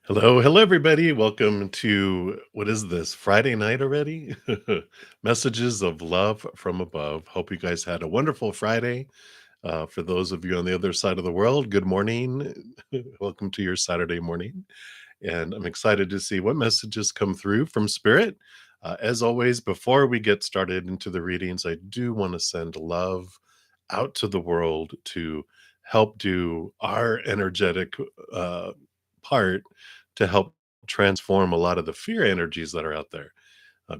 Hello, hello, everybody. Welcome to what is this, Friday night already? Messages of love from above. Hope you guys had a wonderful Friday. For those of you on the other side of the world, good morning. Welcome to your Saturday morning. And I'm excited to see what messages come through from Spirit. As always, before we get started into the readings, I do want to send love out to the world to help do our energetic uh, part to help transform a lot of the fear energies that are out there.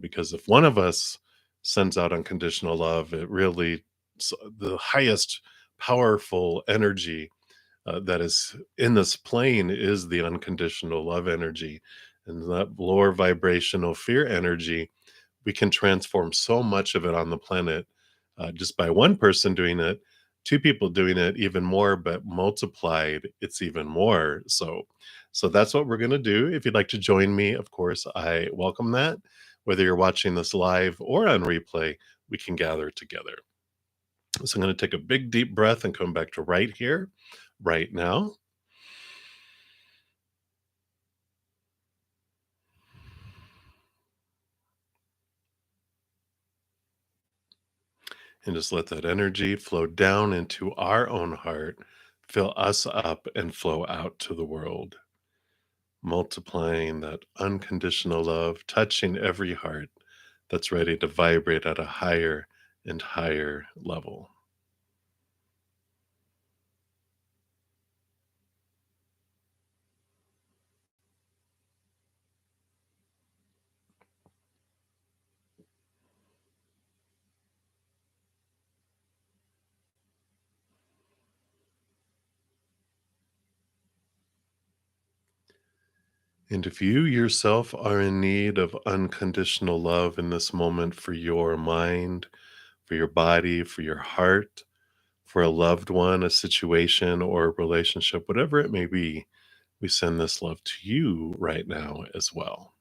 Because if one of us sends out unconditional love, it really, the highest powerful energy that is in this plane is the unconditional love energy. And that lower vibrational fear energy, we can transform so much of it on the planet just by one person doing it, two people doing it, even more, but multiplied, it's even more. So that's what we're going to do. If you'd like to join me, of course, I welcome that. Whether you're watching this live or on replay, we can gather together. So I'm going to take a big deep breath and come back to right here, right now. And just let that energy flow down into our own heart, fill us up, and flow out to the world, multiplying that unconditional love, touching every heart that's ready to vibrate at a higher and higher level. And if you yourself are in need of unconditional love in this moment for your mind, for your body, for your heart, for a loved one, a situation, or a relationship, whatever it may be, we send this love to you right now as well.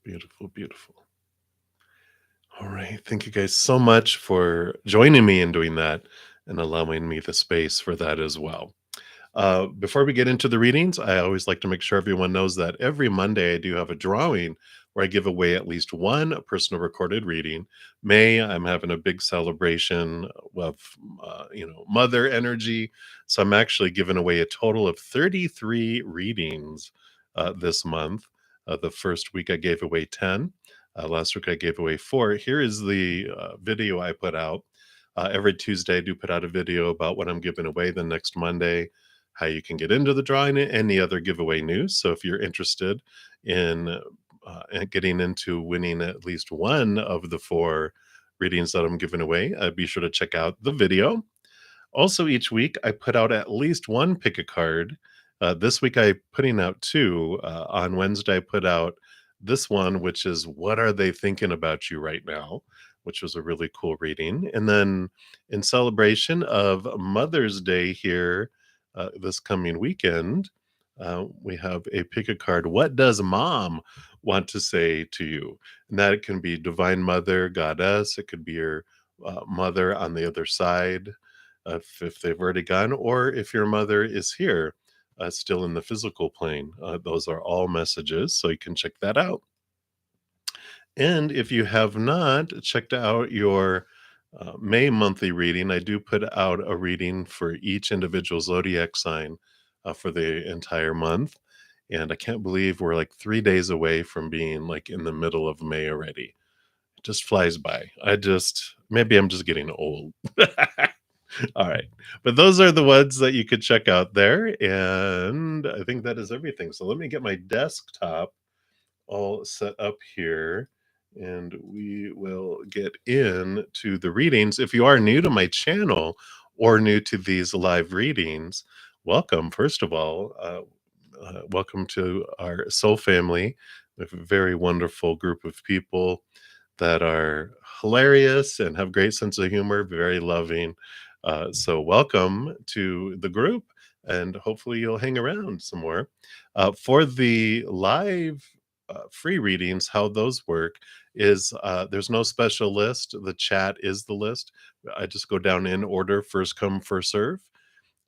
Beautiful, beautiful. All right. Thank you guys so much for joining me in doing that and allowing me the space for that as well. Before we get into the readings, I always like to make sure everyone knows that every Monday I do have a drawing where I give away at least one personal recorded reading. May I'm having a big celebration of mother energy, so I'm actually giving away a total of 33 readings this month. The first week I gave away 10. Last week I gave away 4. Here is the video I put out. Every Tuesday I do put out a video about what I'm giving away. The next Monday, how you can get into the drawing, and any other giveaway news. So if you're interested in getting into winning at least one of the 4 readings that I'm giving away, be sure to check out the video. Also, each week I put out at least one pick a card. This week I putting out 2. On Wednesday I put out this one, which is "What Are They Thinking About You Right Now?" which was a really cool reading. And then in celebration of Mother's Day here this coming weekend, we have a pick a card. What does mom want to say to you? And that it can be Divine Mother, Goddess. It could be your mother on the other side, if they've already gone, or if your mother is here, still in the physical plane. Those are all messages, so you can check that out. And if you have not checked out your May monthly reading, I do put out a reading for each individual zodiac sign for the entire month. And I can't believe we're like 3 days away from being like in the middle of May already. It just flies by. Maybe I'm just getting old. All right. But those are the ones that you could check out there. And I think that is everything. So let me get my desktop all set up here and we will get into the readings. If you are new to my channel or new to these live readings, welcome. First of all, welcome to our soul family. We have a very wonderful group of people that are hilarious and have great sense of humor, very loving. So welcome to the group, and hopefully you'll hang around some more. For the live free readings, how those work is there's no special list. The chat is the list. I just go down in order, first come, first serve.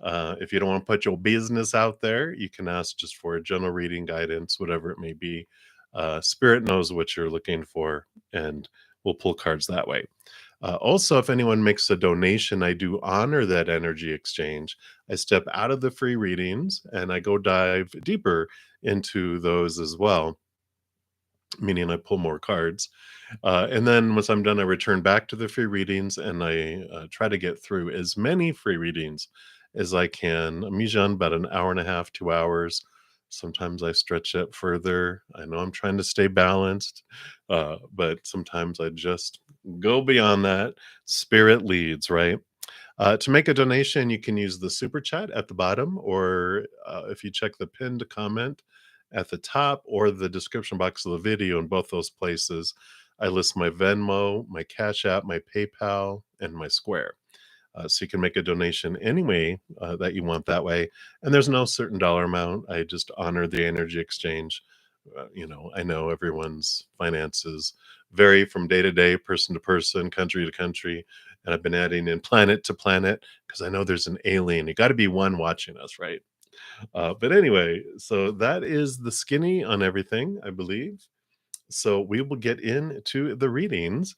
If you don't want to put your business out there, you can ask just for a general reading guidance, whatever it may be. Spirit knows what you're looking for, and we'll pull cards that way. Also, if anyone makes a donation, I do honor that energy exchange. I step out of the free readings and I go dive deeper into those as well, meaning I pull more cards. And then once I'm done, I return back to the free readings and I try to get through as many free readings as I can. I'm usually on about an hour and a half, 2 hours. Sometimes I stretch it further. I know I'm trying to stay balanced, but sometimes I just go beyond that. Spirit leads, right? To make a donation, you can use the super chat at the bottom, or if you check the pinned comment at the top or the description box of the video, in both those places, I list my Venmo, my Cash App, my PayPal, and my Square. So you can make a donation any way that you want that way. And there's no certain dollar amount. I just honor the energy exchange. I know everyone's finances vary from day to day, person to person, country to country. And I've been adding in planet to planet because I know there's an alien. You got to be one watching us, right? But anyway, so that is the skinny on everything, I believe. So we will get into the readings.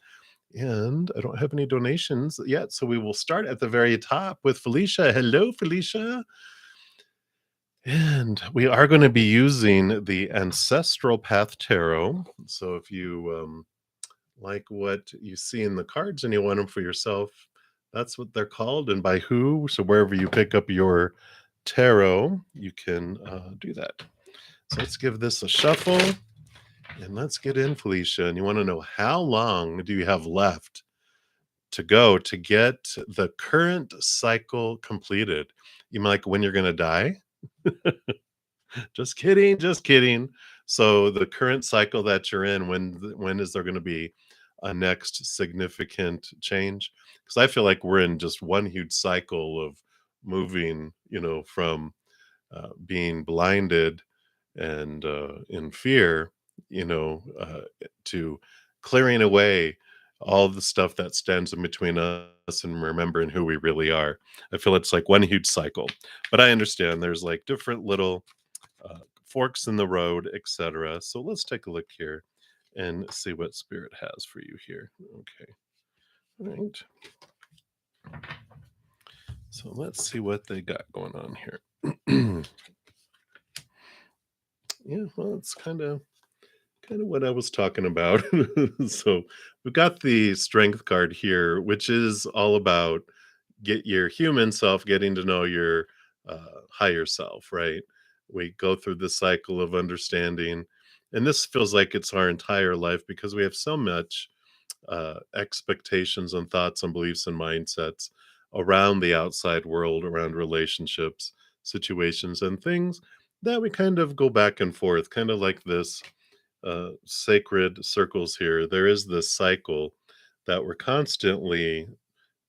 And I don't have any donations yet. So we will start at the very top with Felicia. Hello, Felicia. And we are going to be using the Ancestral Path Tarot. So if you like what you see in the cards and you want them for yourself, that's what they're called. And by who? So wherever you pick up your tarot, you can do that. So let's give this a shuffle and let's get in, Felicia. And you want to know, how long do you have left to go to get the current cycle completed? You mean like when you're going to die? Just kidding, just kidding. So the current cycle that you're in, when is there going to be a next significant change? Because I feel like we're in just one huge cycle of moving, from being blinded and in fear, to clearing away all the stuff that stands in between us and remembering who we really are. I feel it's like one huge cycle, but I understand there's like different little forks in the road, etc. So let's take a look here and see what spirit has for you here. Okay. All right. So let's see what they got going on here. Yeah, well, it's kind of what I was talking about. So we've got the strength card here, which is all about get your human self, getting to know your higher self, right? We go through this cycle of understanding, and this feels like it's our entire life because we have so much expectations and thoughts and beliefs and mindsets around the outside world, around relationships, situations, and things that we kind of go back and forth, kind of like this sacred circles here. There is this cycle that we're constantly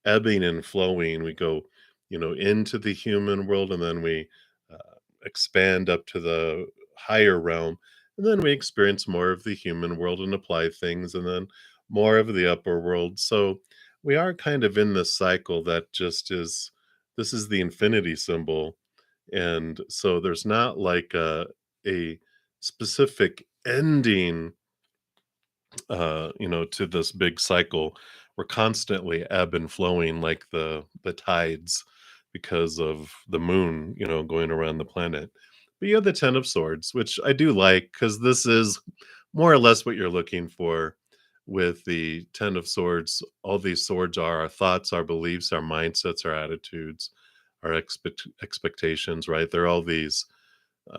ebbing and flowing. We go, into the human world, and then we uh, expand up to the higher realm, and then we experience more of the human world and apply things, and then more of the upper world. So we are kind of in this cycle that just is. This is the infinity symbol, and so there's not like a specific ending to this big cycle. We're constantly ebb and flowing like the tides because of the moon, going around the planet. But you have the Ten of Swords, which I do like because this is more or less what you're looking for with the Ten of Swords. All these swords are our thoughts, our beliefs, our mindsets, our attitudes, our expectations, right? They're all these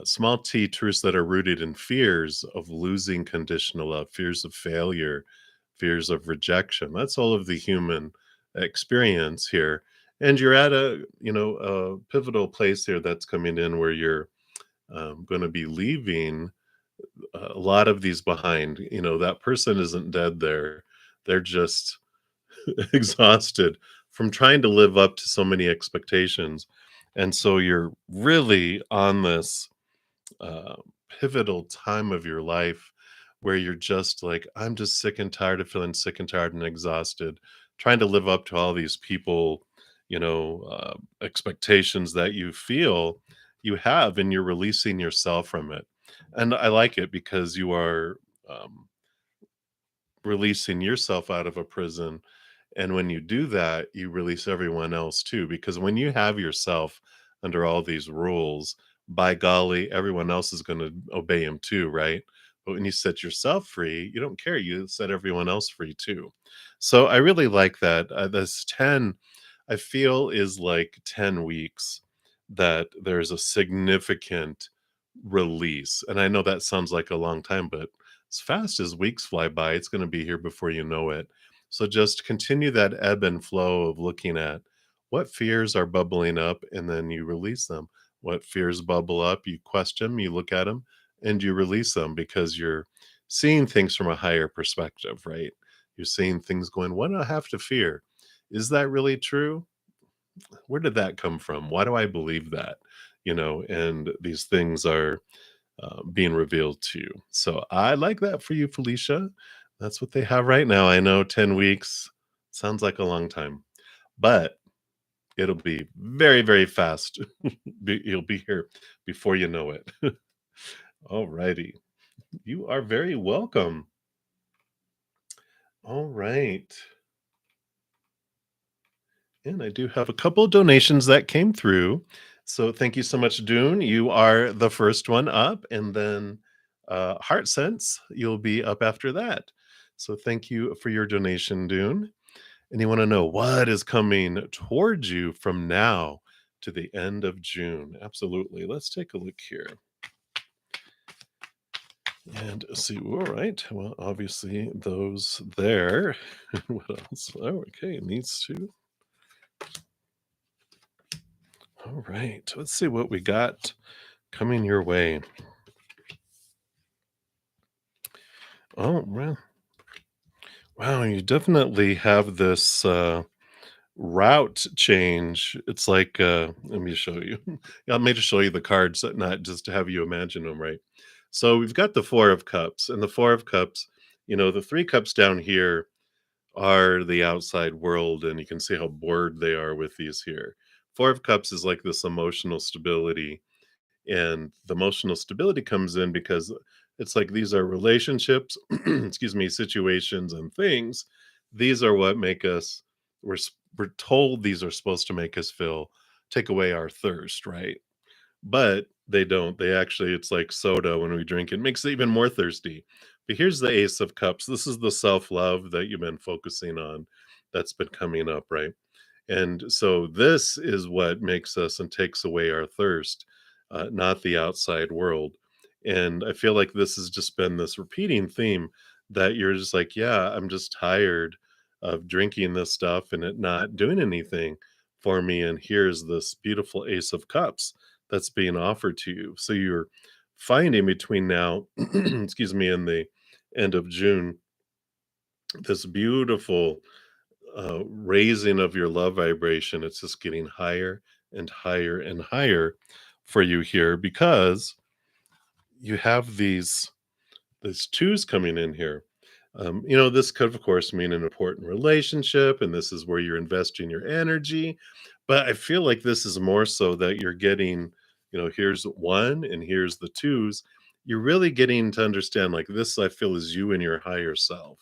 small t truths that are rooted in fears of losing conditional love, fears of failure, fears of rejection. That's all of the human experience here. And you're at a pivotal place here that's coming in where you're going to be leaving a lot of these behind. That person isn't dead there. They're just exhausted from trying to live up to so many expectations. And so you're really on this uh, pivotal time of your life where you're just like, I'm just sick and tired of feeling sick and tired and exhausted, trying to live up to all these people, expectations that you feel you have, and you're releasing yourself from it. And I like it because you are um, releasing yourself out of a prison. And when you do that, you release everyone else too. Because when you have yourself under all these rules, by golly, everyone else is going to obey them too, right? But when you set yourself free, you don't care. You set everyone else free too. So I really like that. This 10, I feel, is like 10 weeks that there's a significant release. And I know that sounds like a long time, but as fast as weeks fly by, it's going to be here before you know it. So just continue that ebb and flow of looking at what fears are bubbling up, and then you release them. What fears bubble up, you question them, you look at them, and you release them because you're seeing things from a higher perspective, right? You're seeing things going, what do I have to fear? Is that really true? Where did that come from? Why do I believe that? And these things are being revealed to you. So I like that for you, Felicia. That's what they have right now. I know 10 weeks sounds like a long time, but it'll be very, very fast. You'll be here before you know it. All righty. You are very welcome. All right. And I do have a couple donations that came through. So thank you so much, Dune. You are the first one up. And then Heart Sense, you'll be up after that. So thank you for your donation, Dune. And you want to know what is coming towards you from now to the end of June? Absolutely. Let's take a look here and see. All right. Well, obviously, those there. What else? Oh, okay. Needs to. All right. Let's see what we got coming your way. Oh, well. Wow. You definitely have this route change. It's like, let me show you. Yeah, I made to show you the cards, not just to have you imagine them, right? So we've got the Four of Cups, and the Four of Cups, the Three Cups down here are the outside world, and you can see how bored they are with these here. Four of Cups is like this emotional stability, and the emotional stability comes in because it's like these are relationships, excuse me, situations and things. These are what make us, we're told these are supposed to make us feel, take away our thirst, right? But they don't. They actually, it's like soda when we drink it, makes it even more thirsty. But here's the Ace of Cups. This is the self-love that you've been focusing on, that's been coming up, right? And so this is what makes us and takes away our thirst, not the outside world. And I feel like this has just been this repeating theme that you're just like, yeah, I'm just tired of drinking this stuff and it not doing anything for me. And here's this beautiful Ace of Cups that's being offered to you. So you're finding between now, excuse me, and the end of June, this beautiful raising of your love vibration. It's just getting higher and higher and higher for you here because you have these twos coming in here. This could, of course, mean an important relationship, and this is where you're investing your energy. But I feel like this is more so that you're getting, here's one and here's the twos. You're really getting to understand, like, this, I feel, is you and your higher self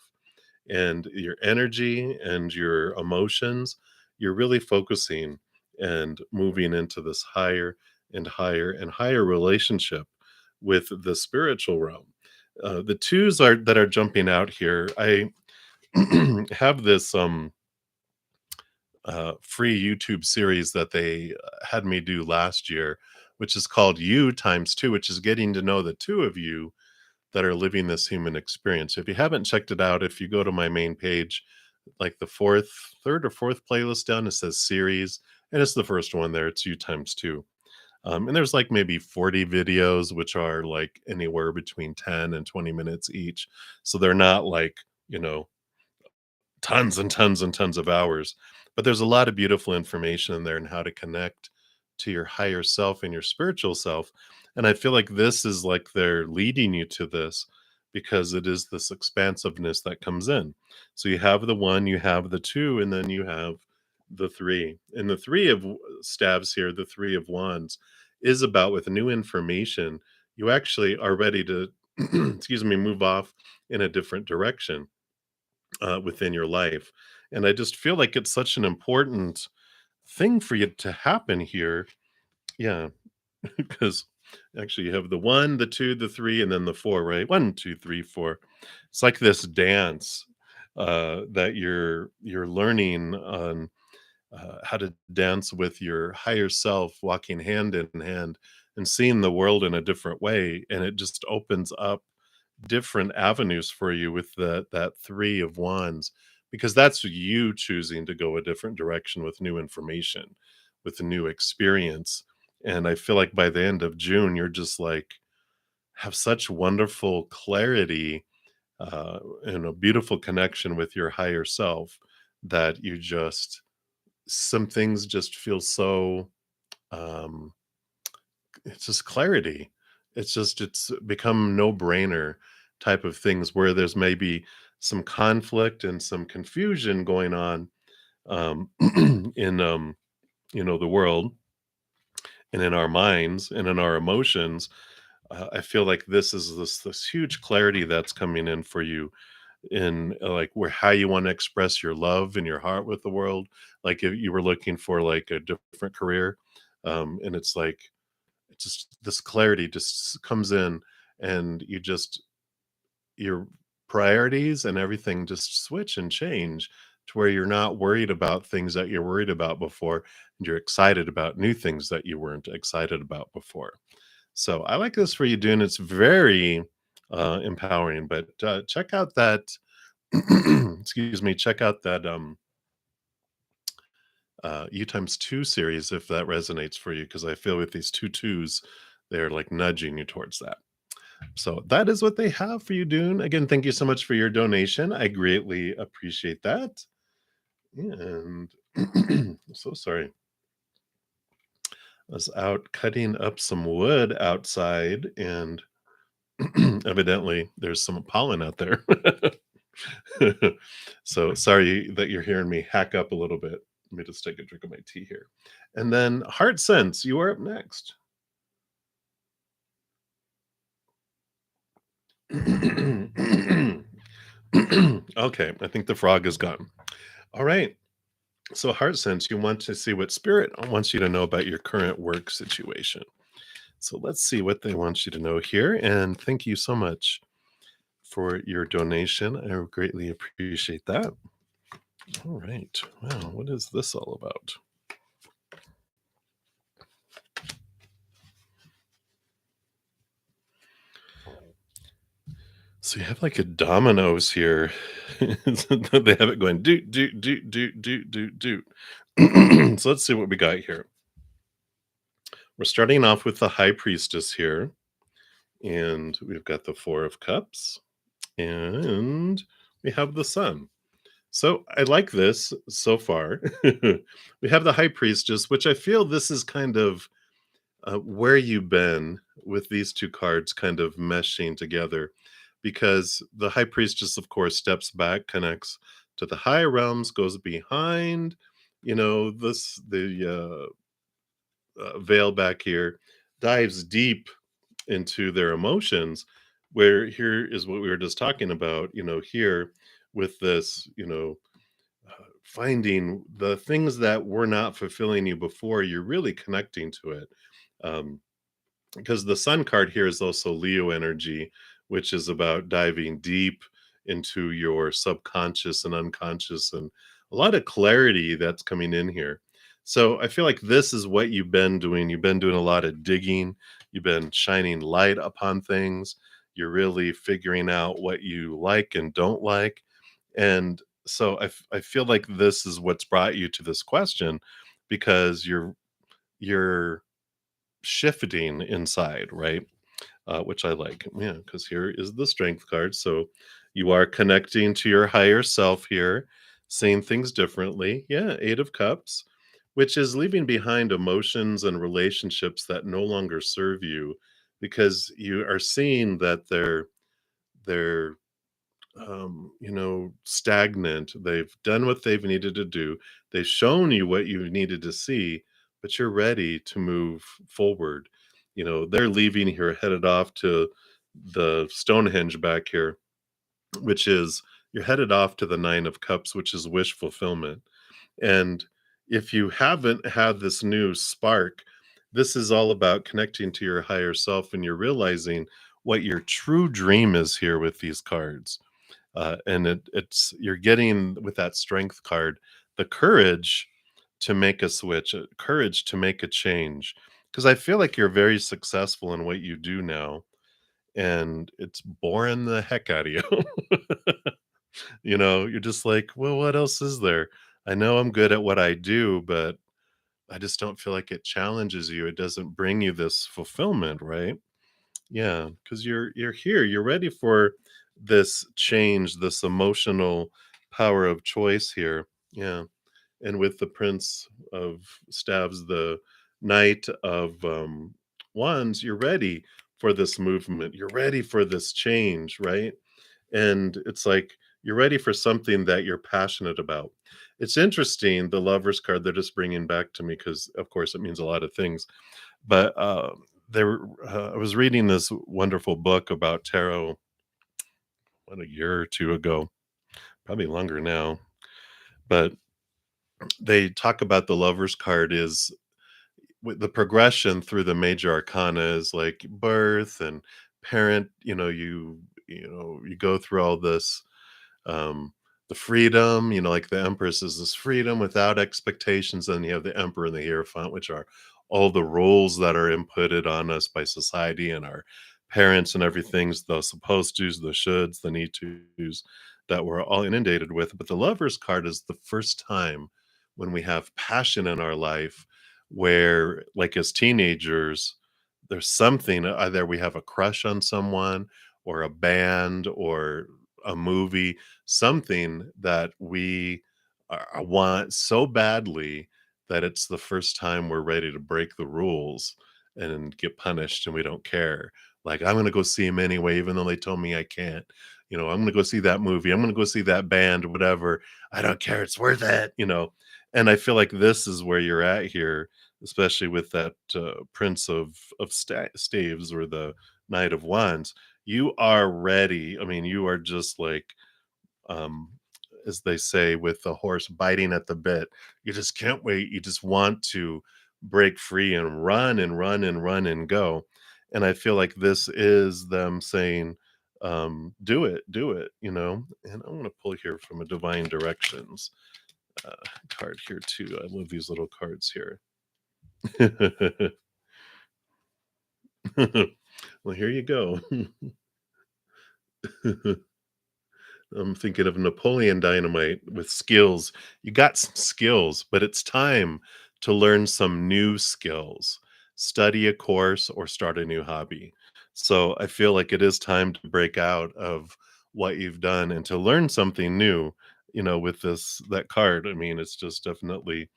and your energy and your emotions. You're really focusing and moving into this higher and higher and higher relationship with the spiritual realm. The twos are that are jumping out here. I have this free YouTube series that they had me do last year, which is called You Times Two, which is getting to know the two of you that are living this human experience. If you haven't checked it out, if you go to my main page, like the third or fourth playlist down, it says series, and it's the first one there. It's You Times Two. And there's like maybe 40 videos, which are like anywhere between 10 and 20 minutes each. So they're not like, tons and tons and tons of hours. But there's a lot of beautiful information in there and how to connect to your higher self and your spiritual self. And I feel like this is like they're leading you to this because it is this expansiveness that comes in. So you have the one, you have the two, and then you have the three. And the three of staves here, the three of wands, is about with new information, you actually are ready to, excuse me, move off in a different direction within your life. And I just feel like it's such an important thing for you to happen here. Yeah, because actually you have the one, the two, the three, and then the four, right? One, two, three, four. It's like this dance that you're learning on how to dance with your higher self, walking hand in hand and seeing the world in a different way. And it just opens up different avenues for you with that three of wands because that's you choosing to go a different direction with new information, with a new experience. And I feel like by the end of June, you're just like have such wonderful clarity and a beautiful connection with your higher self that you just some things just feel so um it's just clarity. It's become no-brainer type of things where there's maybe some conflict and some confusion going on in the world and in our minds and in our emotions. I feel like this is this huge clarity that's coming in for you in like where how you want to express your love and your heart with the world. Like if you were looking for like a different career, and it's like it's just this clarity just comes in and you just your priorities and everything just switch and change to where you're not worried about things that you're worried about before and you're excited about new things that you weren't excited about before. So I like this for you, Dune. It's very empowering, but check out that excuse me, check out that U times two series if that resonates for you, because I feel with these two twos, they're like nudging you towards that. So that is what they have for you, Dune. Again, thank you so much for your donation. I greatly appreciate that. And so sorry. I was out cutting up some wood outside, and evidently there's some pollen out there. So sorry that you're hearing me hack up a little bit. Let me just take a drink of my tea here. And then Heart Sense, you are up next. Okay, I think the frog is gone. All right. So, Heart Sense, you want to see what Spirit wants you to know about your current work situation. So, let's see what they want you to know here. And thank you so much for your donation. I greatly appreciate that. All right. Wow. What is this all about? So you have like a dominoes here. They have it going doot doot doot doot doot doot doot. So let's see what we got here. We're starting off with the High Priestess here, and we've got the Four of Cups, and we have the Sun. So I like this so far. We have the High Priestess, which I feel this is kind of where you've been with these two cards kind of meshing together because the high priestess of course steps back, connects to the higher realms, goes behind this the veil back here, dives deep into their emotions, where here is what we were just talking about, here with this, finding the things that were not fulfilling you before, you're really connecting to it. um, because the sun card here is also Leo energy, which is about diving deep into your subconscious and unconscious, and a lot of clarity that's coming in here. So I feel like this is what you've been doing. You've been doing a lot of digging, you've been shining light upon things, you're really figuring out what you like and don't like. And so I feel like this is what's brought you to this question because you're shifting inside, right? Which I like. Yeah, because here is the strength card. So you are connecting to your higher self here. seeing things differently. Yeah, 8 of Cups, which is leaving behind emotions and relationships that no longer serve you because you are seeing that they're stagnant. They've done what they've needed to do. They've shown you what you needed to see, but you're ready to move forward. They're leaving here, headed off to the Stonehenge back here, which is you're headed off to the Nine of Cups, which is wish fulfillment. And if you haven't had this new spark, this is all about connecting to your higher self and you're realizing what your true dream is here with these cards. And it's you're getting with that strength card the courage to make a switch, courage to make a change. Because I feel like you're very successful in what you do now, and it's boring the heck out of you. You're just like, well, what else is there? I know I'm good at what I do, but I just don't feel like it challenges you. It doesn't bring you this fulfillment, right? Yeah, because you're here. You're ready for this change, this emotional power of choice here. Yeah. And with the Prince of Staves, the Knight of Wands, you're ready for this movement. You're ready for this change, right? And it's like you're ready for something that you're passionate about. It's interesting, the Lovers card they're just bringing back to me because, of course, it means a lot of things. But I was reading this wonderful book about tarot, what, a year or two ago, probably longer now. But they talk about the Lovers card is with the progression through the major arcana is like birth and parent. You go through all this, um, the freedom, like the Empress is this freedom without expectations. And you have the Emperor and the Hierophant, which are all the roles that are inputted on us by society and our parents and everything's the supposed to's, the shoulds, the need to's that we're all inundated with. But the Lover's card is the first time when we have passion in our life where, like as teenagers, there's something, either we have a crush on someone or a band or a movie, something that we want so badly that it's the first time we're ready to break the rules and get punished and we don't care. Like, I'm going to go see him anyway, even though they told me I can't. I'm going to go see that movie. I'm going to go see that band or whatever. I don't care. It's worth it. And I feel like this is where you're at here, especially with that Prince of Staves or the Knight of Wands. You are ready. I mean, you are just like, um, as they say, with the horse biting at the bit. You just can't wait. You just want to break free and run and run and run and go. And I feel like this is them saying, do it. And I'm going to pull here from a Divine Directions uh, card here, too. I love these little cards here. Well, here you go. I'm thinking of Napoleon Dynamite with skills. You got some skills, but it's time to learn some new skills, study a course, or start a new hobby. So I feel like it is time to break out of what you've done and to learn something new, with that card. I mean, it's just definitely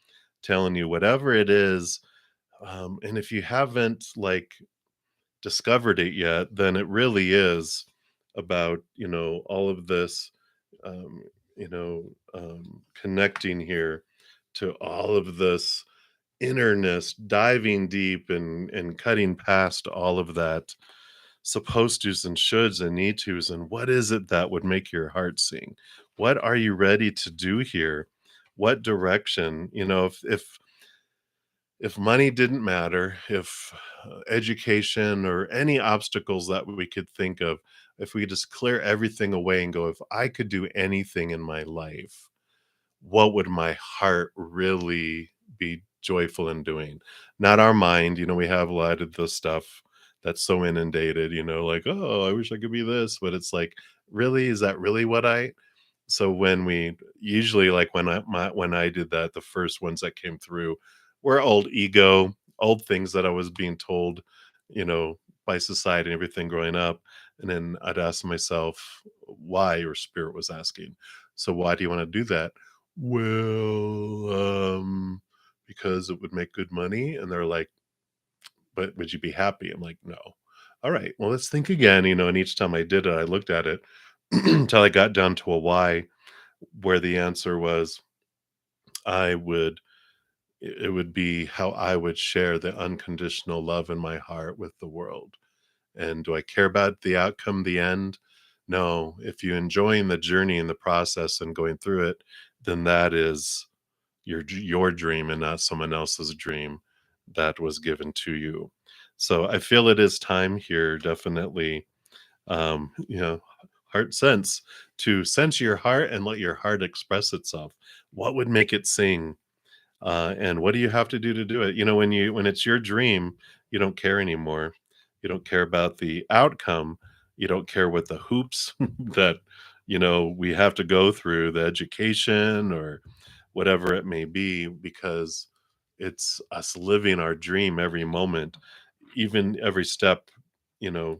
telling you whatever it is. And if you haven't like discovered it yet, then it really is about, all of this, um, connecting here to all of this innerness, diving deep and cutting past all of that supposed to's and shoulds and need to's. And what is it that would make your heart sing? What are you ready to do here? What direction? If money didn't matter, if education or any obstacles that we could think of, if we could just clear everything away and go, if I could do anything in my life, what would my heart really be joyful in doing? Not our mind. We have a lot of the stuff that's so inundated, like, oh, I wish I could be this, but it's like, really, is that really what I? So when we usually like when I did that, the first ones that came through were old ego, old things that I was being told, you know, by society and everything growing up. And then I'd ask myself why, or spirit was asking, so why do you want to do that? "Well, because it would make good money." And they're like, "But would you be happy?" I'm like, "No." "All right, well, let's think again," and each time I did it, I looked at it until I got down to a why, where the answer was I would it would be how I would share the unconditional love in my heart with the world. And do I care about the outcome, the end? No. If you're enjoying the journey and the process and going through it, then that is your dream and not someone else's dream that was given to you. So I feel it is time here, definitely, you know, heart sense, to sense your heart and let your heart express itself. What would make it sing? And what do you have to do it? When it's your dream, you don't care anymore. You don't care about the outcome. You don't care what the hoops that we have to go through, the education or whatever it may be, because it's us living our dream every moment, even every step, you know,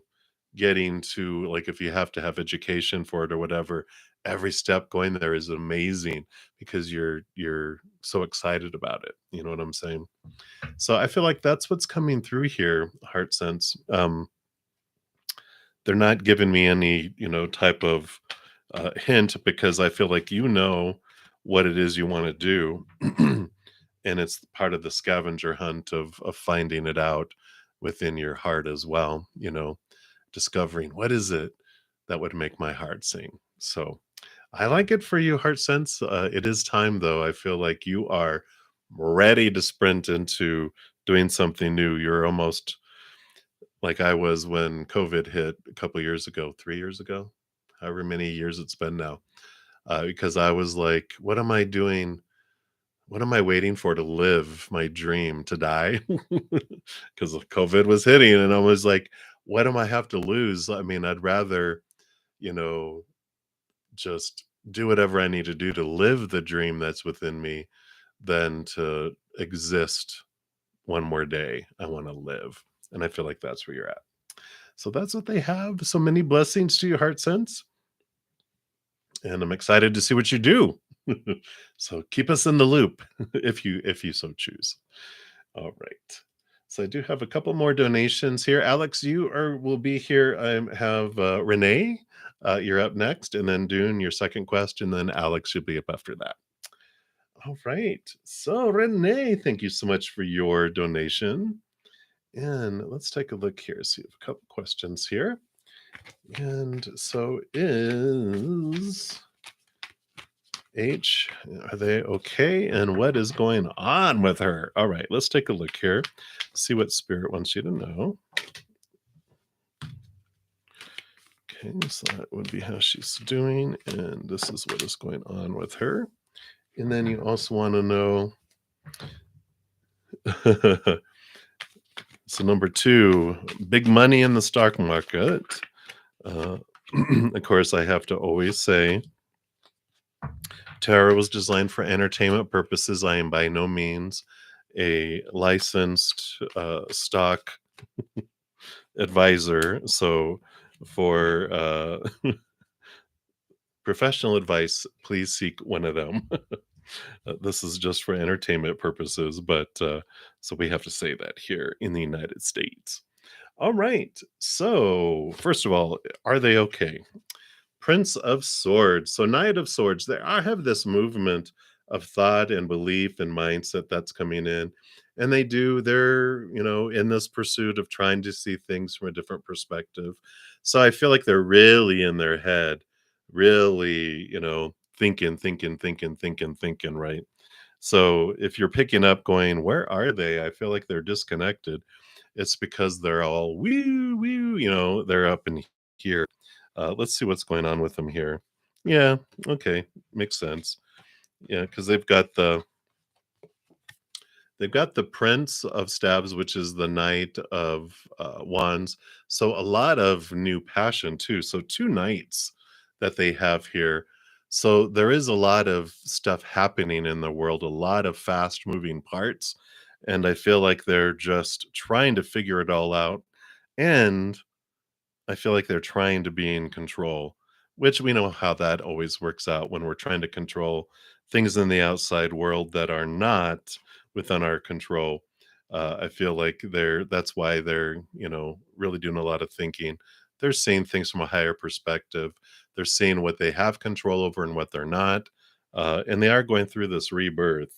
getting to, like, if you have to have education for it or whatever, every step going there is amazing because you're so excited about it. You know what I'm saying? So I feel like that's what's coming through here, heart sense. They're not giving me any, type of hint, because I feel like what it is you want to do. And it's part of the scavenger hunt of finding it out within your heart as well, discovering what is it that would make my heart sing. So I like it for you, heart sense. It is time, though. I feel like you are ready to sprint into doing something new. You're almost like I was when COVID hit a couple years ago, 3 years ago, however many years it's been now. Because I was like, what am I doing? What am I waiting for to live my dream, to die? Because COVID was hitting, and I was like, what am I have to lose? I mean, I'd rather, you know, just do whatever I need to do to live the dream that's within me than to exist one more day. I want to live. And I feel like that's where you're at. So that's what they have. So many blessings to your heart sense. And I'm excited to see what you do. So keep us in the loop if you so choose. All right. So I do have a couple more donations here. Alex, you are will be here. I have Renee. You're up next, and then Dune, your second question. Then Alex should be up after that. All right. So Renee, thank you so much for your donation. And let's take a look here. See, a couple questions here. And so is H, are they okay? And what is going on with her? All right, let's take a look here. See what spirit wants you to know. Okay, so that would be how she's doing, and this is what is going on with her. And then you also want to know. So number 2, big money in the stock market. Uh, of course, I have to always say tarot was designed for entertainment purposes. I am by no means a licensed stock advisor. So, for professional advice, please seek one of them. This is just for entertainment purposes, but so we have to say that here in the United States. All right. So, first of all, are they okay? Prince of Swords. So Knight of Swords, I have this movement of thought and belief and mindset that's coming in. And they're, in this pursuit of trying to see things from a different perspective. So I feel like they're really in their head, really, thinking, right? So if you're picking up going, where are they? I feel like they're disconnected. It's because they're all woo, woo, they're up in here. Let's see what's going on with them here. Yeah, okay, makes sense. Yeah, because they've got the Prince of Stabs, which is the Knight of Wands. So a lot of new passion too. So two knights that they have here. So there is a lot of stuff happening in the world, a lot of fast moving parts. And I feel like they're just trying to figure it all out. And I feel like they're trying to be in control, which we know how that always works out when we're trying to control things in the outside world that are not within our control. I feel like that's why they're, really doing a lot of thinking. They're seeing things from a higher perspective. They're seeing what they have control over and what they're not. And they are going through this rebirth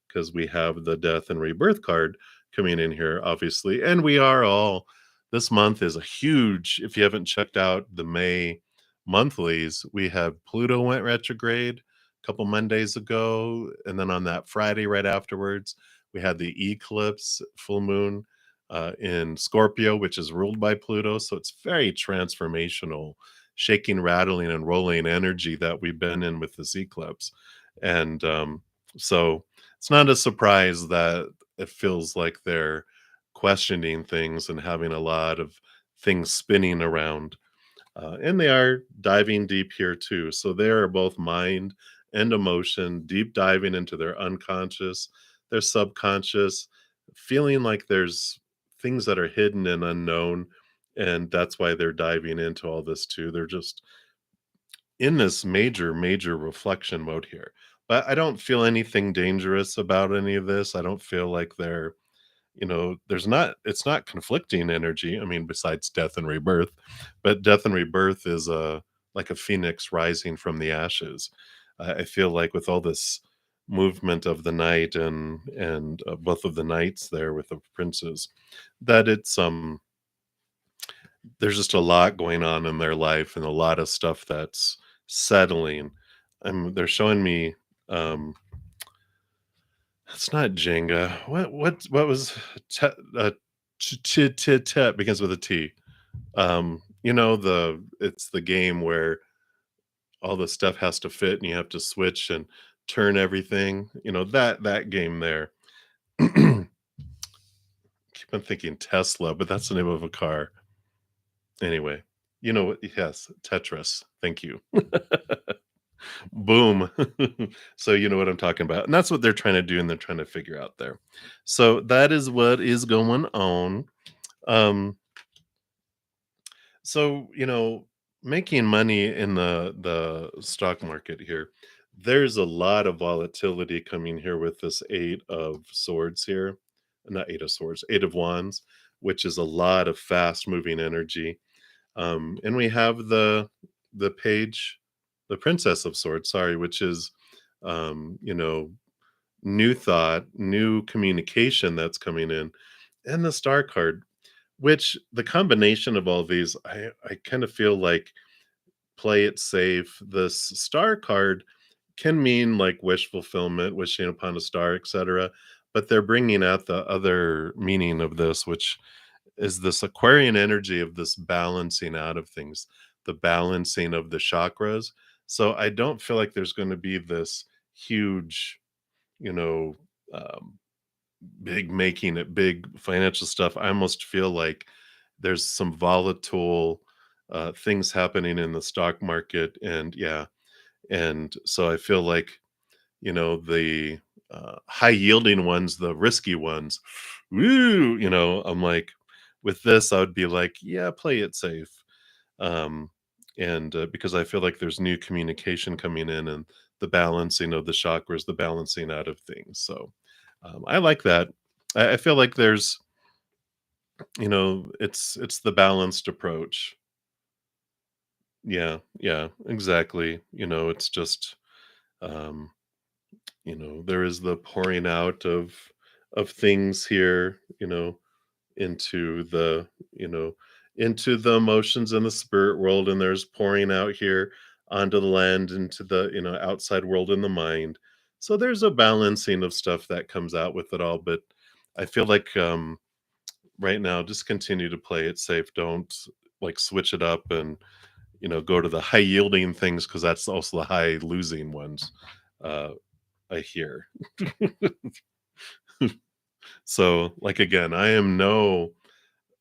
because we have the death and rebirth card coming in here, obviously. And we are all, this month is a huge, if you haven't checked out the May monthlies, we have Pluto went retrograde a couple Mondays ago. And then on that Friday right afterwards, we had the eclipse full moon in Scorpio, which is ruled by Pluto. So it's very transformational, shaking, rattling, and rolling energy that we've been in with this eclipse. And so it's not a surprise that it feels like they're questioning things and having a lot of things spinning around. And they are diving deep here too. So they are both mind and emotion, deep diving into their unconscious, their subconscious, feeling like there's things that are hidden and unknown. And that's why they're diving into all this too. They're just in this major, major reflection mode here. But I don't feel anything dangerous about any of this. I don't feel like there's not, it's not conflicting energy. I mean, besides death and rebirth, but death and rebirth is like a phoenix rising from the ashes. I feel like with all this movement of the night and both of the knights there with the princes, that it's there's just a lot going on in their life and a lot of stuff that's settling. They're showing me um it's not Jenga. What was begins with a T. It's the game where all the stuff has to fit and you have to switch and turn everything. That game there. Keep on thinking Tesla, but that's the name of a car. Anyway, you know what? Yes, Tetris. Thank you. Boom. So you know what I'm talking about. And that's what they're trying to do and they're trying to figure out there. So that is what is going on. Um so making money in the stock market here. There's a lot of volatility coming here with this 8 of swords here. Not 8 of swords, 8 of wands, which is a lot of fast moving energy. And we have the page, the princess of swords, sorry, which is um, you know, new thought, new communication that's coming in, and the star card, which the combination of all these, I kind of feel like play it safe. This star card can mean like wish fulfillment, wishing upon a star, etc. But they're bringing out the other meaning of this, which is this Aquarian energy of this balancing out of things, the balancing of the chakras. So I don't feel like there's going to be this huge, you know, um, big making it big financial stuff. I almost feel like there's some volatile things happening in the stock market. And yeah, and so I feel like, the high yielding ones, the risky ones, woo, I'm like, with this, I would be like, yeah, play it safe. Um, and because I feel like there's new communication coming in and the balancing of the chakras, the balancing out of things. So I like that. I feel like there's, it's the balanced approach. Yeah, yeah, exactly. It's just um, there is the pouring out of things here, into you know, into the emotions in the spirit world, and there's pouring out here onto the land, into the, outside world in the mind. So there's a balancing of stuff that comes out with it all, but I feel like right now just continue to play it safe. Don't like switch it up and go to the high yielding things because that's also the high losing ones. Uh, I hear. So, like again, I am no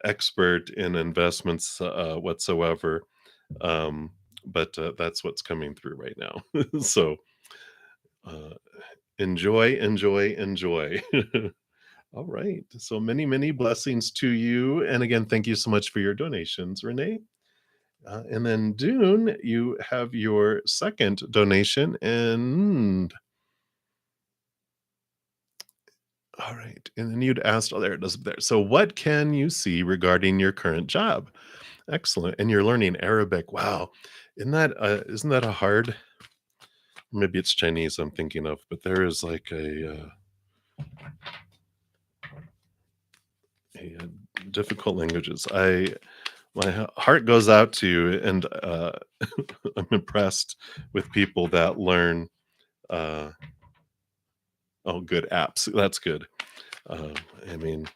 expert in investments whatsoever, um, but that's what's coming through right now. So, uh, enjoy, enjoy, enjoy. All right. So many, many blessings to you. And again, thank you so much for your donations, Renee. And then Dune, you have your second donation, and All right. And then you'd asked, oh, there it is up there. So, what can you see regarding your current job? Excellent. And you're learning Arabic. Wow. Isn't that a hard, maybe it's Chinese I'm thinking of, but there is like a difficult languages. Heart goes out to you, and I'm impressed with people that learn. Uh, oh, good apps. That's good. Um, I mean,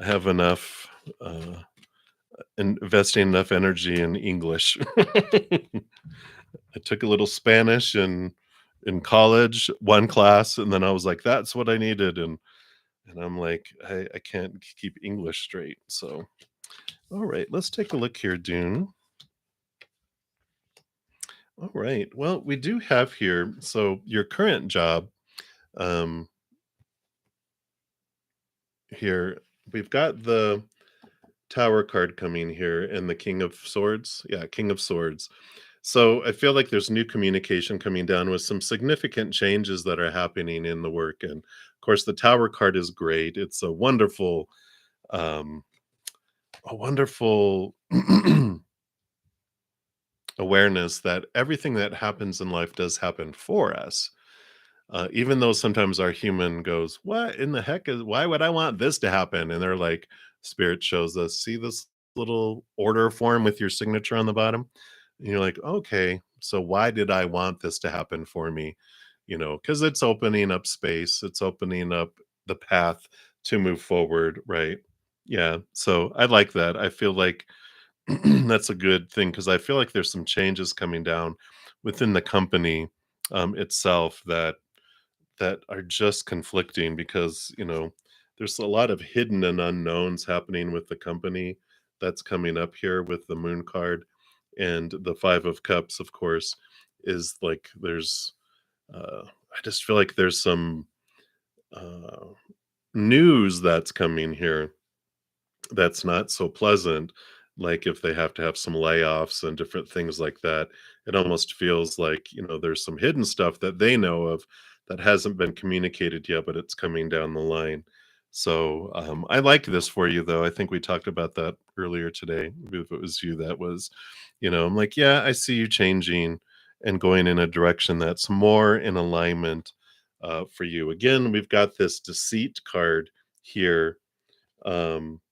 I have enough. Investing enough energy in English. I took a little Spanish in college, one class, and then I was like, "That's what I needed," and I'm like, I can't keep English straight." So, all right, let's take a look here, Dune. All right. Well, we do have here. So your current job, um, here we've got the Tower card coming here and the King of Swords. Yeah, King of Swords. So I feel like there's new communication coming down with some significant changes that are happening in the work. And of course, the Tower card is great. It's um, a wonderful awareness that everything that happens in life does happen for us. Even though sometimes our human goes, "What in the heck is? Why would I want this to happen?" And they're like, Spirit shows us, "See this little order form with your signature on the bottom?" And you're like, "Okay, so why did I want this to happen for me?" Because it's opening up space, it's opening up the path to move forward, right? Yeah. So I like that. I feel like that's a good thing because I feel like there's some changes coming down within the company itself that are just conflicting because there's a lot of hidden and unknowns happening with the company that's coming up here with the moon card, and the 5 of cups of course is like there's I just feel like there's some uh news that's coming here that's not so pleasant, like if they have to have some layoffs and different things like that. It almost feels like, there's some hidden stuff that they know of that hasn't been communicated yet, but it's coming down the line. So I like this for you, though. I think we talked about that earlier today. If it was you, that was, I'm like, yeah, I see you changing and going in a direction that's more in alignment for you. Again, we've got this deceit card here. um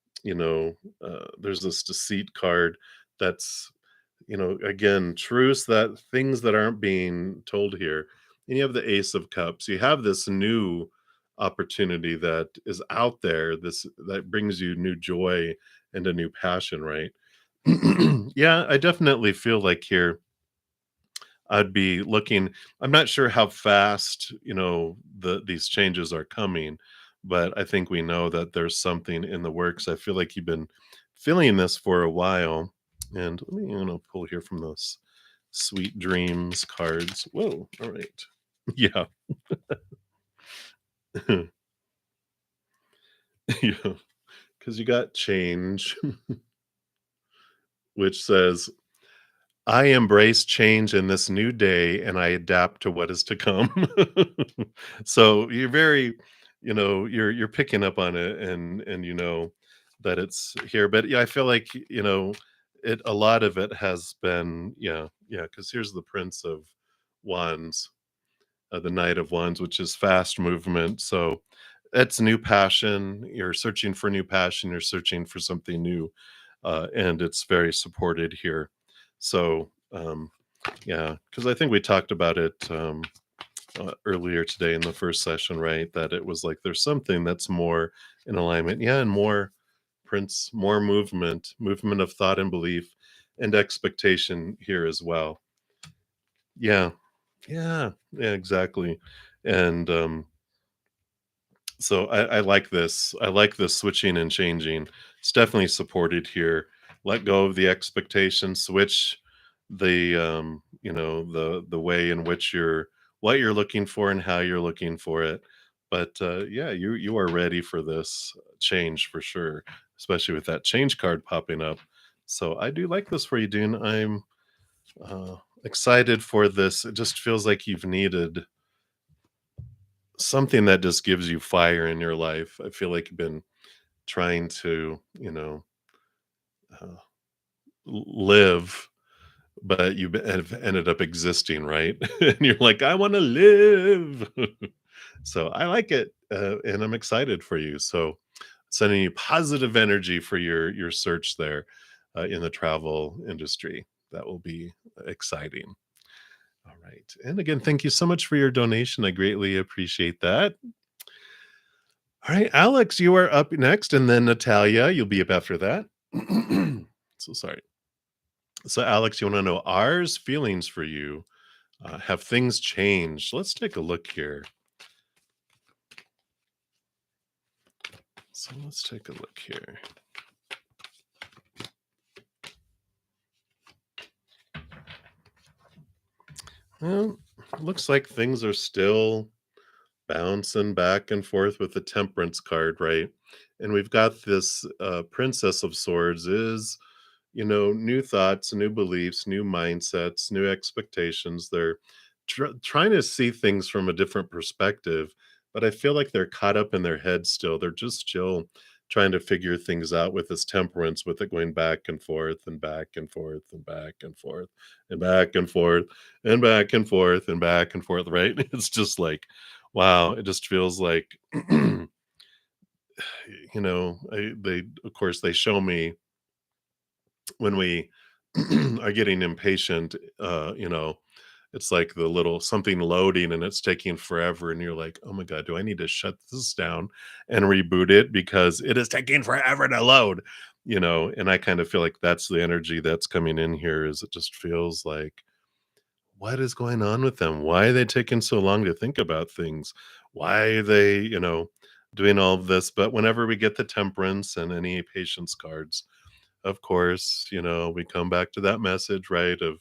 there's this deceit card that's, again, truths, that things that aren't being told here. And you have the Ace of Cups. You have this new opportunity that is out there, this that brings you new joy and a new passion, right? Yeah, I definitely feel like here I'd be looking. I'm not sure how fast, these changes are coming, but I think we know that there's something in the works. I feel like you've been feeling this for a while. And let me, pull here from those sweet dreams cards. Whoa, all right. Yeah. Yeah. Because you got change, which says, I embrace change in this new day and I adapt to what is to come. So you're very, you're picking up on it, and you know that it's here. But yeah, I feel like, a lot of it has been, yeah, yeah, because here's the Prince of Wands, the Knight of Wands, which is fast movement. So it's new passion. You're searching for new passion, you're searching for something new, and it's very supported here. So yeah, because I think we talked about it earlier today in the first session, right? That it was like there's something that's more in alignment. Yeah, and more Prince, more movement of thought and belief and expectation here as well. Yeah, yeah, exactly. And so I like this. I like the switching and changing. It's definitely supported here. Let go of the expectation, switch the way in which you're what you're looking for and how you're looking for it. But yeah, you are ready for this change for sure, especially with that change card popping up. So I do like this for you, Dune. I'm excited for this. It just feels like you've needed something that just gives you fire in your life. I feel like you've been trying to, uh, live, but have ended up existing, right? And you're like, I want to live. So I like it, and I'm excited for you. So sending you positive energy for your search there in the travel industry. That will be exciting. All right. And again, thank you so much for your donation. I greatly appreciate that. All right, Alex, you are up next, and then Natalia, you'll be up after that. So sorry. So, Alex, you want to know ours feelings for you? Have things changed? Let's take a look here. So, let's take a look here. Well, looks like things are still bouncing back and forth with the Temperance card, right? And we've got this Princess of Swords is, new thoughts, new beliefs, new mindsets, new expectations. They're trying to see things from a different perspective, but I feel like they're caught up in their head still. They're just still trying to figure things out with this temperance, with it going back and forth and back and forth and back and forth and back and forth and back and forth and back and forth, right? It's just like, wow, it just feels like, they, of course, they show me when we are getting impatient, it's like the little something loading and it's taking forever. And you're like, oh my God, do I need to shut this down and reboot it because it is taking forever to load? And I kind of feel like that's the energy that's coming in here is it just feels like, what is going on with them? Why are they taking so long to think about things? Why are they, doing all of this? But whenever we get the temperance and any patience cards, of course, we come back to that message, right? Of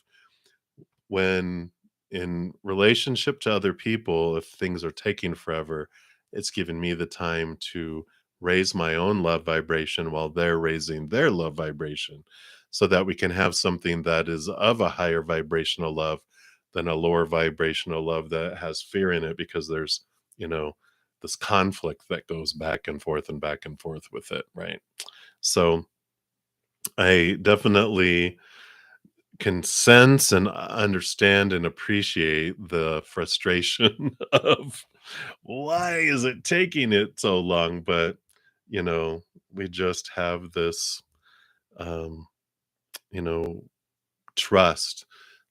when in relationship to other people, if things are taking forever, it's given me the time to raise my own love vibration while they're raising their love vibration so that we can have something that is of a higher vibrational love than a lower vibrational love that has fear in it because there's, you know, this conflict that goes back and forth with it, right? So I definitely can sense and understand and appreciate the frustration of why is it taking it so long? But, you know, we just have this, um, you know, trust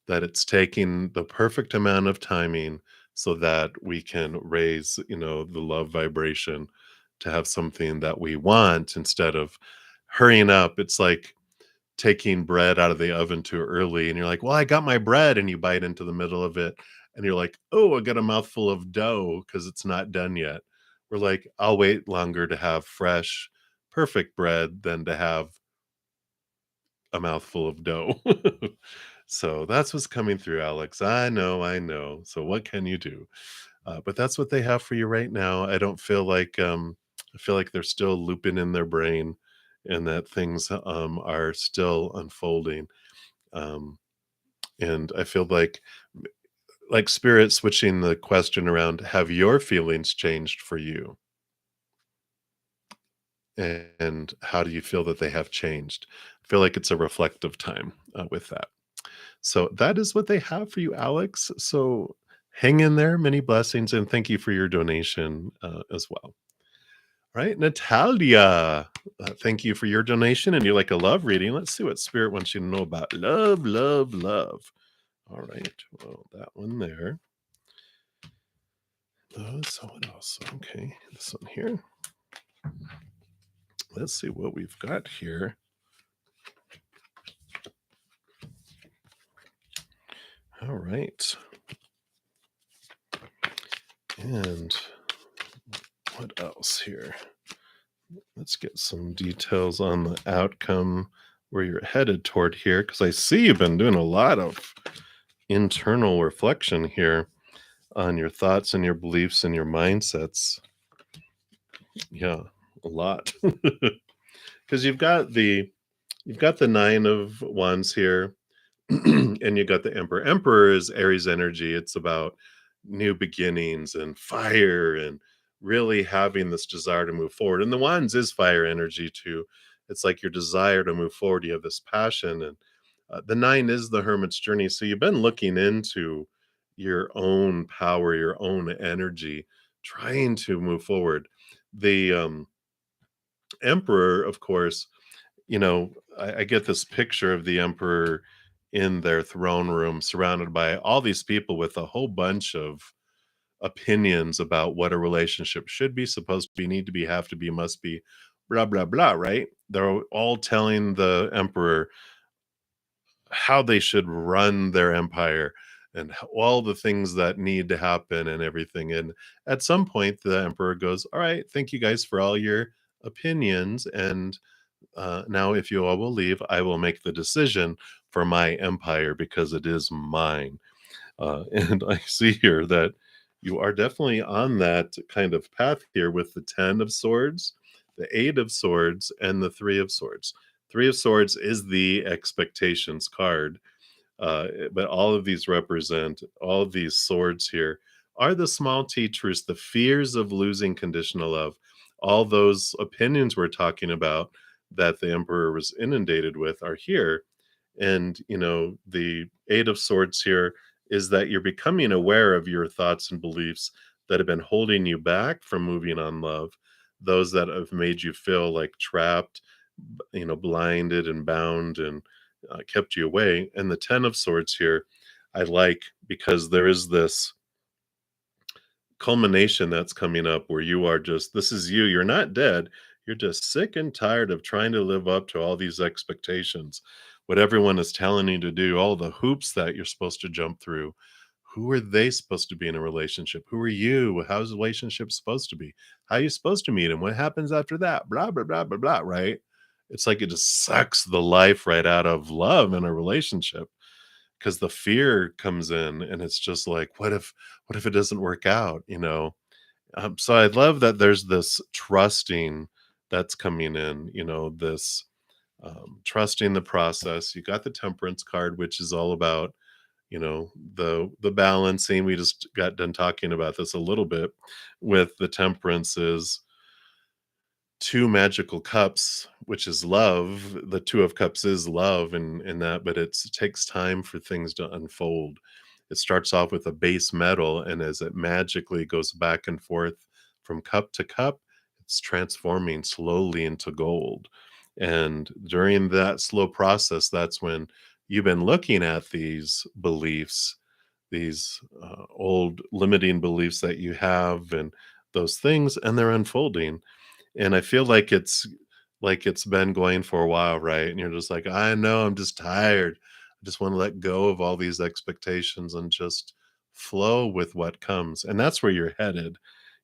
that it's taking the perfect amount of timing so that we can raise, the love vibration to have something that we want instead of hurrying up. It's like, taking bread out of the oven too early and you're like, "Well, I got my bread," and you bite into the middle of it and you're like, "Oh, I got a mouthful of dough because it's not done yet." We're like, "I'll wait longer to have fresh, perfect bread than to have a mouthful of dough." So that's what's coming through, Alex. I know, I know. So what can you do? But that's what they have for you right now. I don't feel like I feel like they're still looping in their brain and that things are still unfolding. Um, and I feel like spirit switching the question around, have your feelings changed for you? And how do you feel that they have changed? I feel like it's a reflective time with that. So that is what they have for you, Alex. So hang in there. Many blessings. And thank you for your donation as well. Right, Natalia, thank you for your donation, and you like a love reading. Let's see what spirit wants you to know about love, love, love. All right, well, that one there. So what else? Okay, this one here. Let's see what we've got here. All right. And what else here? Let's get some details on the outcome where you're headed toward here, because I see you've been doing a lot of internal reflection here on your thoughts and your beliefs and your mindsets. Yeah, a lot. Because you've got the 9 of wands here, and you got the emperor. Emperor is Aries energy. It's about, new beginnings and fire and really having this desire to move forward. And the wands is fire energy too. It's like your desire to move forward. You have this passion, and the nine is the hermit's journey. So you've been looking into your own power, your own energy, trying to move forward. The emperor, of course, I get this picture of the emperor in their throne room surrounded by all these people with a whole bunch of opinions about what a relationship should be, supposed to be, need to be, have to be, must be, blah, blah, blah, right? They're all telling the emperor how they should run their empire and all the things that need to happen and everything. And at some point, the emperor goes, "All right, thank you guys for all your opinions. And now, if you all will leave, I will make the decision for my empire because it is mine." And I see here that you are definitely on that kind of path here with the 10 of swords, the 8 of swords, and the 3 of swords. 3 of swords is the expectations card, but all of these represent all of these swords here are the small teachers, the fears of losing conditional love, all those opinions we're talking about that the emperor was inundated with are here. And the 8 of swords here is that you're becoming aware of your thoughts and beliefs that have been holding you back from moving on love, those that have made you feel like trapped, blinded and bound, and kept you away. And the 10 of swords here, I like because there is this culmination that's coming up where you are just, this is you. You're not dead. You're just sick and tired of trying to live up to all these expectations, what everyone is telling you to do, all the hoops that you're supposed to jump through. Who are they supposed to be in a relationship? Who are you? How's a relationship supposed to be? How are you supposed to meet him? What happens after that? Blah, blah, blah, blah, blah, right? It's like it just sucks the life right out of love in a relationship because the fear comes in and it's just like, what if it doesn't work out? So I love that there's this trusting that's coming in, this trusting the process. You got the temperance card, which is all about the balancing. We just got done talking about this a little bit with the temperances, two magical cups, which is love. The two of cups is love and that, but it takes time for things to unfold. It starts off with a base metal, and as it magically goes back and forth from cup to cup, it's transforming slowly into gold. And during that slow process, that's when you've been looking at these beliefs, these old limiting beliefs that you have, and those things, and they're unfolding. And I feel like it's been going for a while, right? And you're just like, "I know, I'm just tired. I just wanna let go of all these expectations and just flow with what comes." And that's where you're headed.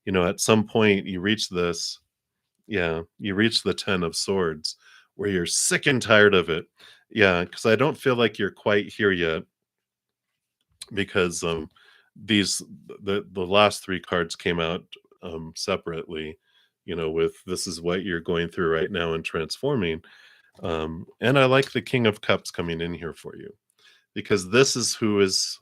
At some point, you reach this, yeah, you reach the 10 of swords where you're sick and tired of it. Yeah, because I don't feel like you're quite here yet because, these the last 3 cards came out, separately, with this is what you're going through right now and transforming, and I like the King of Cups coming in here for you because this is who is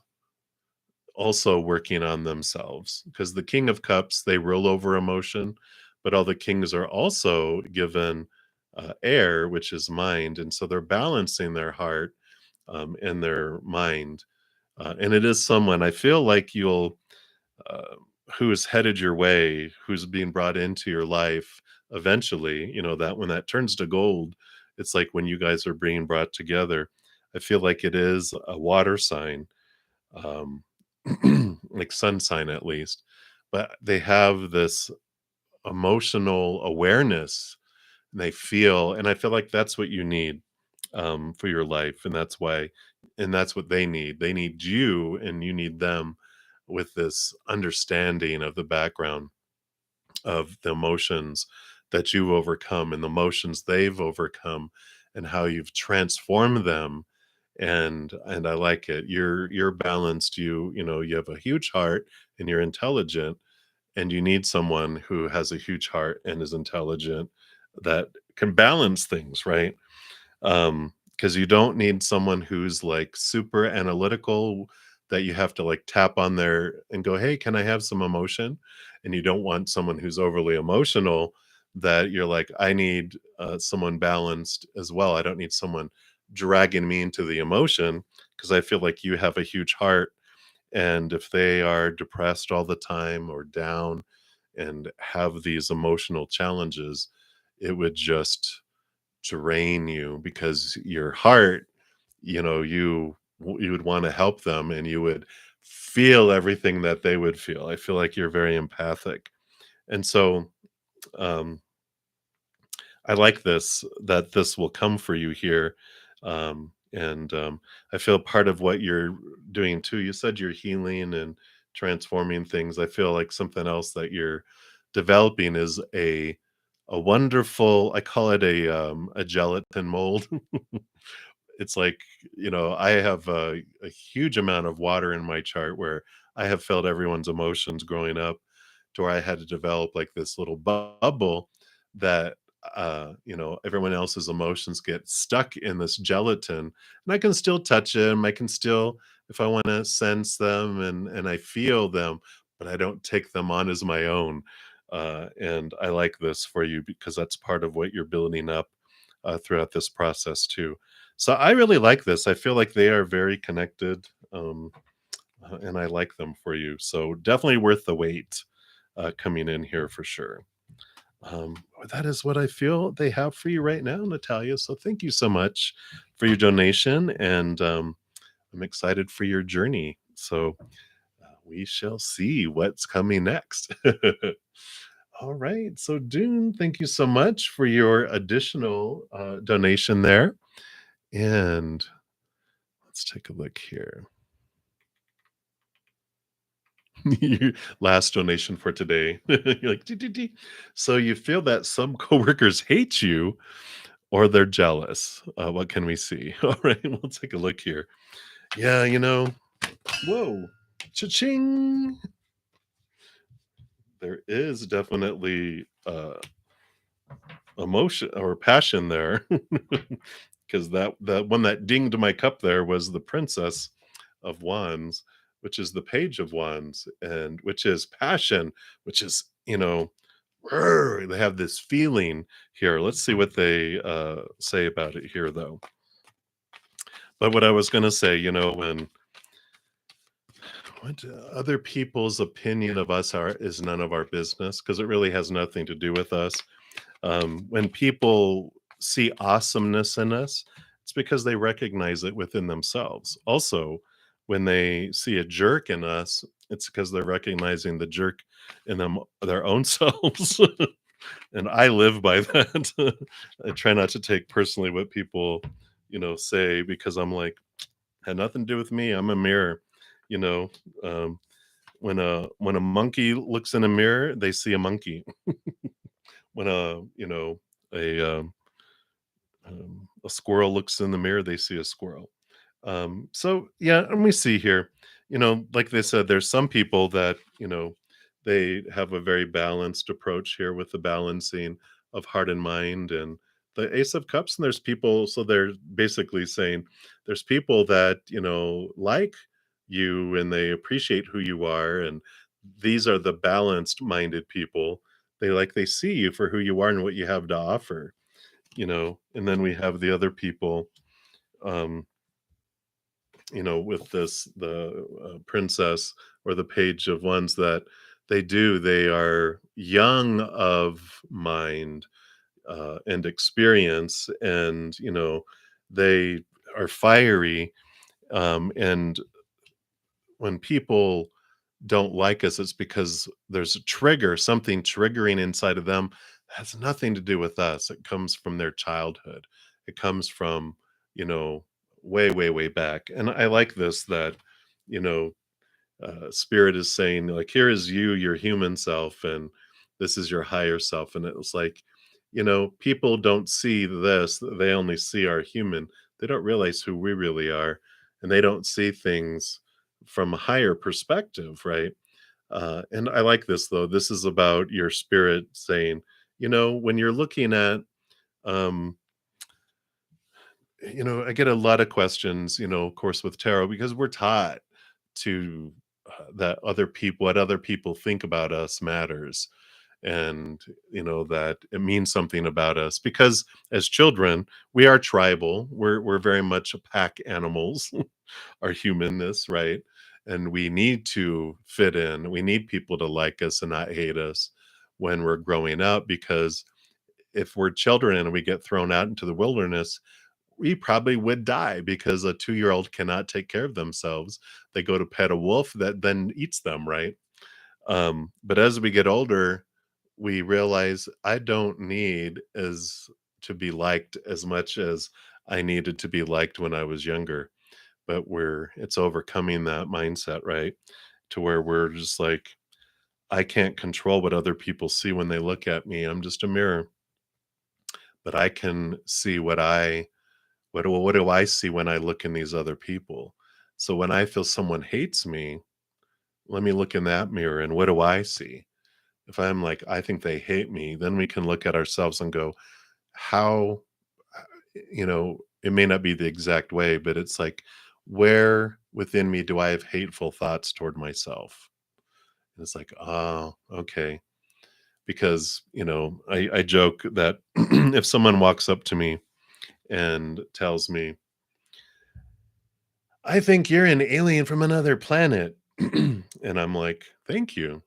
also working on themselves, because the King of Cups, they rule over emotion, but all the kings are also given, air, which is mind, and so they're balancing their heart, and their mind, and it is someone I feel like you'll uh, who is headed your way, who's being brought into your life eventually, that when that turns to gold, it's like when you guys are being brought together. I feel like it is a water sign, um, like sun sign at least, but they have this emotional awareness and they feel, and I feel like that's what you need for your life. And that's what they need. They need you and you need them with this understanding of the background of the emotions that you've overcome and the emotions they've overcome and how you've transformed them. And I like it. You're balanced. You have a huge heart and you're intelligent, and you need someone who has a huge heart and is intelligent that can balance things, right? Because you don't need someone who's like super analytical, that you have to like tap on there and go, "Hey, can I have some emotion?" And you don't want someone who's overly emotional, that you're like, "I need someone balanced as well. I don't need someone dragging me into the emotion because I feel like you have a huge heart. And if they are depressed all the time or down and have these emotional challenges, it would just drain you because your heart, you would want to help them and you would feel everything that they would feel. I feel like you're very empathic. And so um I like this, that this will come for you here. And I feel part of what you're doing too. You said you're healing and transforming things. I feel like something else that you're developing is a wonderful, I call it a gelatin mold. It's like, I have a huge amount of water in my chart where I have felt everyone's emotions growing up, to where I had to develop like this little bubble that everyone else's emotions get stuck in this gelatin, and I can still touch them. I can still, if I want to, sense them and I feel them, but I don't take them on as my own. And I like this for you because that's part of what you're building up throughout this process too. So I really like this. I feel like they are very connected, and I like them for you. So definitely worth the wait coming in here for sure. Um, that is what I feel they have for you right now, Natalia. So thank you so much for your donation, and I'm excited for your journey. So we shall see what's coming next. All right. So Dune, thank you so much for your additional donation there. And let's take a look here. Last donation for today. You're like, "Dee, dee, dee." So you feel that some coworkers hate you or they're jealous. What can we see? All right, we'll take a look here. Yeah, whoa, cha-ching. There is definitely emotion or passion there. Because that one that dinged my cup there was the Princess of Wands, which is the Page of Wands, and which is passion, which is, they have this feeling here. Let's see what they say about it here, though. But what I was going to say, when what other people's opinion of us are is none of our business, because it really has nothing to do with us. When people see awesomeness in us, it's because they recognize it within themselves. Also, when they see a jerk in us, it's because they're recognizing the jerk in their own selves. And I live by that. I try not to take personally what people, say, because I'm like, had nothing to do with me. I'm a mirror, you know. Um, when a monkey looks in a mirror, they see a monkey. When a squirrel looks in the mirror, they see a squirrel. So yeah, and we see here, like they said, there's some people that, they have a very balanced approach here with the balancing of heart and mind and the Ace of Cups. And there's people, so they're basically saying there's people that, like you and they appreciate who you are. And these are the balanced minded people. They see you for who you are and what you have to offer, and then we have the other people, um, with the princess or the page of ones that they are young of mind and experience, and they are fiery, and when people don't like us, it's because there's a trigger, something triggering inside of them. It has nothing to do with us. It comes from their childhood. It comes from, way, way, way back. And I like this, that, you know, spirit is saying, like, here is you, your human self, and this is your higher self. And it was like, people don't see this, they only see our human. They don't realize who we really are, and they don't see things from a higher perspective, right? And I like this, though. This is about your spirit saying, when you're looking at, um, I get a lot of questions, of course, with tarot, because we're taught to that other people, what other people think about us matters, and that it means something about us, because as children we are tribal. We're very much pack animals, our humanness, right? And we need to fit in. We need people to like us and not hate us when we're growing up, because if we're children and we get thrown out into the wilderness, we probably would die, because a 2-year-old cannot take care of themselves. They go to pet a wolf that then eats them, right? But as we get older, we realize I don't need as to be liked as much as I needed to be liked when I was younger. But it's overcoming that mindset, right? To where we're just like, I can't control what other people see when they look at me. I'm just a mirror, but I can see what do I see when I look in these other people. So when I feel someone hates me, let me look in that mirror and what do I see? If I'm like, I think they hate me, then we can look at ourselves and go, how, it may not be the exact way, but it's like, where within me do I have hateful thoughts toward myself? And it's like, oh, okay. Because, I joke that if someone walks up to me and tells me, I think you're an alien from another planet. And I'm like, thank you.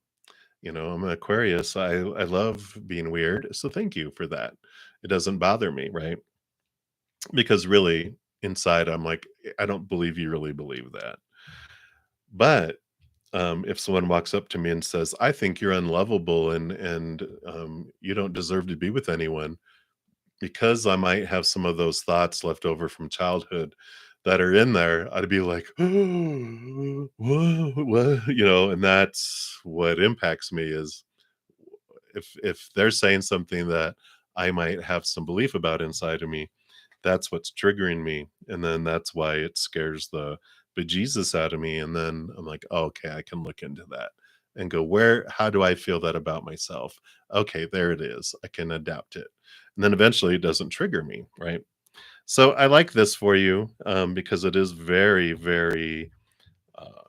I'm an Aquarius. I love being weird. So thank you for that. It doesn't bother me, right? Because really inside I'm like, I don't believe you really believe that. But if someone walks up to me and says, I think you're unlovable and you don't deserve to be with anyone, because I might have some of those thoughts left over from childhood that are in there, I'd be like, what? And that's what impacts me is if they're saying something that I might have some belief about inside of me, that's what's triggering me. And then that's why it scares the bejesus out of me. And then I'm like, oh, okay, I can look into that and go, how do I feel that about myself? Okay, there it is. I can adapt it. And then eventually it doesn't trigger me, right? So I like this for you, because it is very, very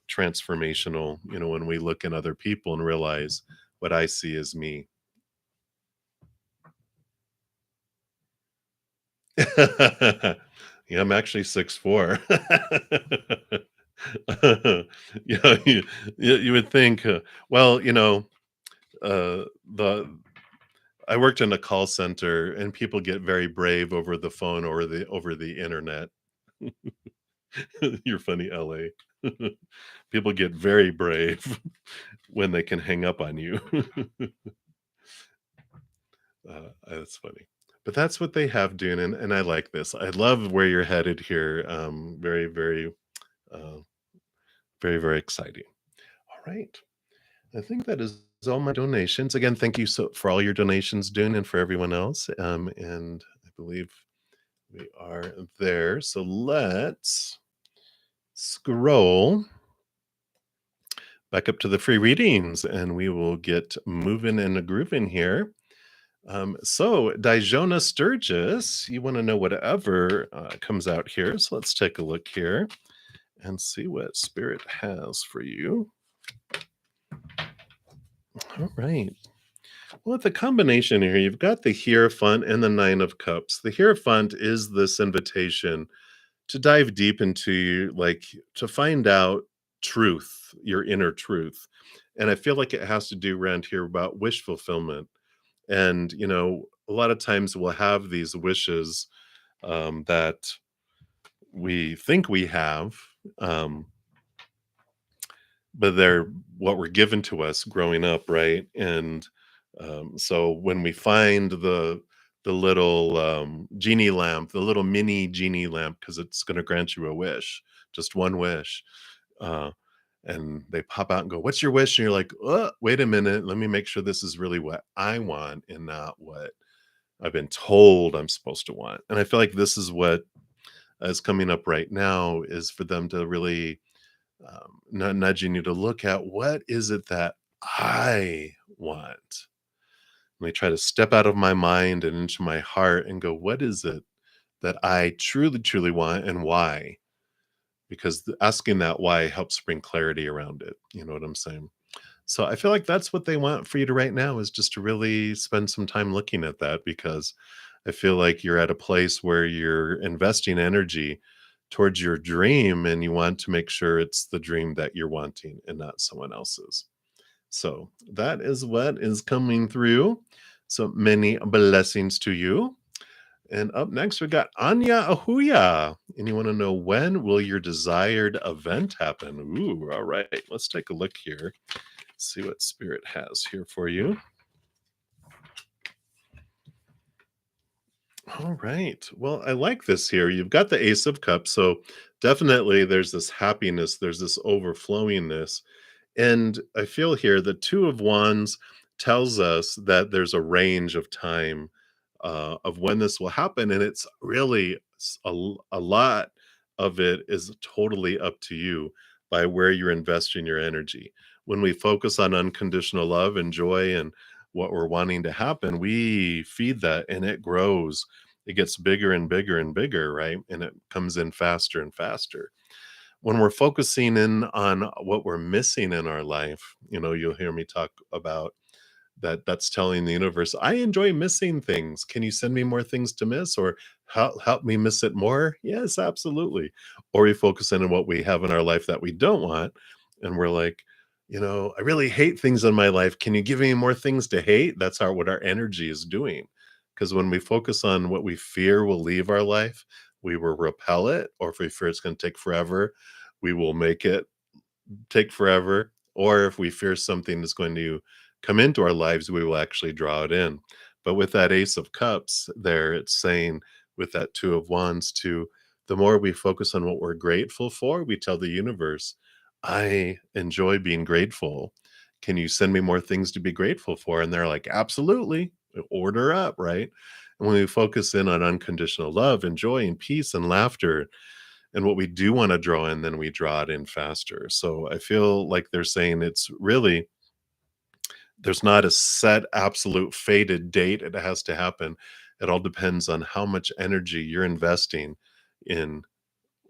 transformational, when we look in other people and realize what I see is me. Yeah, I'm actually 6'4". Yeah, you would think, well, the I worked in a call center and people get very brave over the phone or over the internet. You're funny, LA. People get very brave when they can hang up on you. That's funny. But that's what they have, Dune, and I like this. I love where you're headed here. Very, very, uh, very, very exciting. All right. I think that is all my donations. Again, thank you so for all your donations, Dune, and for everyone else. And I believe we are there. So let's scroll back up to the free readings and we will get moving and grooving here. So Dijona Sturgis, you want to know whatever comes out here. So let's take a look here and see what Spirit has for you. All right. Well, with the combination here, you've got the Hierophant and the Nine of Cups. The Hierophant is this invitation to dive deep into, like, to find out truth, your inner truth. And I feel like it has to do around here about wish fulfillment. And, a lot of times we'll have these wishes that we think we have, um, but they're what were given to us growing up, right? And so when we find the little genie lamp, the little mini genie lamp, because it's going to grant you a wish, just one wish, uh, and they pop out and go, "What's your wish?" And you're like, "Wait a minute, let me make sure this is really what I want and not what I've been told I'm supposed to want." And I feel like this is what is coming up right now, is for them to really nudging you to look at what is it that I want. And I try to step out of my mind and into my heart and go, what is it that I truly, truly want and why? because asking that why helps bring clarity around it. You know what I'm saying? So I feel like that's what they want for you to right now, is just to really spend some time looking at that, because I feel like you're at a place where you're investing energy towards your dream and you want to make sure it's the dream that you're wanting and not someone else's. So that is what is coming through. So many blessings to you. And up next, we got Anya Ahuya. And you want to know, when will your desired event happen? Ooh, all right. Let's take a look here. See what Spirit has here for you. All right. Well, I like this here. You've got the Ace of Cups. So definitely there's this happiness, there's this overflowingness. And I feel here the Two of Wands tells us that there's a range of time of when this will happen. And it's really a lot of it is totally up to you by where you're investing your energy. When we focus on unconditional love and joy and what we're wanting to happen, we feed that and it grows. It gets bigger and bigger and bigger, right? And it comes in faster and faster. When we're focusing in on what we're missing in our life, you'll hear me talk about that. That's telling the universe, I enjoy missing things. Can you send me more things to miss, or help me miss it more? Yes, absolutely. Or we focus in on what we have in our life that we don't want. And we're like, I really hate things in my life. Can you give me more things to hate? That's what our energy is doing. Because when we focus on what we fear will leave our life, we will repel it. Or if we fear it's going to take forever, we will make it take forever. Or if we fear something is going to come into our lives, we will actually draw it in. But with that Ace of Cups there, it's saying, with that Two of Wands, to the more we focus on what we're grateful for, we tell the universe, I enjoy being grateful. Can you send me more things to be grateful for? And they're like, absolutely. Order up, right? And when we focus in on unconditional love and joy and peace and laughter, and what we do want to draw in, then we draw it in faster. So I feel like they're saying it's really, there's not a set absolute fated date it has to happen. It all depends on how much energy you're investing in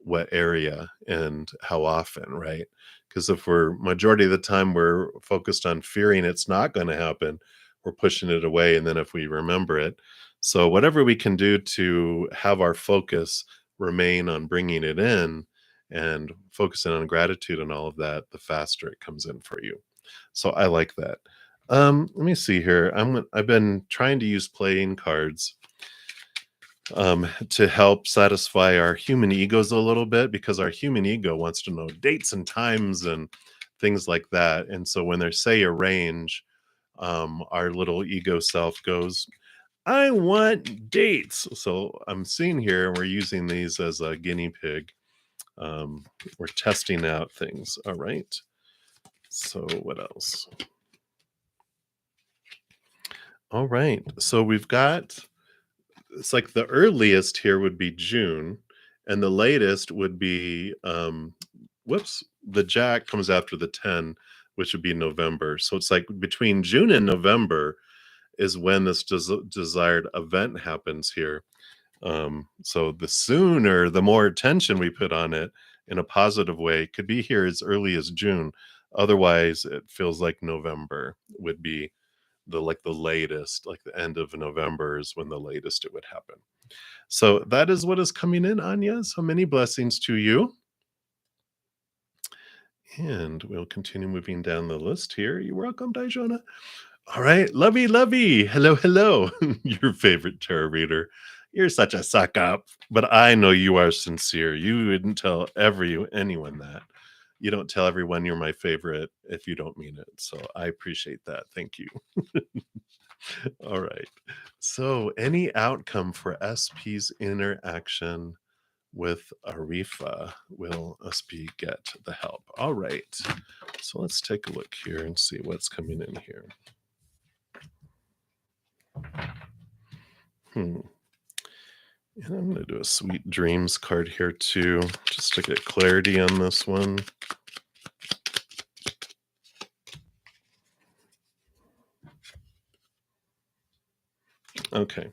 what area and how often, right? Because if we're majority of the time we're focused on fearing it's not going to happen, we're pushing it away. And then if we remember it, so whatever we can do to have our focus remain on bringing it in and focusing on gratitude and all of that, the faster it comes in for you. So I like that. Let me see here. I've been trying to use playing cards to help satisfy our human egos a little bit, because our human ego wants to know dates and times and things like that. And so when they say arrange, our little ego self goes, I want dates. So I'm seeing here, we're using these as a guinea pig. We're testing out things. All right. So what else? All right. So we've got, it's like the earliest here would be June, and the latest would be whoops, the Jack comes after the 10, which would be November. So it's like between June and November is when this desired event happens here. So the sooner, the more attention we put on it in a positive way, it could be here as early as June. Otherwise, it feels like November would be the latest, like the end of November is when the latest it would happen. So that is what is coming in, Anya. So many blessings to you. And we'll continue moving down the list here. You're welcome, Dijona. All right, Lovey, Lovey. Hello, hello. Your favorite tarot reader. You're such a suck up, but I know you are sincere. You wouldn't tell anyone that. You don't tell everyone you're my favorite if you don't mean it. So I appreciate that. Thank you. All right. So, any outcome for SP's interaction with Arifa? Will SP get the help? All right. So, let's take a look here and see what's coming in here. Hmm. And I'm going to do a Sweet Dreams card here too, just to get clarity on this one. Okay.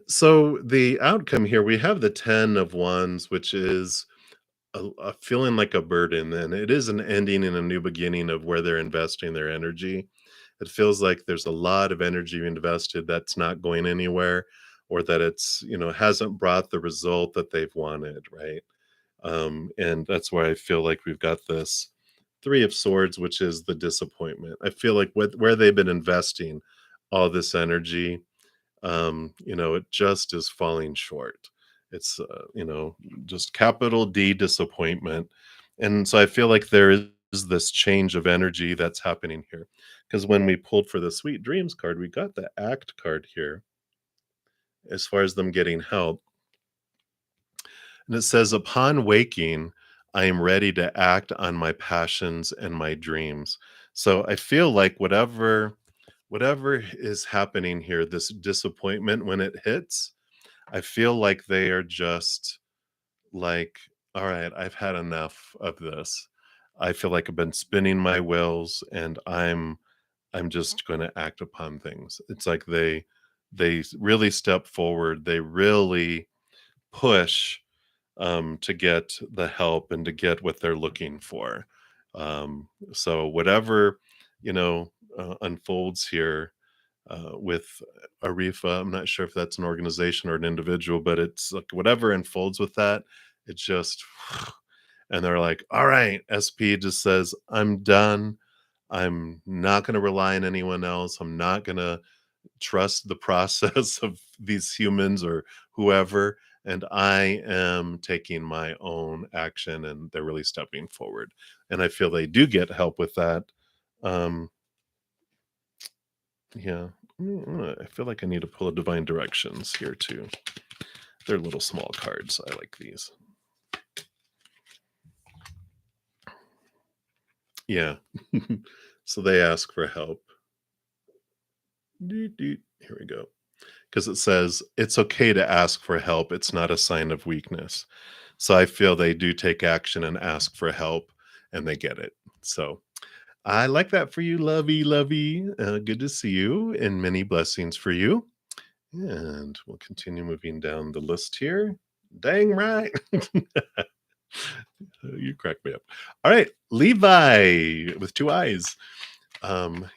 So the outcome here, we have the 10 of Wands, which is a feeling like a burden, and it is an ending and a new beginning of where they're investing their energy. It feels like there's a lot of energy invested that's not going anywhere, or that it's, hasn't brought the result that they've wanted, right? And that's why I feel like we've got this Three of Swords, which is the disappointment. I feel like where they've been investing all this energy, it just is falling short. It's, just capital D disappointment. And so I feel like there is this change of energy that's happening here. Because when we pulled for the Sweet Dreams card, we got the Act card here as far as them getting help. And it says, upon waking, I am ready to act on my passions and my dreams. So I feel like whatever is happening here, this disappointment when it hits, I feel like they are just like, all right, I've had enough of this. I feel like I've been spinning my wheels and I'm just going to act upon things. It's like they really step forward. They really push to get the help and to get what they're looking for. So whatever unfolds here with Arifa, I'm not sure if that's an organization or an individual, but it's like whatever unfolds with that, it's just, and they're like, all right, SP just says, I'm done. I'm not going to rely on anyone else. I'm not going to trust the process of these humans or whoever, and I am taking my own action, and they're really stepping forward, and I feel they do get help with that. Um yeah I feel like I need to pull a divine directions here too. They're little small cards. I like these. Yeah. So they ask for help. Doot, doot. Here we go. Because it says it's okay to ask for help. It's not a sign of weakness. So I feel they do take action and ask for help, and they get it. So I like that for you, lovey, lovey. Good to see you, and many blessings for you. And we'll continue moving down the list here. Dang right. You crack me up. All right, Levi with two eyes.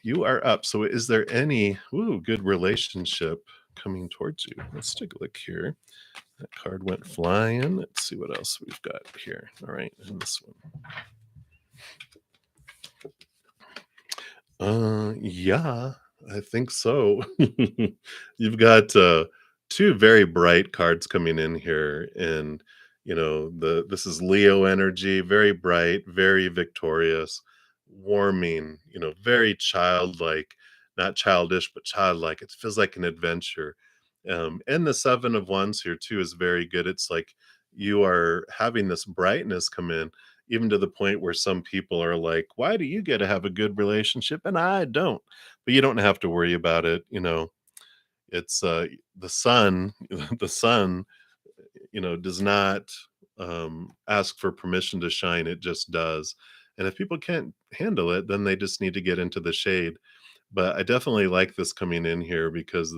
You are up. So is there any good relationship coming towards you? Let's take a look here. That card went flying. Let's see what else we've got here. All right, and this one. Yeah, I think so. You've got two very bright cards coming in here, and the this is Leo energy, very bright, very victorious, warming, very childlike, not childish, but childlike. It feels like an adventure. And the Seven of Wands here too is very good. It's like you are having this brightness come in, even to the point where some people are like, why do you get to have a good relationship and I don't? But you don't have to worry about it. It's the sun, the sun, does not ask for permission to shine. It just does. And if people can't handle it, then they just need to get into the shade. But I definitely like this coming in here because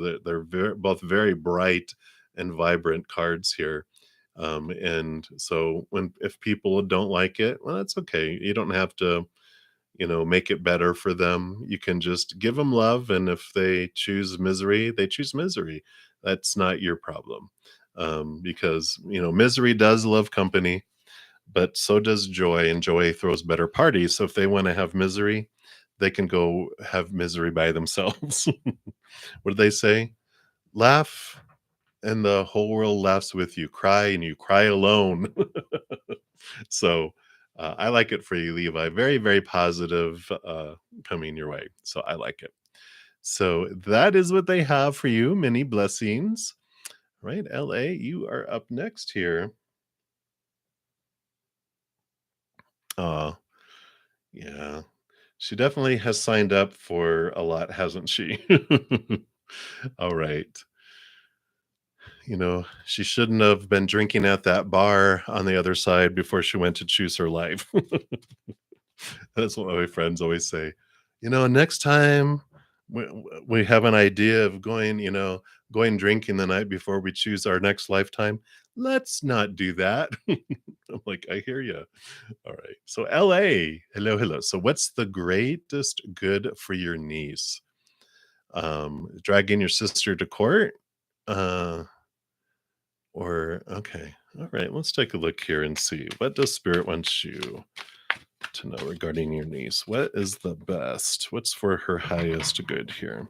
both very bright and vibrant cards here. And so if people don't like it, well, that's okay. You don't have to, make it better for them. You can just give them love. And if they choose misery, they choose misery. That's not your problem. Because, misery does love company, but so does joy, and joy throws better parties. So if they want to have misery, they can go have misery by themselves. What do they say? Laugh and the whole world laughs with you. Cry and you cry alone. So I like it for you, Levi. Very, very positive coming your way. So I like it. So that is what they have for you. Many blessings. Right, LA, you are up next here. Uh, yeah. She definitely has signed up for a lot, hasn't she? All right. She shouldn't have been drinking at that bar on the other side before she went to choose her life. That's what my friends always say. Next time we have an idea of going, going drinking the night before we choose our next lifetime. Let's not do that. I'm like, I hear you. All right. So LA, hello, hello. So what's the greatest good for your niece? Dragging your sister to court? Uh, or okay. All right, let's take a look here and see. What does spirit want you to know regarding your niece? What is the best? What's for her highest good here?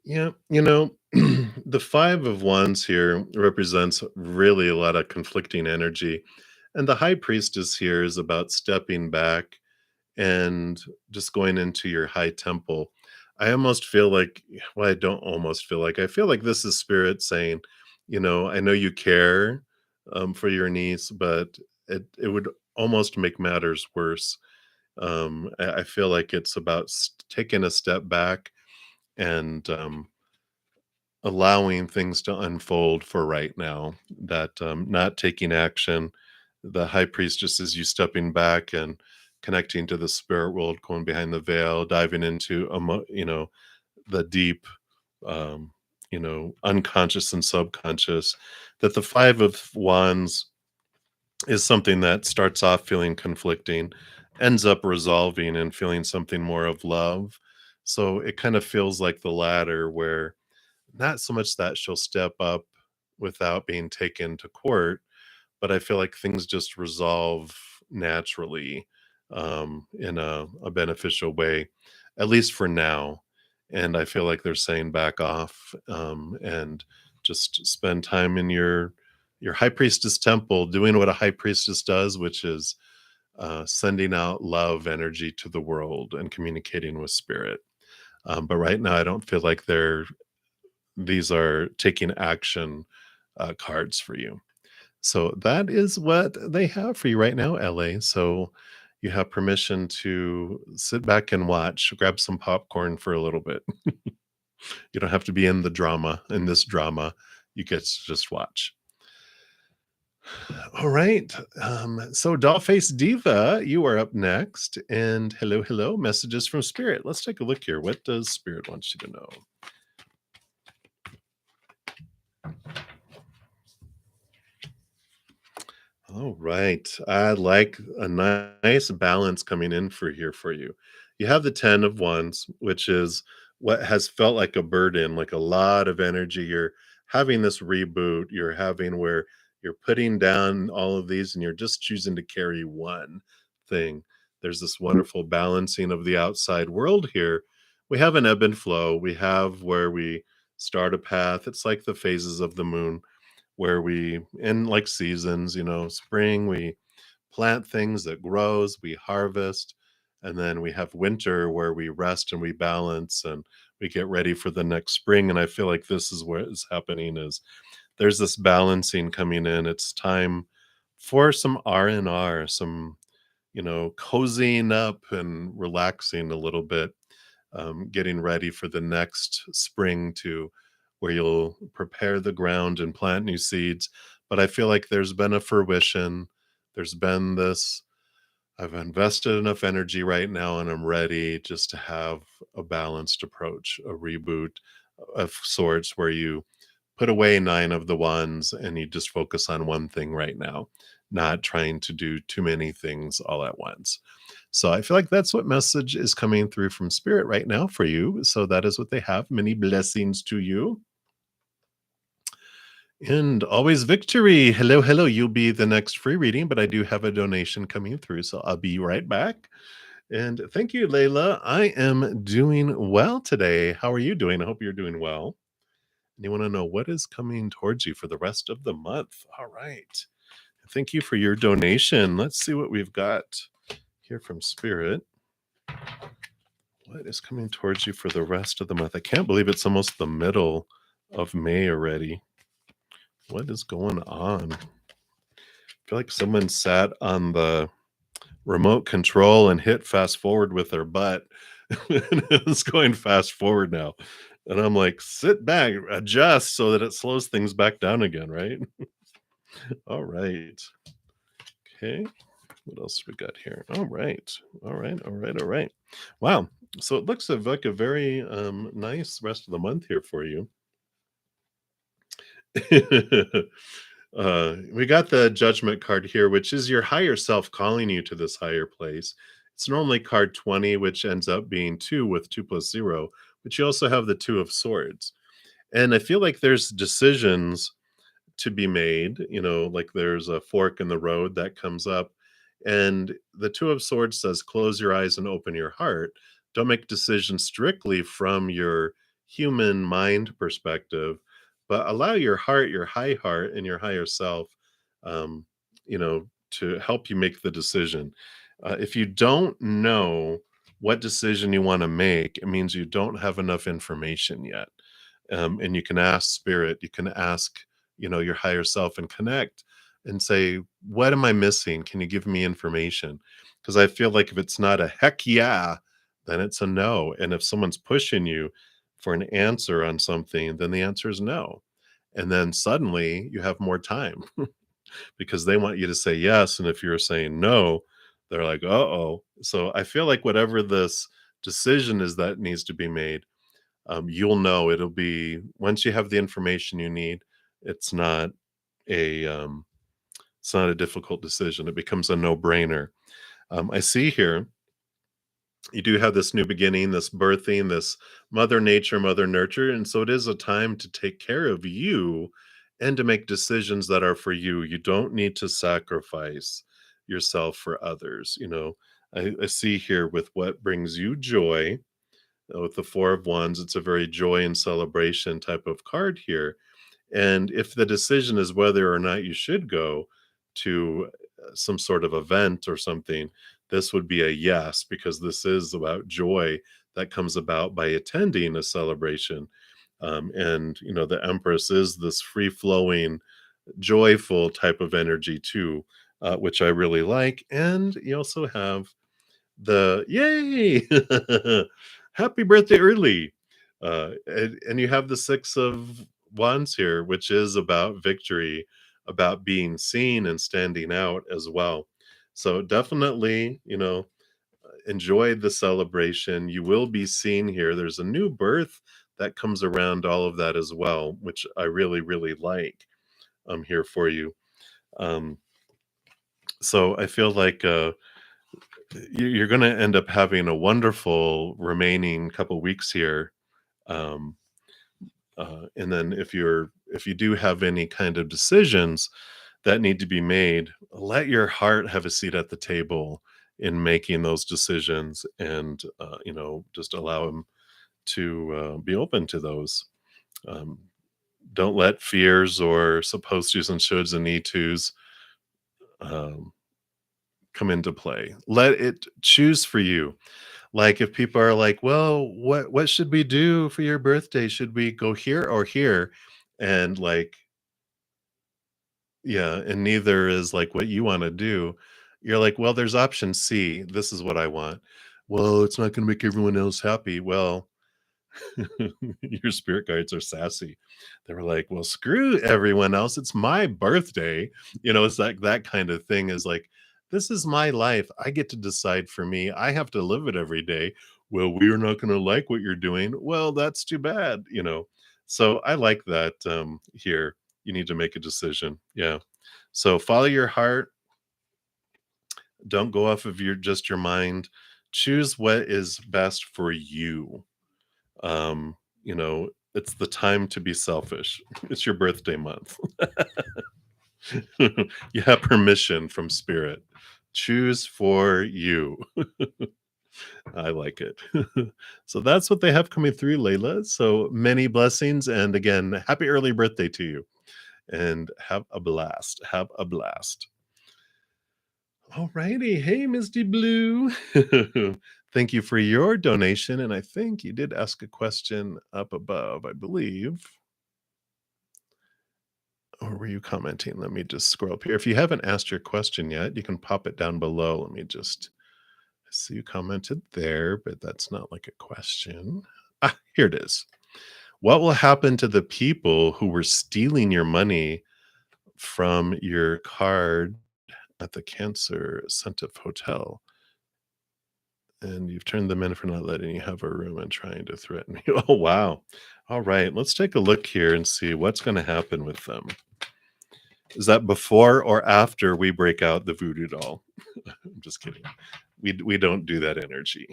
Yeah, the 5 of Wands here represents really a lot of conflicting energy, and the High Priestess here is about stepping back and just going into your high temple. I almost feel like well, I don't almost feel like I feel like this is Spirit saying, "I know you care, for your niece, but it would almost make matters worse." I feel like it's about taking a step back and, allowing things to unfold for right now, that, not taking action. The high priestess is you stepping back and connecting to the spirit world, going behind the veil, diving into, the deep, unconscious and subconscious. That the 5 of Wands is something that starts off feeling conflicting, ends up resolving and feeling something more of love. So it kind of feels like the latter where not so much that she'll step up without being taken to court, but I feel like things just resolve naturally, in a beneficial way, at least for now. And I feel like they're saying back off, and just spend time in your high priestess temple doing what a high priestess does, which is sending out love energy to the world and communicating with spirit. But right now, I don't feel like these are taking action cards for you. So that is what they have for you right now, LA. So you have permission to sit back and watch, grab some popcorn for a little bit. You don't have to be in the drama, in this drama. You get to just watch. All right. So Dollface Diva, you are up next. And hello, hello, messages from Spirit. Let's take a look here. What does Spirit want you to know? All right. I like a nice balance coming in for here for you. You have the 10 of Wands, which is what has felt like a burden, like a lot of energy. You're having this reboot, you're having where you're putting down all of these and you're just choosing to carry one thing. There's this wonderful balancing of the outside world here. We have an ebb and flow. We have where we start a path. It's like the phases of the moon where we in like seasons, spring we plant things that grows, we harvest, and then we have winter where we rest and we balance and we get ready for the next spring. And I feel like this is what is happening is there's this balancing coming in. It's time for some R&R, some cozying up and relaxing a little bit, getting ready for the next spring to where you'll prepare the ground and plant new seeds. But I feel like there's been a fruition. There's been this, I've invested enough energy right now and I'm ready just to have a balanced approach, a reboot of sorts where you put away 9 of the ones and you just focus on one thing right now, not trying to do too many things all at once. So I feel like that's what message is coming through from Spirit right now for you. So that is what they have. Many blessings to you. And always victory. Hello, hello. You'll be the next free reading, but I do have a donation coming through. So I'll be right back. And thank you, Layla. I am doing well today. How are you doing? I hope you're doing well. And you want to know what is coming towards you for the rest of the month. All right. Thank you for your donation. Let's see what we've got here from Spirit. What is coming towards you for the rest of the month? I can't believe it's almost the middle of May already. What is going on? I feel like someone sat on the remote control and hit fast forward with their butt. It's going fast forward now. And I'm like, sit back, adjust so that it slows things back down again, right? All right. Okay. What else we got here? All right. All right. All right. All right. Wow. So it looks like a very nice rest of the month here for you. We got the judgment card here, which is your higher self calling you to this higher place. It's normally card 20, which ends up being 2 with 2 plus 0, but you also have the 2 of swords. And I feel like there's decisions to be made, like there's a fork in the road that comes up. And the Two of Swords says, close your eyes and open your heart. Don't make decisions strictly from your human mind perspective, but allow your heart, your high heart, and your higher self, um, to help you make the decision. If you don't know what decision you want to make, it means you don't have enough information yet. And you can ask spirit, you can ask, your higher self and connect and say, what am I missing? Can you give me information? Because I feel like if it's not a heck yeah, then it's a no. And if someone's pushing you for an answer on something, then the answer is no. And then suddenly you have more time because they want you to say yes. And if you're saying no, they're like, uh-oh. So I feel like whatever this decision is that needs to be made, you'll know it'll be once you have the information you need. It's not a it's not a difficult decision. It becomes a no-brainer. I see here you do have this new beginning, this birthing, this mother nature, mother nurture, and so it is a time to take care of you and to make decisions that are for you. You don't need to sacrifice yourself for others. I see here with what brings you joy, with the Four of Wands, it's a very joy and celebration type of card here. And if the decision is whether or not you should go to some sort of event or something, this would be a yes, because this is about joy that comes about by attending a celebration. And the Empress is this free flowing, joyful type of energy too, which I really like. And you also have the yay! Happy birthday early. And you have the 6 of Wands here, which is about victory, about being seen and standing out as well. So definitely, enjoy the celebration. You will be seen here. There's a new birth that comes around all of that as well, which I really, really like here for you. Um, so I feel like you're going to end up having a wonderful remaining couple weeks here. Um, and then if you do have any kind of decisions that need to be made, let your heart have a seat at the table in making those decisions, and just allow them to be open to those. Um, don't let fears or supposed tos and shoulds and need tos um, come into play. Let it choose for you. Like, if people are like, "Well, what should we do for your birthday? Should we go here or here?" And, like, yeah, and neither is, like, what you wanna do. You're like, "Well, there's option C. This is what I want." "Well, it's not gonna make everyone else happy." Well, your spirit guides are sassy. They were like, "Well, screw everyone else. It's my birthday." It's like that kind of thing is like, "This is my life. I get to decide for me. I have to live it every day." "Well, we're not going to like what you're doing." "Well, that's too bad." So I like that here. You need to make a decision. Yeah. So follow your heart. Don't go off of your mind. Choose what is best for you. It's the time to be selfish. It's your birthday month. You have permission from spirit. Choose for you. I like it. So that's what they have coming through, Layla. So many blessings. And again, happy early birthday to you. And have a blast. Have a blast. All righty. Hey, Misty Blue. Thank you for your donation. And I think you did ask a question up above, I believe. Or were you commenting? Let me just scroll up here. If you haven't asked your question yet, you can pop it down below. Let me just I see you commented there, but that's not like a question. Ah, here it is. What will happen to the people who were stealing your money from your card at the Cancer Sentif Hotel? And you've turned them in for not letting you have a room and trying to threaten you. Oh, wow. All right. Let's take a look here and see what's going to happen with them. Is that before or after we break out the voodoo doll? I'm just kidding. We don't do that energy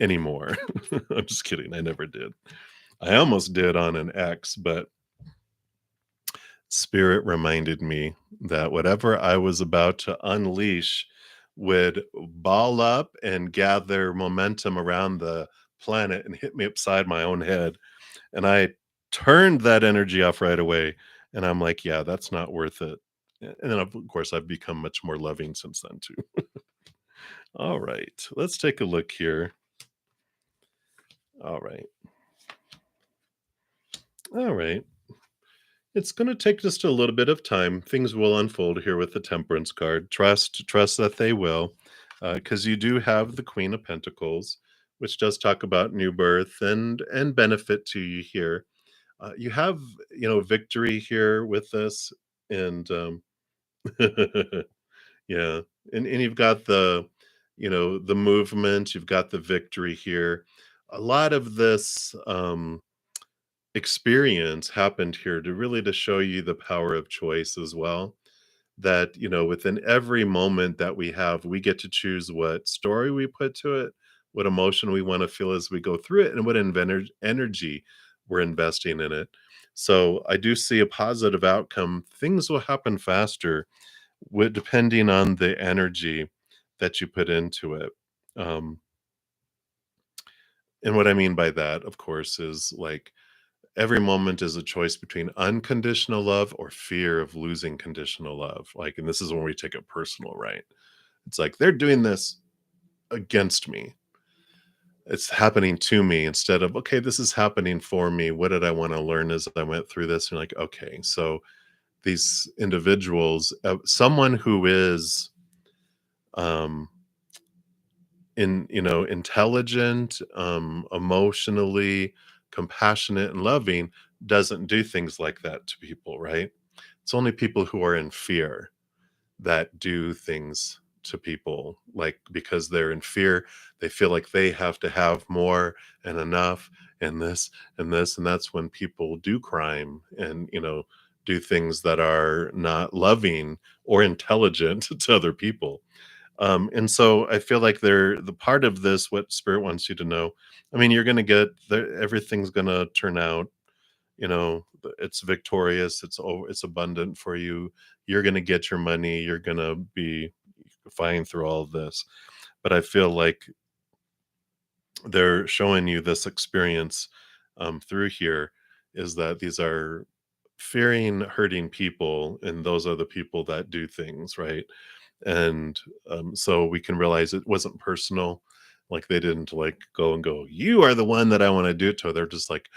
anymore. I'm just kidding. I never did. I almost did on an ex, but Spirit reminded me that whatever I was about to unleash would ball up and gather momentum around the planet and hit me upside my own head. And I turned that energy off right away. And I'm like, yeah, that's not worth it. And then, of course, I've become much more loving since then, too. All right. Let's take a look here. All right. All right. It's going to take just a little bit of time. Things will unfold here with the Temperance card. Trust that they will, because you do have the Queen of Pentacles, which does talk about new birth and benefit to you here. You have victory here with this, and yeah, and you've got the movement. You've got the victory here. A lot of this. Experience happened here to show you the power of choice as well, that within every moment that we have, we get to choose what story we put to it, what emotion we want to feel as we go through it, and what energy we're investing in it. So I do see a positive outcome. Things will happen faster depending on the energy that you put into it. um, and what I mean by that, of course, is like every moment is a choice between unconditional love or fear of losing conditional love. Like, and this is when we take it personal, right? It's like they're doing this against me. It's happening to me instead of, okay, this is happening for me. What did I want to learn as I went through this? And you're like, okay, so these individuals, someone who is um intelligent, emotionally compassionate and loving, doesn't do things like that to people, right? It's only people who are in fear that do things to people, like, because they're in fear. They feel like they have to have more and enough and this and this, and that's when people do crime and do things that are not loving or intelligent to other people. And so I feel like they're the part of this, what Spirit wants you to know. I mean, you're going to get everything's going to turn out, it's victorious, it's abundant for you. You're going to get your money. You're going to be fine through all of this. But I feel like they're showing you this experience through here is that these are fearing, hurting people, and those are the people that do things, right? And so we can realize it wasn't personal. Like, they didn't like go and go, you are the one that I want to do it to. They're just like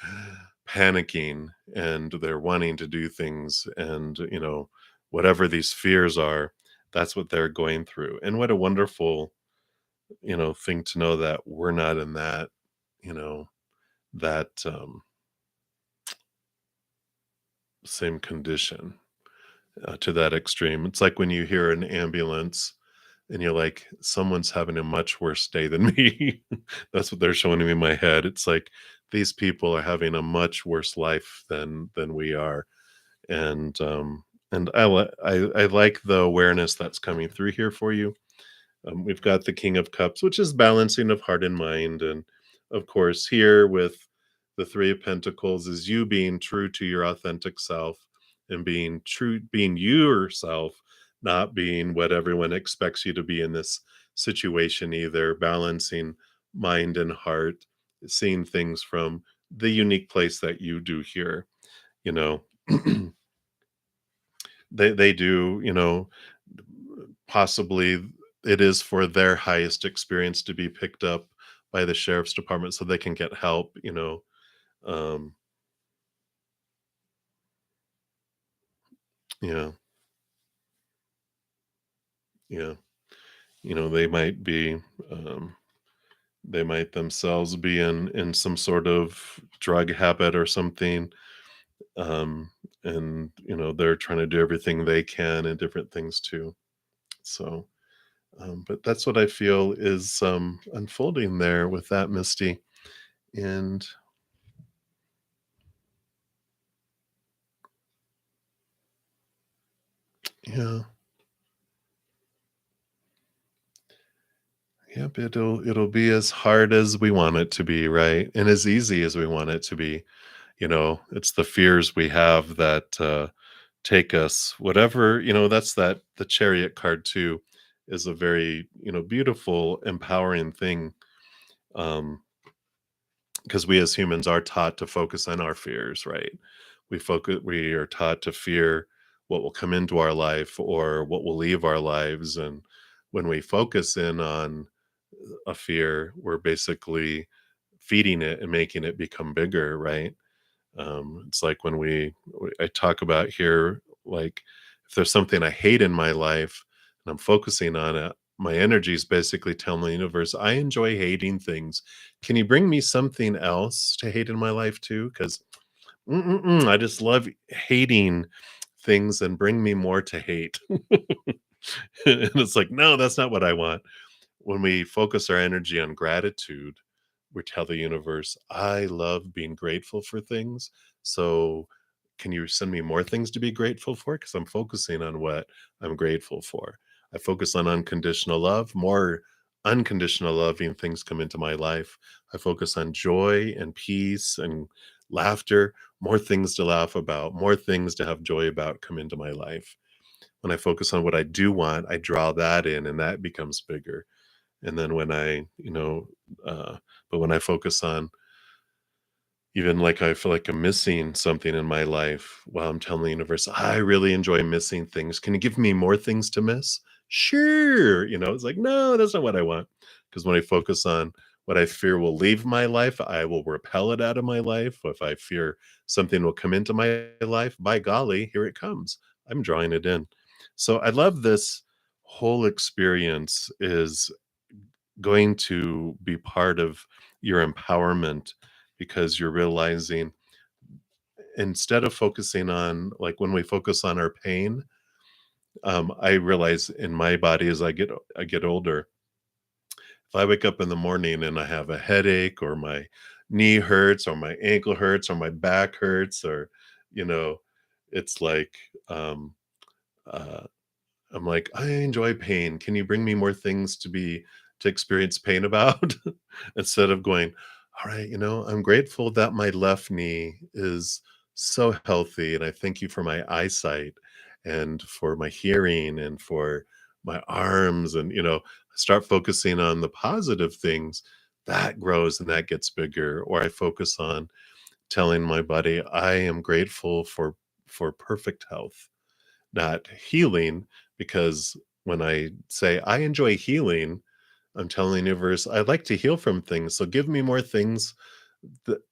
panicking, and they're wanting to do things, and whatever these fears are, that's what they're going through. And what a wonderful thing to know that we're not in that you know that same condition, to that extreme. It's like when you hear an ambulance and you're like, someone's having a much worse day than me. That's what they're showing me in my head. It's like these people are having a much worse life than we are. And I like the awareness that's coming through here for you. We've got the King of Cups, which is balancing of heart and mind. And of course, here with the Three of Pentacles is you being true to your authentic self and being true, being yourself, not being what everyone expects you to be in this situation, either balancing mind and heart, seeing things from the unique place that you do here. You know, they do, possibly it is for their highest experience to be picked up by the sheriff's department so they can get help. um yeah, yeah, they might be um They might themselves be in some sort of drug habit or something, um, and, they're trying to do everything they can and different things too. So, but that's what I feel is, unfolding there with that, Misty, and yeah. Yep, it'll be as hard as we want it to be, right? And as easy as we want it to be. It's the fears we have that take us whatever, that's that the chariot card too is a very, beautiful, empowering thing. Um, because we as humans are taught to focus on our fears, right? We are taught to fear what will come into our life or what will leave our lives. And when we focus in on a fear, we're basically feeding it and making it become bigger, right? It's like when I talk about here, like if there's something I hate in my life and I'm focusing on it, my energy is basically telling the universe, I enjoy hating things. Can you bring me something else to hate in my life too? Because I just love hating things and bring me more to hate. And it's like, no, that's not what I want. When we focus our energy on gratitude, we tell the universe, I love being grateful for things. So, can you send me more things to be grateful for? Because I'm focusing on what I'm grateful for. I focus on unconditional love, more unconditional loving things come into my life. I focus on joy and peace and laughter, more things to laugh about, more things to have joy about come into my life. When I focus on what I do want, I draw that in and that becomes bigger. And then when uh, but when I focus on even like I feel like I'm missing something in my life, while I'm telling the universe, I really enjoy missing things. Can you give me more things to miss? Sure. It's like, no, that's not what I want. Because when I focus on what I fear will leave my life, I will repel it out of my life. If I fear something will come into my life, by golly, here it comes. I'm drawing it in. So I love this whole experience is going to be part of your empowerment because you're realizing instead of focusing on like when we focus on our pain, I realize in my body as I get older, if I wake up in the morning and I have a headache or my knee hurts or my ankle hurts or my back hurts or you know it's like uh I'm like, I enjoy pain. Can you bring me more things to experience pain about? Instead of going, all right, I'm grateful that my left knee is so healthy. And I thank you for my eyesight and for my hearing and for my arms. And, start focusing on the positive things that grows and that gets bigger. Or I focus on telling my body, I am grateful for perfect health, not healing, because when I say I enjoy healing, I'm telling the universe I'd like to heal from things. So give me more things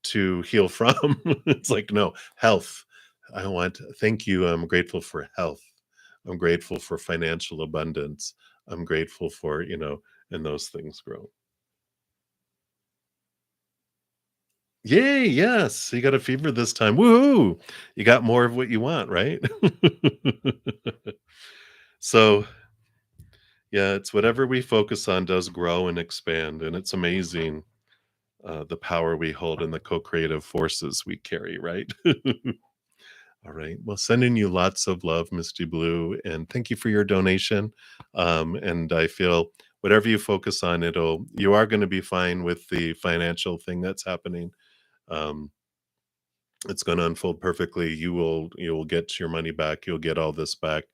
to heal from. It's like, no, health. Thank you. I'm grateful for health. I'm grateful for financial abundance. I'm grateful for, and those things grow. Yay. Yes. You got a fever this time. Woohoo. You got more of what you want, right? So, yeah, it's whatever we focus on does grow and expand, and it's amazing the power we hold and the co-creative forces we carry, right? All right. Well, sending you lots of love, Misty Blue, and thank you for your donation. And I feel whatever you focus on, you are going to be fine with the financial thing that's happening. Um, it's going to unfold perfectly. You will get your money back. You'll get all this back.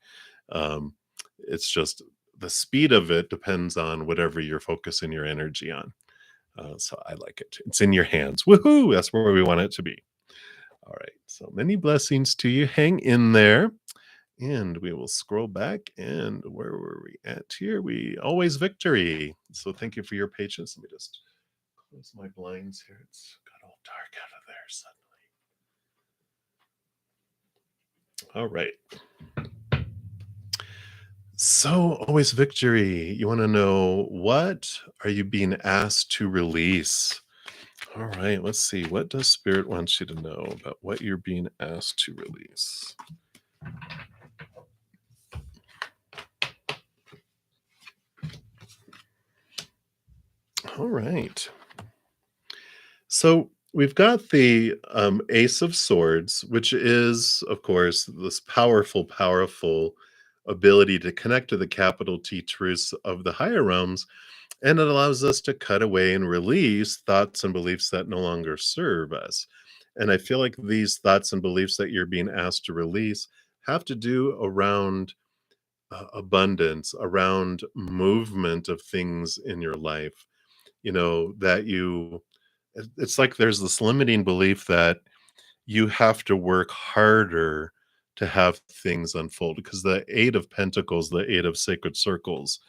Um, it's just the speed of it depends on whatever you're focusing your energy on. So I like it. It's in your hands. Woohoo! That's where we want it to be. All right. So many blessings to you. Hang in there. And we will scroll back. And where were we at here? We always victory. So thank you for your patience. Let me just close my blinds here. It's got all dark out of there suddenly. All right. So, always victory. You want to know, what are you being asked to release? All right, let's see. What does Spirit want you to know about what you're being asked to release? All right. So, we've got the Ace of Swords, which is, of course, this powerful, powerful ability to connect to the capital T truths of the higher realms. And it allows us to cut away and release thoughts and beliefs that no longer serve us. And I feel like these thoughts and beliefs that you're being asked to release have to do around abundance, around movement of things in your life. That it's like there's this limiting belief that you have to work harder to have things unfold, because the Eight of Pentacles, the Eight of Sacred Circles,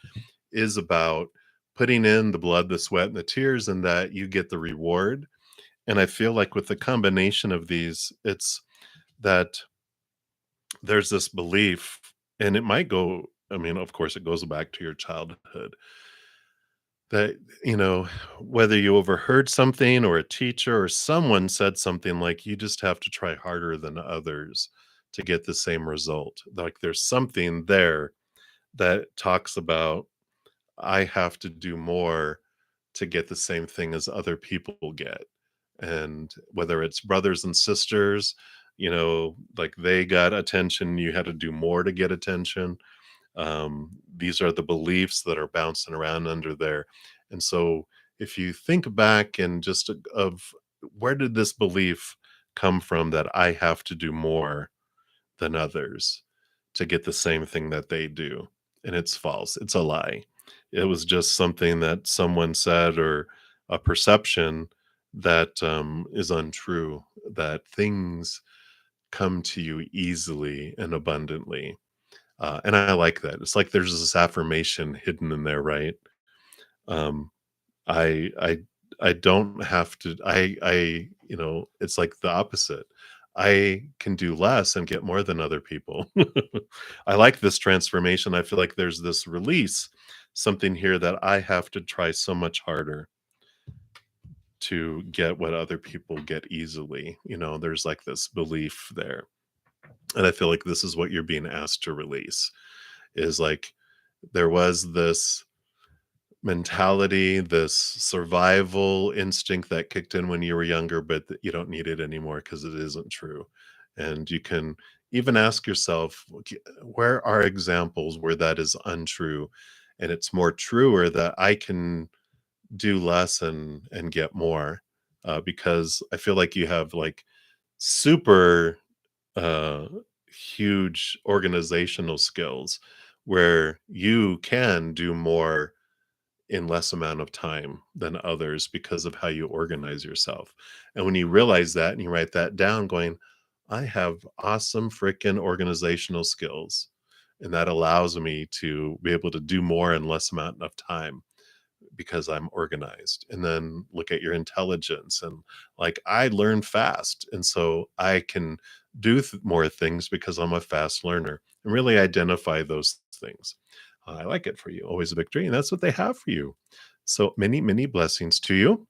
is about putting in the blood, the sweat, and the tears, and that you get the reward. And I feel like with the combination of these, it's that there's this belief, and it might go, I mean, of course, it goes back to your childhood, that, whether you overheard something or a teacher or someone said something like, you just have to try harder than others to get the same result. Like there's something there that talks about, I have to do more to get the same thing as other people get. And whether it's brothers and sisters, like they got attention, you had to do more to get attention. These are the beliefs that are bouncing around under there. And so if you think back and just of where did this belief come from, that I have to do more than others to get the same thing that they do. And it's false. It's a lie. It was just something that someone said, or a perception that is untrue, that things come to you easily and abundantly. And I like that. It's like there's this affirmation hidden in there, right? Um, I I I don't have to it's like the opposite. I can do less and get more than other people. I like this transformation. I feel like there's this release, something here that I have to try so much harder to get what other people get easily. There's like this belief there. And I feel like this is what you're being asked to release, is like there was this mentality, this survival instinct that kicked in when you were younger, but you don't need it anymore because it isn't true. And you can even ask yourself, "Okay, where are examples where that is untrue? And it's more truer that I can do less and get more." Because I feel like you have like super uh, huge organizational skills where you can do more in less amount of time than others because of how you organize yourself. And when you realize that and you write that down, going, I have awesome freaking organizational skills. And that allows me to be able to do more in less amount of time because I'm organized. And then look at your intelligence, and like I learn fast. And so I can do more things because I'm a fast learner, and really identify those things. I like it for you. Always a victory. And that's what they have for you. So many, many blessings to you.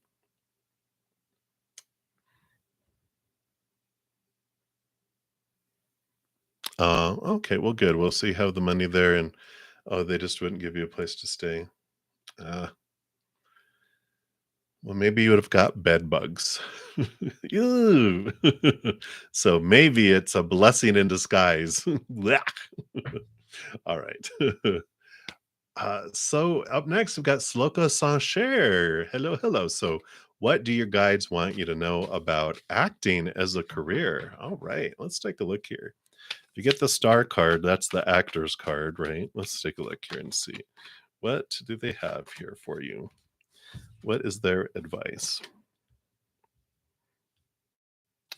Okay, well, good. We'll see how the money there, and oh, they just wouldn't give you a place to stay. Uh, well, maybe you would have got bed bugs. Ew. So maybe it's a blessing in disguise. Blech. All right. So up next, we've got Sloka Sancher. Hello, hello. So, what do your guides want you to know about acting as a career? All right, let's take a look here. If you get the star card, that's the actor's card, right? Let's take a look here and see. What do they have here for you? What is their advice?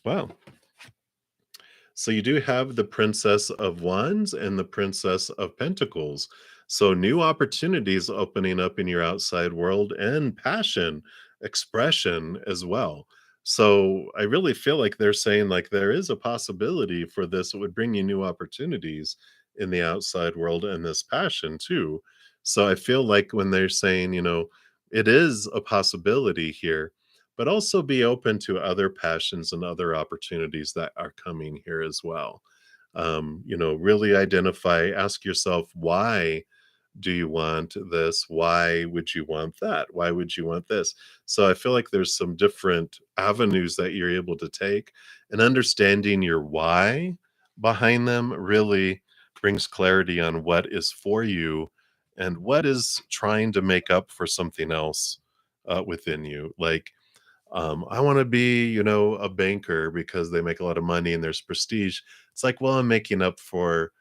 Wow. So you do have the Princess of Wands and the Princess of Pentacles. So new opportunities opening up in your outside world, and passion, expression as well. So I really feel like they're saying like there is a possibility for this. It would bring you new opportunities in the outside world and this passion too. So I feel like when they're saying, it is a possibility here, but also be open to other passions and other opportunities that are coming here as well. Really identify, ask yourself, why do you want this? Why would you want that? Why would you want this? So I feel like there's some different avenues that you're able to take, and understanding your why behind them really brings clarity on what is for you and what is trying to make up for something else within you. Like, I want to be, a banker because they make a lot of money and there's prestige. It's like, well, I'm making up for,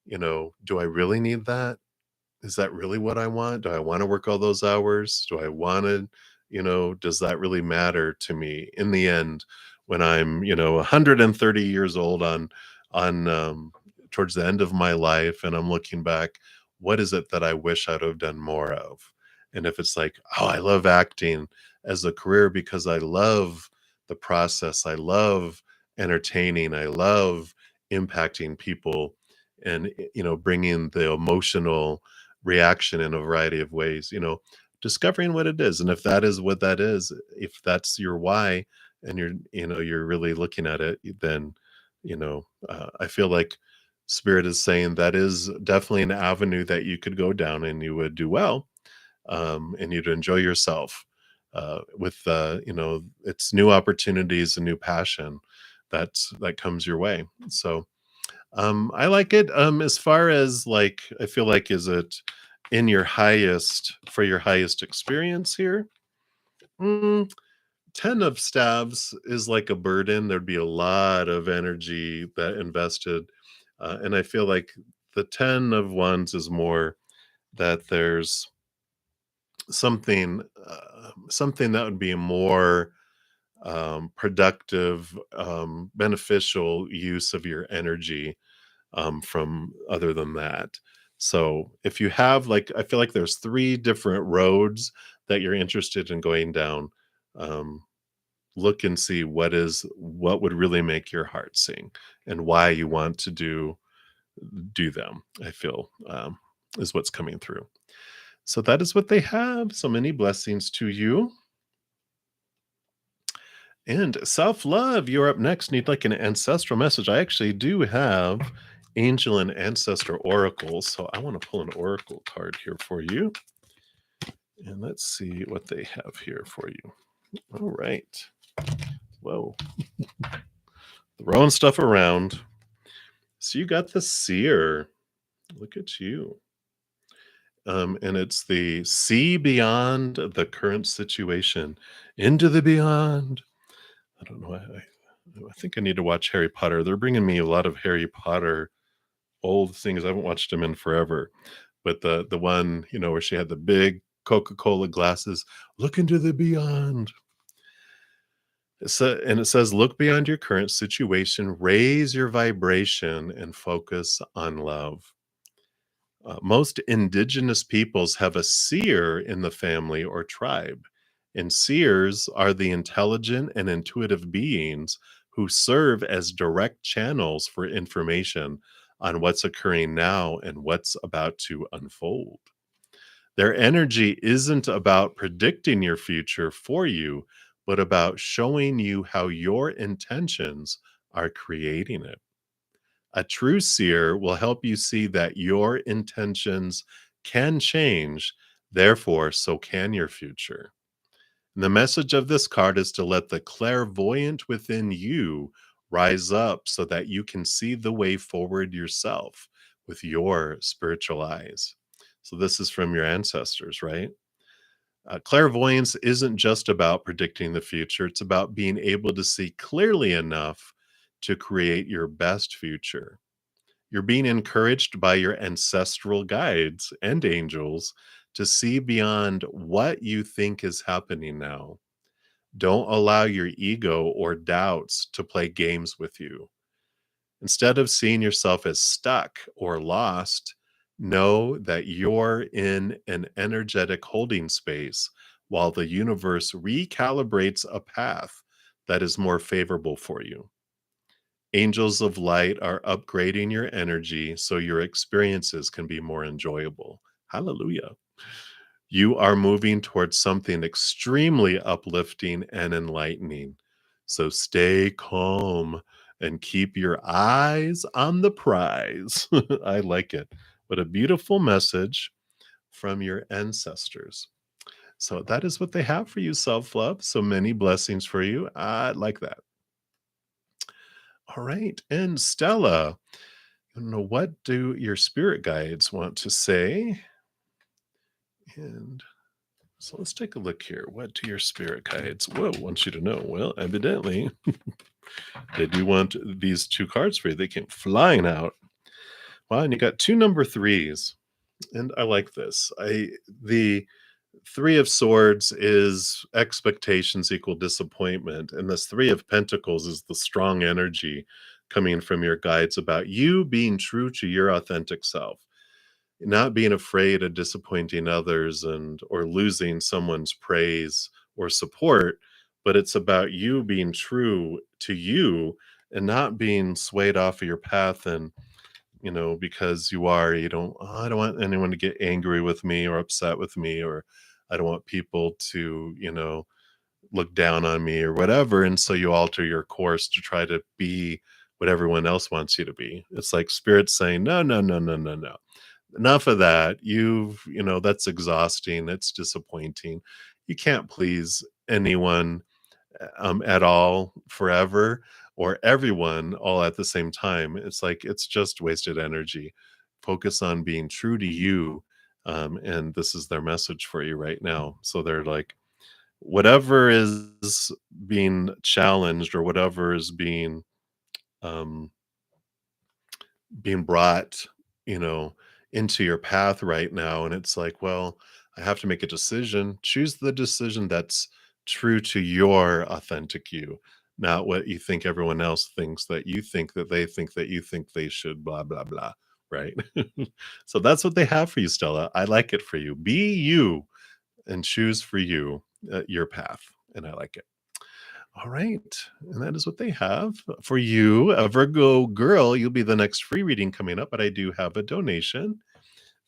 do I really need that? Is that really what I want? Do I wanna work all those hours? Do I wanna does that really matter to me in the end when I'm, 130 years old on towards the end of my life and I'm looking back, what is it that I wish I'd have done more of? And if it's like, "Oh, I love acting as a career because I love the process, I love entertaining, I love impacting people and, bringing the emotional reaction in a variety of ways, discovering what it is. And if that is what that is, if that's your why and you're really looking at it, then, I feel like spirit is saying that is definitely an avenue that you could go down and you would do well, and you'd enjoy yourself with, it's new opportunities and new passion that comes your way. So, I like it. As far as like, I feel like, is it in your highest for your highest experience here? Mm, 10 of staves is like a burden. There'd be a lot of energy that invested. And I feel like the 10 of wands is more that there's something that would be more productive, beneficial use of your energy from other than that. So if you have like, I feel like there's three different roads that you're interested in going down. Um, Look and see what would really make your heart sing and why you want to do them. I feel is what's coming through. So that is what they have. So many blessings to you. And self love, you're up next. Need like an ancestral message. I actually do have angel and ancestor oracles. So I want to pull an oracle card here for you. And let's see what they have here for you. All right. Whoa. Throwing stuff around. So you got the seer. Look at you. And it's the see beyond the current situation into the beyond. I don't know. I think I need to watch Harry Potter. They're bringing me a lot of Harry Potter old things. I haven't watched them in forever. But the one, where she had the big Coca-Cola glasses, look into the beyond. And it says, look beyond your current situation, raise your vibration, and focus on love. Most indigenous peoples have a seer in the family or tribe, and seers are the intelligent and intuitive beings who serve as direct channels for information on what's occurring now and what's about to unfold. Their energy isn't about predicting your future for you, but about showing you how your intentions are creating it. A true seer will help you see that your intentions can change, therefore, so can your future. And the message of this card is to let the clairvoyant within you rise up so that you can see the way forward yourself with your spiritual eyes. So, this is from your ancestors, right? Clairvoyance isn't just about predicting the future, it's about being able to see clearly enough to create your best future. You're being encouraged by your ancestral guides and angels to see beyond what you think is happening now. Don't allow your ego or doubts to play games with you. Instead of seeing yourself as stuck or lost, know that you're in an energetic holding space while the universe recalibrates a path that is more favorable for you. Angels of light are upgrading your energy so your experiences can be more enjoyable. Hallelujah. You are moving towards something extremely uplifting and enlightening. So stay calm and keep your eyes on the prize. I like it. What a beautiful message from your ancestors. So that is what they have for you, self love. So many blessings for you. I like that. All right. And Stella, I don't know, what do your spirit guides want to say? And so let's take a look here. What do your spirit guides want you to know? Well, evidently, they do want these two cards for you. They came flying out. Wow, and you got two number threes. And I like this. The Three of Swords is expectations equal disappointment, and this Three of Pentacles is the strong energy coming from your guides about you being true to your authentic self, not being afraid of disappointing others and or losing someone's praise or support, but it's about you being true to you and not being swayed off of your path and because you don't, "Oh, I don't want anyone to get angry with me or upset with me, or I don't want people to, look down on me or whatever." And so you alter your course to try to be what everyone else wants you to be. It's like spirit saying, no, no, no, no, no, no. Enough of that. That's exhausting. It's disappointing. You can't please anyone at all forever or everyone all at the same time. It's like it's just wasted energy. Focus on being true to you. And this is their message for you right now. So they're like, whatever is being challenged or whatever is um, being brought, you know, into your path right now. And it's like, well, I have to make a decision. Choose the decision that's true to your authentic you, not what you think everyone else thinks that you think that they think that you think they should, blah, blah, blah. Right. So that's what they have for you, Stella. I like it for you. Be you and choose for you your path. And I like it. All right. And that is what they have for you. A Virgo girl, you'll be the next free reading coming up, but I do have a donation.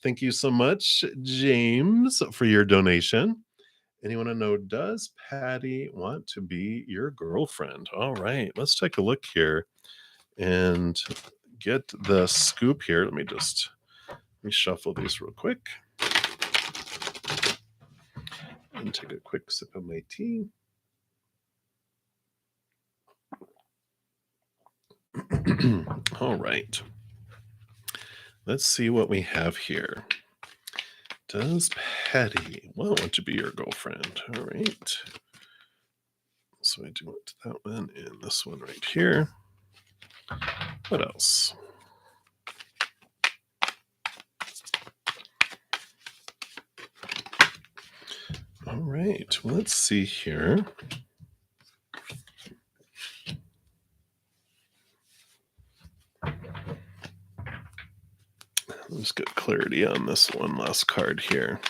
Thank you so much, James, for your donation. Anyone to know, does Patty want to be your girlfriend? All right. Let's take a look here and get the scoop here. Let me shuffle these real quick and take a quick sip of my tea. All right. Let's see what we have here. Does Patty want to be your girlfriend? All right. So I do want that one and this one right here. What else? All right. Well, let's see here. Let's get clarity on this one last card here.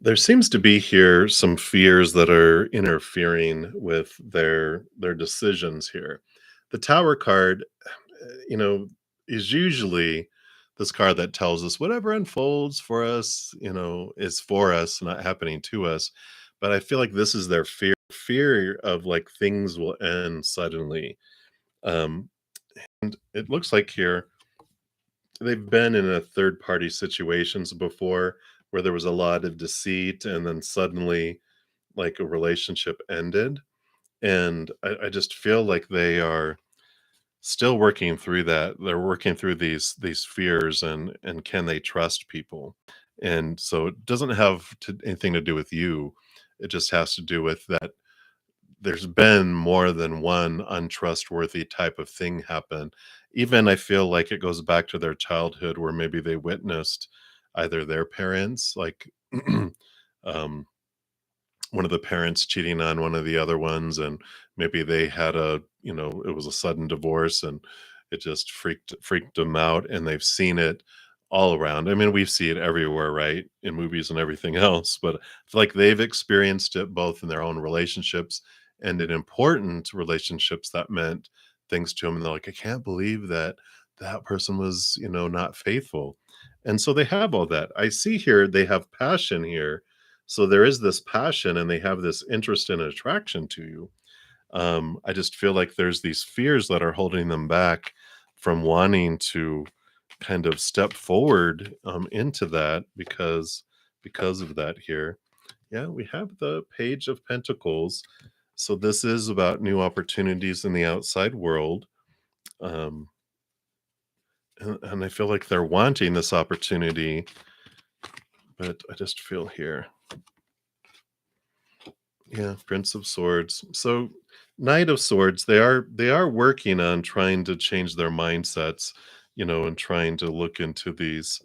There seems to be here some fears that are interfering with their decisions here. The Tower card, is usually this card that tells us whatever unfolds for us, is for us, not happening to us. But I feel like this is their fear of like things will end suddenly. Um, and it looks like here they've been in a third party situations before where there was a lot of deceit and then suddenly like a relationship ended. And I just feel like they are still working through that. They're working through these fears and can they trust people? And so it doesn't have anything to do with you. It just has to do with that there's been more than one untrustworthy type of thing happen. Even I feel like it goes back to their childhood where maybe they witnessed either their parents, like um, one of the parents cheating on one of the other ones, and maybe they had it was a sudden divorce and it just freaked them out, and they've seen it all around. I mean, we see it everywhere, right? In movies and everything else, but I feel like they've experienced it both in their own relationships and in important relationships that meant things to them. And they're like, I can't believe that that person was, not faithful. And so they have all that. I see here they have passion here. So there is this passion and they have this interest and attraction to you. I just feel like there's these fears that are holding them back from wanting to kind of step forward into that because of that here. Yeah, we have the Page of Pentacles. So this is about new opportunities in the outside world. Um, and I feel like they're wanting this opportunity, but I just feel here. Yeah, Prince of Swords. So Knight of Swords, they are working on trying to change their mindsets, and trying to look into these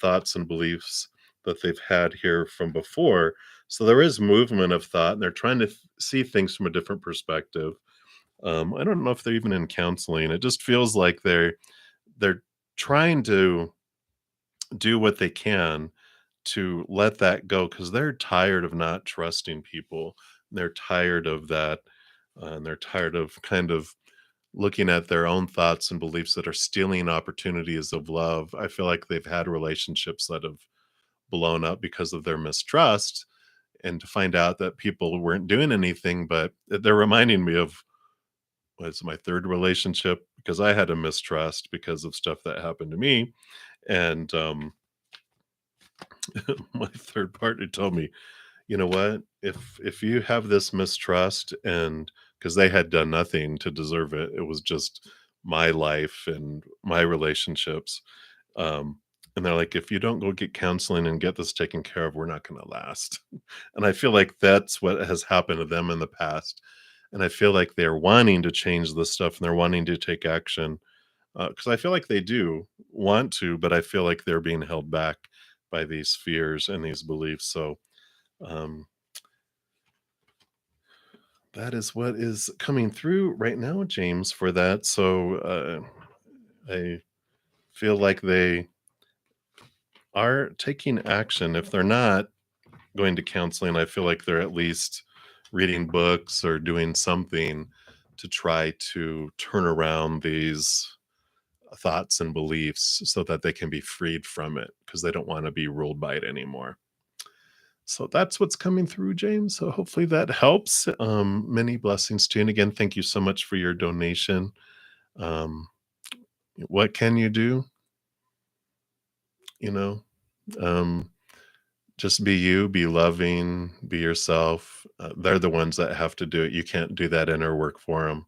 thoughts and beliefs that they've had here from before. So there is movement of thought, and they're trying to see things from a different perspective. I don't know if they're even in counseling. It just feels like they're trying to do what they can to let that go because they're tired of not trusting people. They're tired of that, and they're tired of kind of looking at their own thoughts and beliefs that are stealing opportunities of love. I feel like they've had relationships that have blown up because of their mistrust, and to find out that people weren't doing anything, but they're reminding me of what's my third relationship because I had a mistrust because of stuff that happened to me. And my third partner told me, you know what? If you have this mistrust, and because they had done nothing to deserve it, it was just my life and my relationships. Um, and they're like, if you don't go get counseling and get this taken care of, we're not going to last. And I feel like that's what has happened to them in the past. And I feel like they're wanting to change this stuff and they're wanting to take action because I feel like they do want to, but I feel like they're being held back by these fears and these beliefs. So, um, that is what is coming through right now, James, for that. So I feel like they are taking action. If they're not going to counseling, I feel like they're at least reading books or doing something to try to turn around these thoughts and beliefs so that they can be freed from it because they don't want to be ruled by it anymore. So that's what's coming through, James. So hopefully that helps. Many blessings to you. And again, thank you so much for your donation. Um, what can you do? You know, um, just be you, be loving, be yourself. They're the ones that have to do it. You can't do that inner work for them,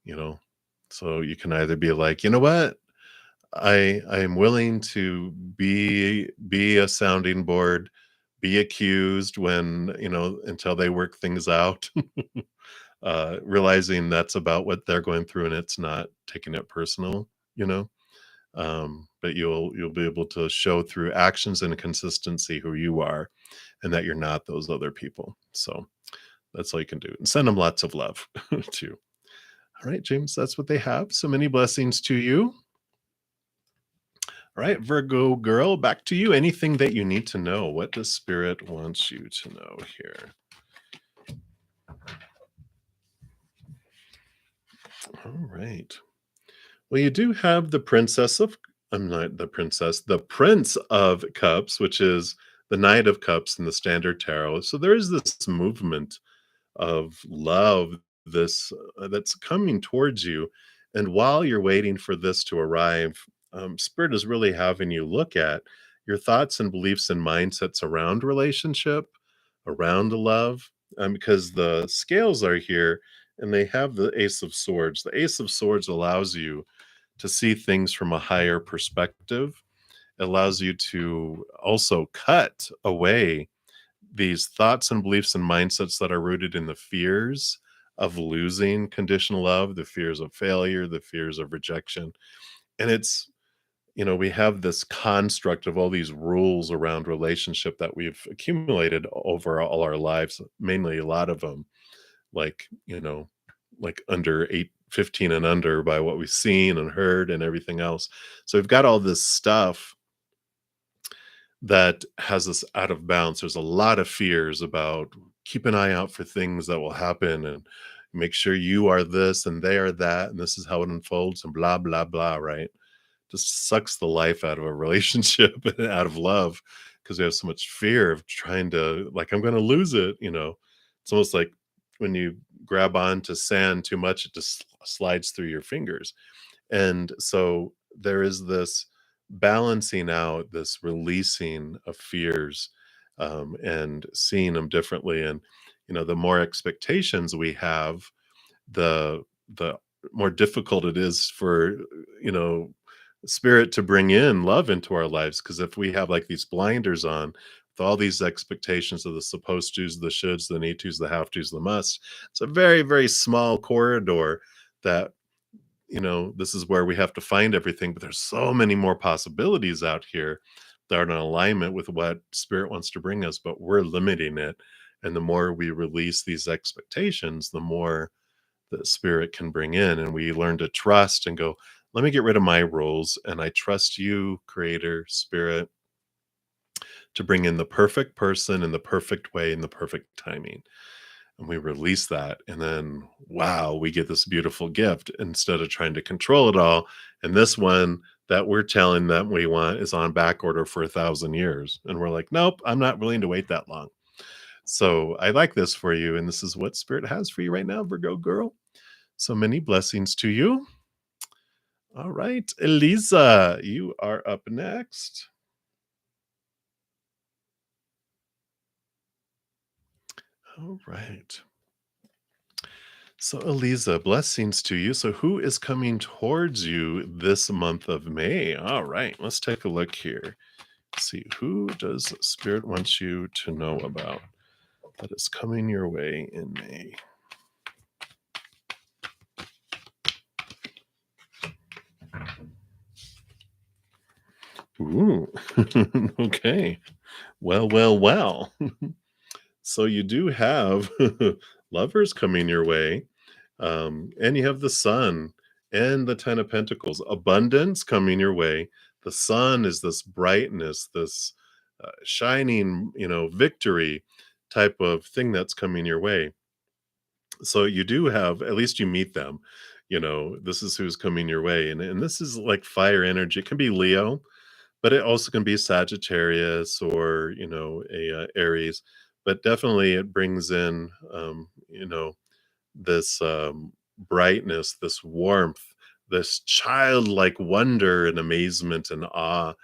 you know. So you can either be like, you know what, I am willing to be a sounding board, be accused when until they work things out, realizing that's about what they're going through and it's not taking it personal, you know. But you'll be able to show through actions and consistency who you are and that you're not those other people. So that's all you can do. And send them lots of love too. All right, James, that's what they have. So many blessings to you. All right, Virgo girl, back to you. Anything that you need to know? What does Spirit wants you to know here? All right. Well, you do have the Princess of, I'm not the princess, the Prince of Cups, which is the Knight of Cups in the Standard Tarot. So there is this movement of love, this that's coming towards you. And while you're waiting for this to arrive, Spirit is really having you look at your thoughts and beliefs and mindsets around relationship, around love, because the scales are here and they have the Ace of Swords. The Ace of Swords allows you to see things from a higher perspective. It allows you to also cut away these thoughts and beliefs and mindsets that are rooted in the fears of losing conditional love, the fears of failure, the fears of rejection. And we have this construct of all these rules around relationship that we've accumulated over all our lives, mainly a lot of them, like, like under 8, 15 and under by what we've seen and heard and everything else. So we've got all this stuff that has us out of bounds. There's a lot of fears about keep an eye out for things that will happen and make sure you are this and they are that and this is how it unfolds and blah blah blah, right? Just sucks the life out of a relationship and out of love because we have so much fear of trying to like I'm going to lose it, you know. It's almost like when you grab onto sand too much it just slides through your fingers. And so there is this balancing out, this releasing of fears, and seeing them differently. And you know, the more expectations we have, the more difficult it is for you know spirit to bring in love into our lives. Because if we have like these blinders on with all these expectations of the supposed tos, the shoulds, the need tos, the have tos, the must, it's a very very small corridor that you know, this is where we have to find everything, but there's so many more possibilities out here that are in alignment with what spirit wants to bring us, but we're limiting it. And the more we release these expectations, the more the spirit can bring in. And we learn to trust and go, let me get rid of my rules. And I trust you, creator, spirit, to bring in the perfect person in the perfect way in the perfect timing, and we release that and then wow we get this beautiful gift instead of trying to control it all. And this one that we're telling them we want is on back order for 1,000 years and we're like nope, I'm not willing to wait that long. So I like this for you and this is what spirit has for you right now, Virgo girl. So many blessings to you. All right, Elisa, you are up next. All right. So, Eliza, blessings to you. So, who is coming towards you this month of May? All right, let's take a look here. See, who does Spirit want you to know about that is coming your way in May? Ooh, okay. Well, well, well. So, you do have lovers coming your way. And you have the sun and the 10 of pentacles, abundance coming your way. The sun is this brightness, this shining, you know, victory type of thing that's coming your way. So you do have, at least you meet them, you know, this is who's coming your way. And this is like fire energy. It can be Leo, but it also can be Sagittarius or, you know, a Aries. But definitely it brings in, you know, this brightness, this warmth, this childlike wonder and amazement and awe.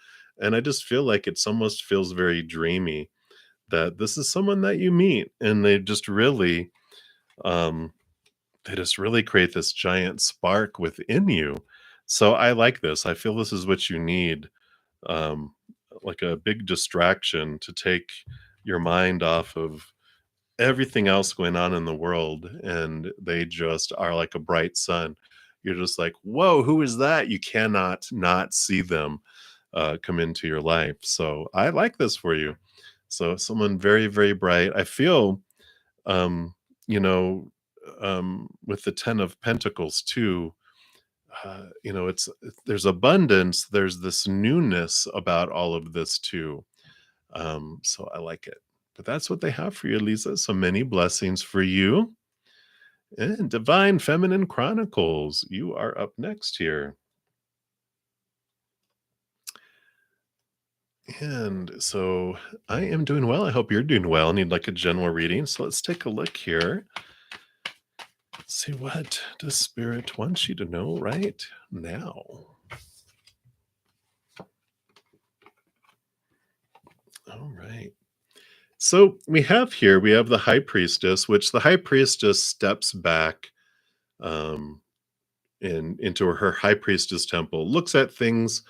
And I just feel like it's almost feels very dreamy that this is someone that you meet and um, they just really create this giant spark within you. So I like this. I feel this is what you need, um, like a big distraction to take your mind off of everything else going on in the world, and they just are like a bright sun. You're just like, "Whoa, who is that?" You cannot not see them, come into your life. So, I like this for you. So, someone very, very bright. I feel, um, you know, with the 10 of Pentacles too, you know, there's abundance, there's this newness about all of this too. So I like it. But that's what they have for you, Lisa. So many blessings for you. And Divine Feminine Chronicles, you are up next here. And so I am doing well. I hope you're doing well. I need like a general reading. So let's take a look here. See what does Spirit want you to know right now. All right. So we have the High Priestess, which the High Priestess steps back um, into her High Priestess temple, looks at things,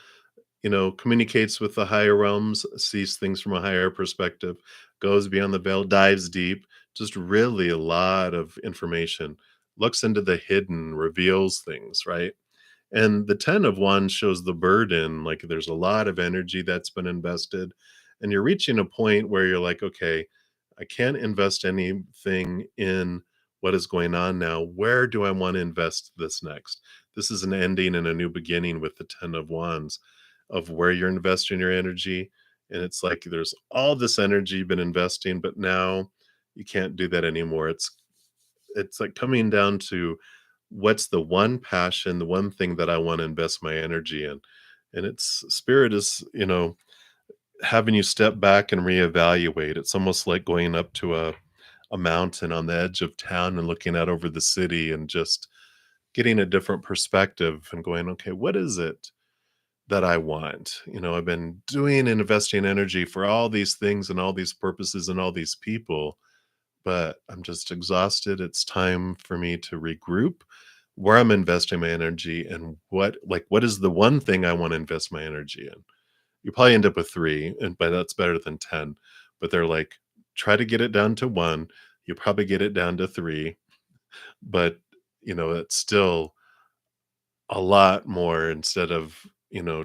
you know, communicates with the higher realms, sees things from a higher perspective, goes beyond the veil, dives deep, just really a lot of information, looks into the hidden, reveals things, right? And the 10 of Wands shows the burden, like there's a lot of energy that's been invested. And you're reaching a point where you're like, okay, I can't invest anything in What is going on now? Where do I want to invest this next? This is an ending and a new beginning with the 10 of wands of where you're investing your energy. And it's like there's all this energy you've been investing, but now you can't do that anymore. It's like coming down to what's the one passion, the one thing that I want to invest my energy in. And it's spirit is, having you step back and reevaluate. It's almost like going up to a mountain on the edge of town and looking out over the city and just getting a different perspective and going, okay, what is it that I want? I've been doing and investing energy for all these things and all these purposes and all these people, but I'm just exhausted. It's time for me to regroup where I'm investing my energy and what is the one thing I want to invest my energy in. You probably end up with 3, and but that's better than 10. But they're like, try to get it down to 1. You probably get it down to 3, but it's still a lot more instead of,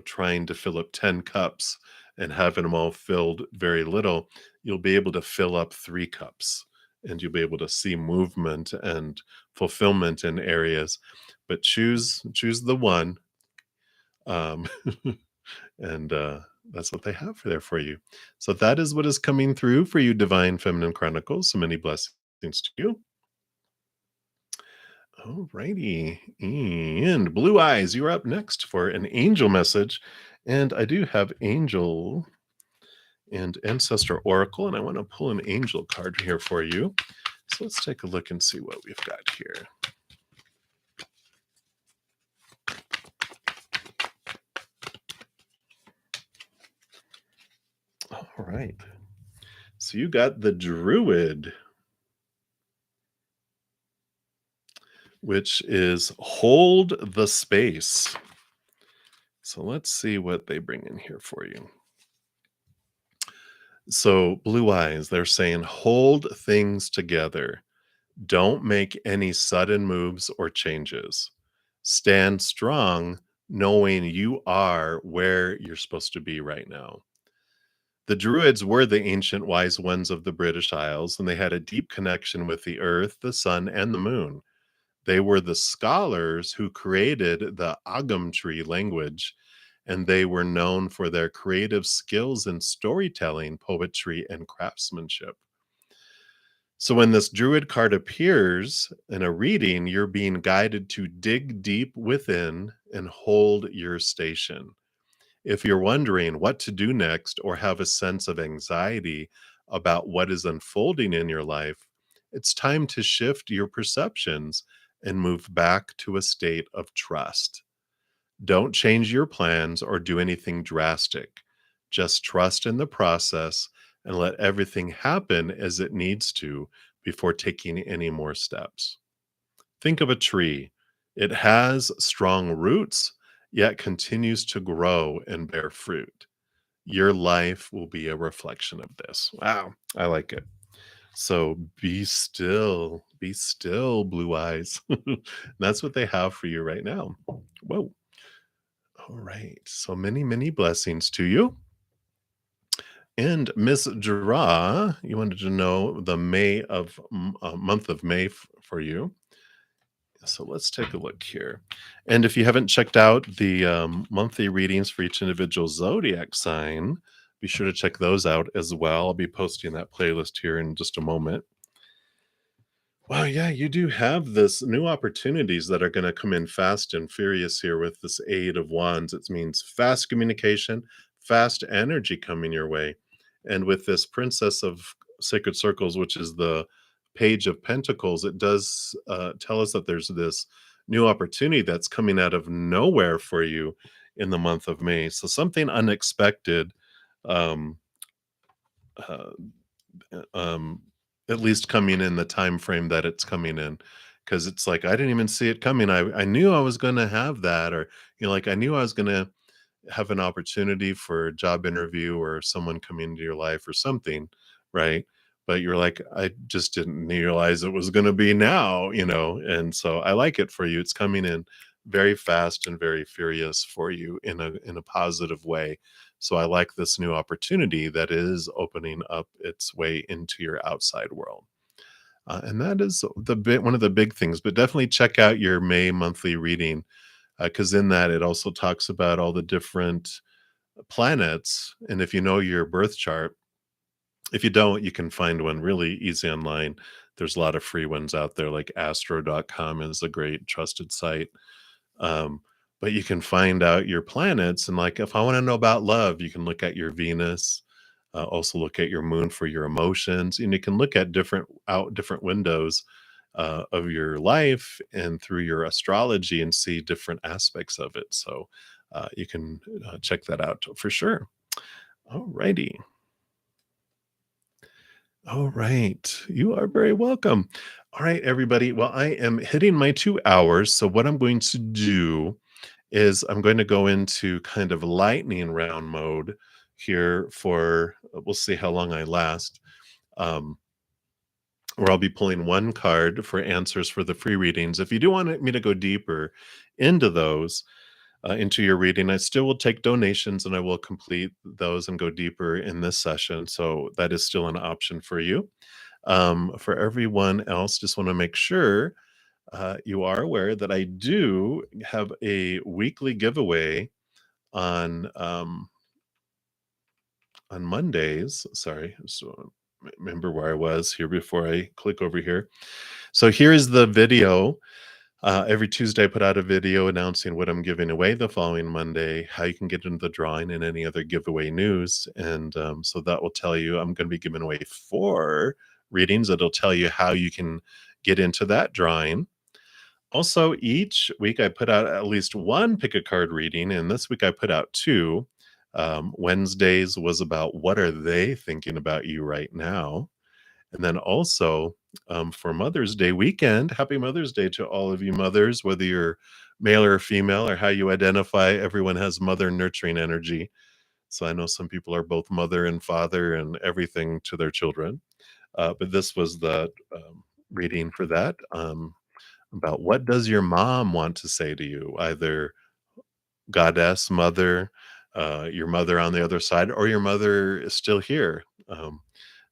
trying to fill up 10 cups and having them all filled very little. You'll be able to fill up 3 cups and you'll be able to see movement and fulfillment in areas. But choose the one. Um and that's what they have for there for you. So that is what is coming through for you, Divine Feminine Chronicles. So many blessings to you. All righty. And Blue Eyes, you're up next for an angel message. And I do have Angel and Ancestor Oracle, and I want to pull an angel card here for you. So let's take a look and see what we've got here. All right. So you got the Druid, which is hold the space. So let's see what they bring in here for you. So, Blue Eyes, they're saying hold things together. Don't make any sudden moves or changes. Stand strong, knowing you are where you're supposed to be right now. The Druids were the ancient wise ones of the British Isles, and they had a deep connection with the earth, the sun, and the moon. They were the scholars who created the Agam tree language, and they were known for their creative skills in storytelling, poetry, and craftsmanship. So when this druid card appears in a reading, you're being guided to dig deep within and hold your station. If you're wondering what to do next or have a sense of anxiety about what is unfolding in your life, it's time to shift your perceptions and move back to a state of trust. Don't change your plans or do anything drastic. Just trust in the process and let everything happen as it needs to before taking any more steps. Think of a tree. It has strong roots, yet continues to grow and bear fruit. Your life will be a reflection of this. Wow, I like it. So be still, Blue Eyes. That's what they have for you right now. Whoa. All right. So many, many blessings to you. And Miss Dra, you wanted to know the month of May for you. So let's take a look here. And if you haven't checked out the monthly readings for each individual zodiac sign, be sure to check those out as well. I'll be posting that playlist here in just a moment. Wow, yeah, you do have this new opportunities that are going to come in fast and furious here with this Eight of Wands. It means fast communication, fast energy coming your way. And with this Princess of Sacred Circles, which is the Page of Pentacles, it does tell us that there's this new opportunity that's coming out of nowhere for you in the month of May. So something unexpected. Um, uh, um at least coming in the time frame that it's coming in, because it's like I didn't even see it coming. I knew I was going to have that, or like I knew I was going to have an opportunity for a job interview or someone coming into your life or something, right? But you're like, I just didn't realize it was going to be now, and so I like it for you. It's coming in very fast and very furious for you in a positive way. So I like this new opportunity that is opening up its way into your outside world. And that is one of the big things. But definitely check out your May monthly reading, because in that it also talks about all the different planets. And if you know your birth chart, if you don't, you can find one really easy online. There's a lot of free ones out there, like astro.com is a great trusted site. Um, but you can find out your planets. And like, if I want to know about love, you can look at your Venus, also look at your moon for your emotions. And you can look at different windows of your life and through your astrology and see different aspects of it. So you can check that out for sure. All righty. All right. You are very welcome. All right, everybody. Well, I am hitting my 2 hours. So, what I'm going to do is I'm going to go into kind of lightning round mode here for, we'll see how long I last, um, where I'll be pulling one card for answers for the free readings. If you do want me to go deeper into those, into your reading, I still will take donations and I will complete those and go deeper in this session. So, that is still an option for you. For everyone else, just want to make sure you are aware that I do have a weekly giveaway on on Mondays. Sorry, so remember where I was here before I click over here. So here is the video. Every Tuesday, I put out a video announcing what I'm giving away the following Monday, how you can get into the drawing, and any other giveaway news. And so that will tell you I'm going to be giving away 4 readings. It'll tell you how you can get into that drawing. Also, each week I put out at least one pick a card reading, and this week I put out 2. Wednesdays was about what are they thinking about you right now? And then also, for Mother's Day weekend, happy Mother's Day to all of you mothers, whether you're male or female or how you identify. Everyone has mother nurturing energy. So I know some people are both mother and father and everything to their children. But this was the reading for that, about what does your mom want to say to you, either goddess, mother, your mother on the other side, or your mother is still here.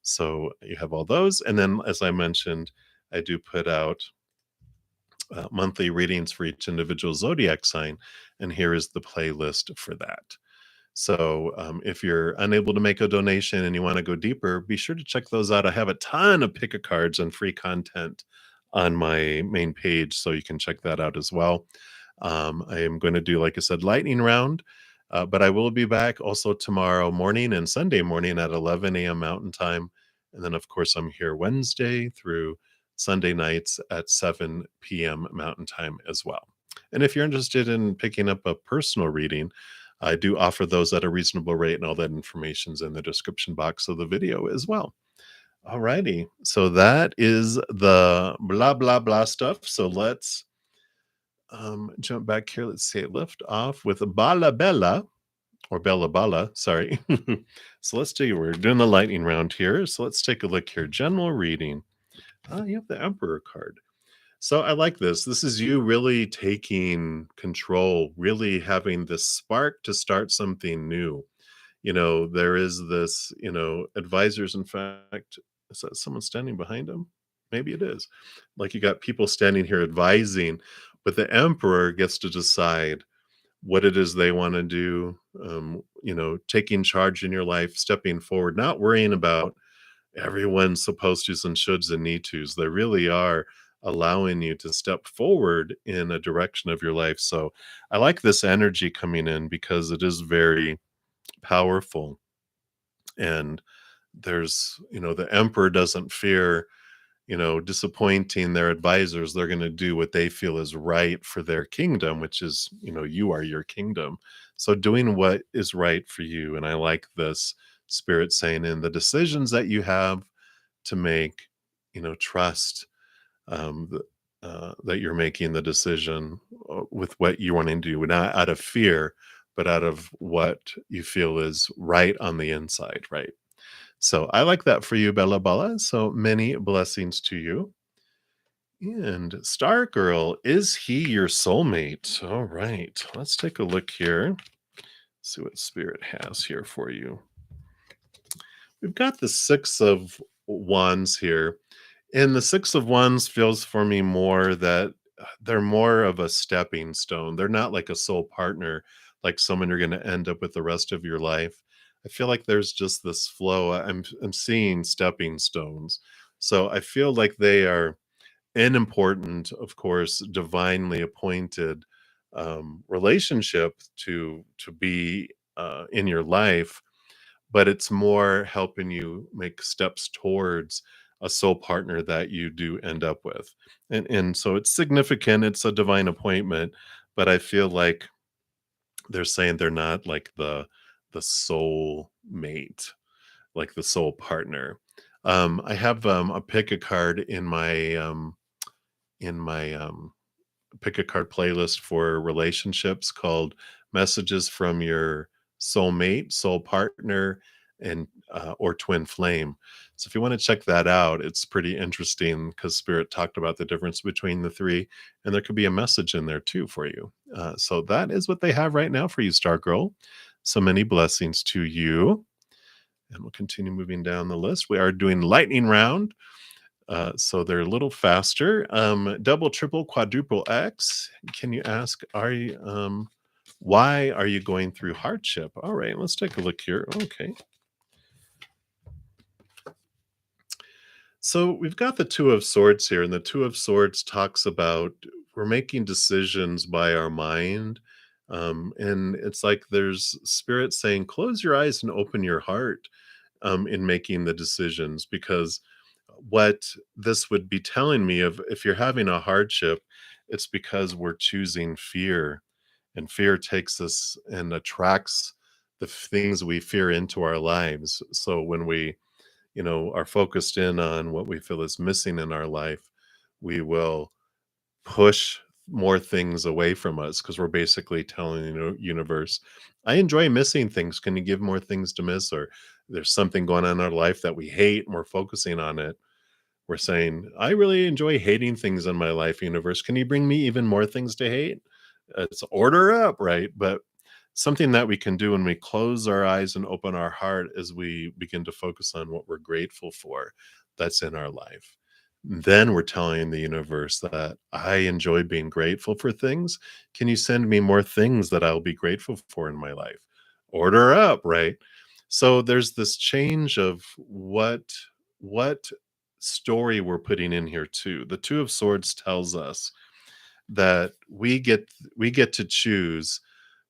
So you have all those. And then, as I mentioned, I do put out monthly readings for each individual zodiac sign. And here is the playlist for that. So if you're unable to make a donation and you want to go deeper, be sure to check those out. I have a ton of pick a cards and free content on my main page, so you can check that out as well. I am going to do, like I said, lightning round, but I will be back also tomorrow morning and Sunday morning at 11 a.m. Mountain Time. And then, of course, I'm here Wednesday through Sunday nights at 7 p.m. Mountain Time as well. And if you're interested in picking up a personal reading, I do offer those at a reasonable rate, and all that information's in the description box of the video as well. All righty. So that is the blah, blah, blah stuff. So let's jump back here. Let's say lift off with Bala Bella or Bella Bala. Sorry. So let's do, we're doing the lightning round here. So let's take a look here. General reading. You have the Emperor card. So I like this. This is you really taking control, really having this spark to start something new. There is this, advisors, in fact, is that someone standing behind him? Maybe it is. Like, you got people standing here advising, but the emperor gets to decide what it is they want to do, taking charge in your life, stepping forward, not worrying about everyone's supposed to's and shoulds and need to's. They really are allowing you to step forward in a direction of your life. So I like this energy coming in because it is very powerful. And the emperor doesn't fear, disappointing their advisors. They're going to do what they feel is right for their kingdom, which is, you are your kingdom. So doing what is right for you. And I like this spirit saying, in the decisions that you have to make, trust that you're making the decision with what you want to do, not out of fear, but out of what you feel is right on the inside, right? So I like that for you, Bella Bella. So many blessings to you. And Star Girl, is he your soulmate? All right, let's take a look here. See what Spirit has here for you. We've got the Six of Wands here. And the 6 of Wands feels for me more that they're more of a stepping stone. They're not like a soul partner, like someone you're gonna end up with the rest of your life. I feel like there's just this flow. I'm seeing stepping stones. So I feel like they are an important, of course, divinely appointed relationship to be in your life, but it's more helping you make steps towards a soul partner that you do end up with. And so it's significant, it's a divine appointment, but I feel like they're saying they're not like the soul mate, like the soul partner. I have a pick a card in my pick a card playlist for relationships called Messages from Your Soulmate, Soul Partner, and or Twin Flame. So if you want to check that out, it's pretty interesting because Spirit talked about the difference between the three, and there could be a message in there too for you. So that is what they have right now for you, Star Girl. So many blessings to you. And we'll continue moving down the list. We are doing lightning round. So they're a little faster. Double, triple, quadruple X. Can you ask, why are you going through hardship? All right, let's take a look here. Okay. So we've got the Two of Swords here, and the Two of Swords talks about we're making decisions by our mind. And it's like there's spirit saying, close your eyes and open your heart in making the decisions, because what this would be telling me of if you're having a hardship, it's because we're choosing fear, and fear takes us and attracts the things we fear into our lives. So when we, are focused in on what we feel is missing in our life, we will push more things away from us because we're basically telling the universe, I enjoy missing things. Can you give more things to miss? Or there's something going on in our life that we hate and we're focusing on it. We're saying, I really enjoy hating things in my life, universe. Can you bring me even more things to hate? It's order up, right? But something that we can do when we close our eyes and open our heart is we begin to focus on what we're grateful for that's in our life. Then we're telling the universe that I enjoy being grateful for things. Can you send me more things that I'll be grateful for in my life? Order up, right? So there's this change of what story we're putting in here too. The Two of Swords tells us that we get to choose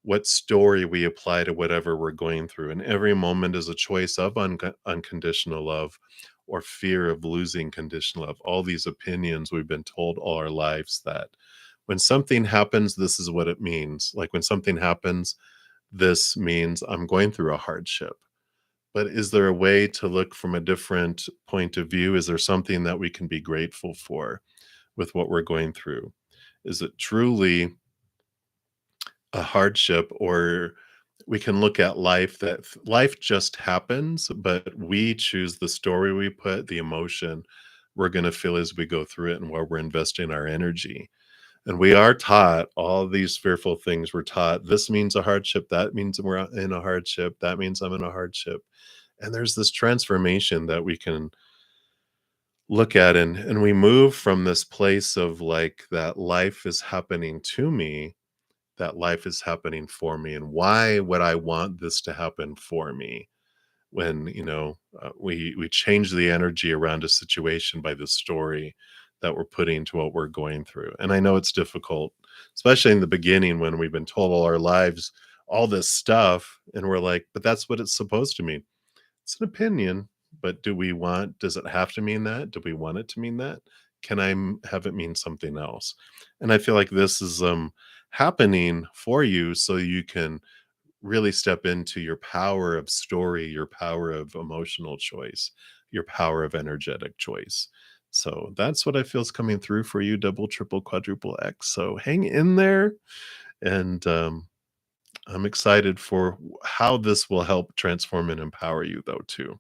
what story we apply to whatever we're going through, and every moment is a choice of unconditional love or fear of losing conditional love. All these opinions we've been told all our lives that when something happens, this is what it means. Like when something happens, this means I'm going through a hardship. But is there a way to look from a different point of view? Is there something that we can be grateful for with what we're going through? Is it truly a hardship, or we can look at life that life just happens, but we choose the story we put, the emotion we're going to feel as we go through it and where we're investing our energy. And we are taught all these fearful things. We're taught this means a hardship, that means we're in a hardship, that means I'm in a hardship. And there's this transformation that we can look at, and we move from this place of like that life is happening to me, that life is happening for me, and why would I want this to happen for me? When we change the energy around a situation by the story that we're putting to what we're going through. And I know it's difficult, especially in the beginning when we've been told all our lives all this stuff, and we're like, but that's what it's supposed to mean. It's an opinion, but does it have to mean that? Do we want it to mean that? Can have it mean something else? And I feel like this is happening for you so you can really step into your power of story, your power of emotional choice, your power of energetic choice. So that's what I feel is coming through for you, double, triple, quadruple X. So hang in there. And I'm excited for how this will help transform and empower you, though, too.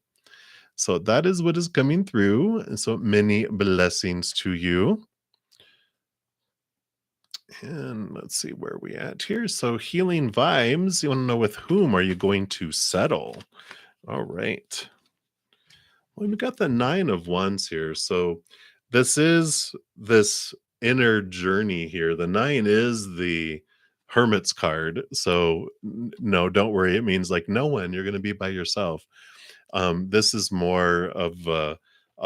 So that is what is coming through. And so many blessings to you. And let's see where we at here. So healing vibes. You want to know with whom are you going to settle? All right. Well, we got the 9 of Wands here. So this is this inner journey here. The 9 is the Hermit's card. So no, don't worry. It means like no one. You're going to be by yourself. This is more of a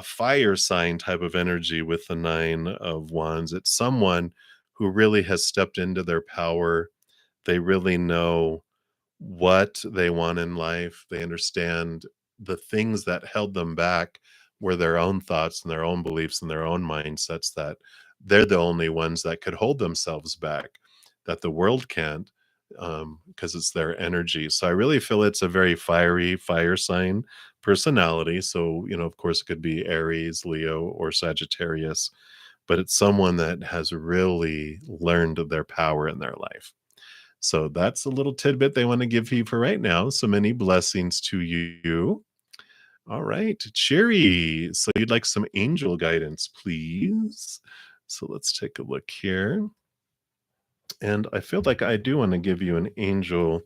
fire sign type of energy with the 9 of Wands. It's someone who really has stepped into their power. They really know what they want in life. They understand the things that held them back were their own thoughts and their own beliefs and their own mindsets, that they're the only ones that could hold themselves back, that the world can't, because it's their energy. So I really feel it's a very fiery fire sign personality. So, of course, it could be Aries, Leo, or Sagittarius, but it's someone that has really learned their power in their life. So that's a little tidbit they want to give you for right now. So many blessings to you. All right, Cherry. So you'd like some angel guidance, please? So let's take a look here. And I feel like I do want to give you an angel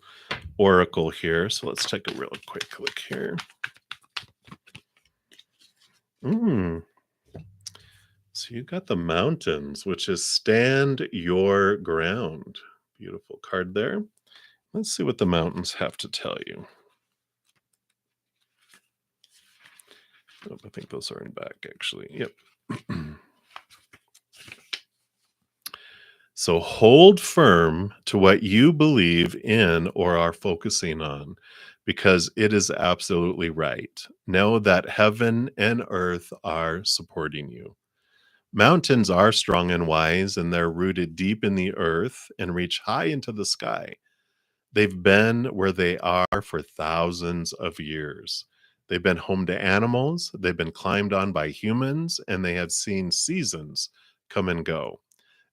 oracle here. So let's take a real quick look here. Mm. So you got the mountains, which is stand your ground. Beautiful card there. Let's see what the mountains have to tell you. Oh, I think those are in back, actually. Yep. So hold firm to what you believe in or are focusing on, because it is absolutely right. Know that heaven and earth are supporting you. Mountains are strong and wise, and they're rooted deep in the earth and reach high into the sky. They've been where they are for thousands of years. They've been home to animals, they've been climbed on by humans, and they have seen seasons come and go.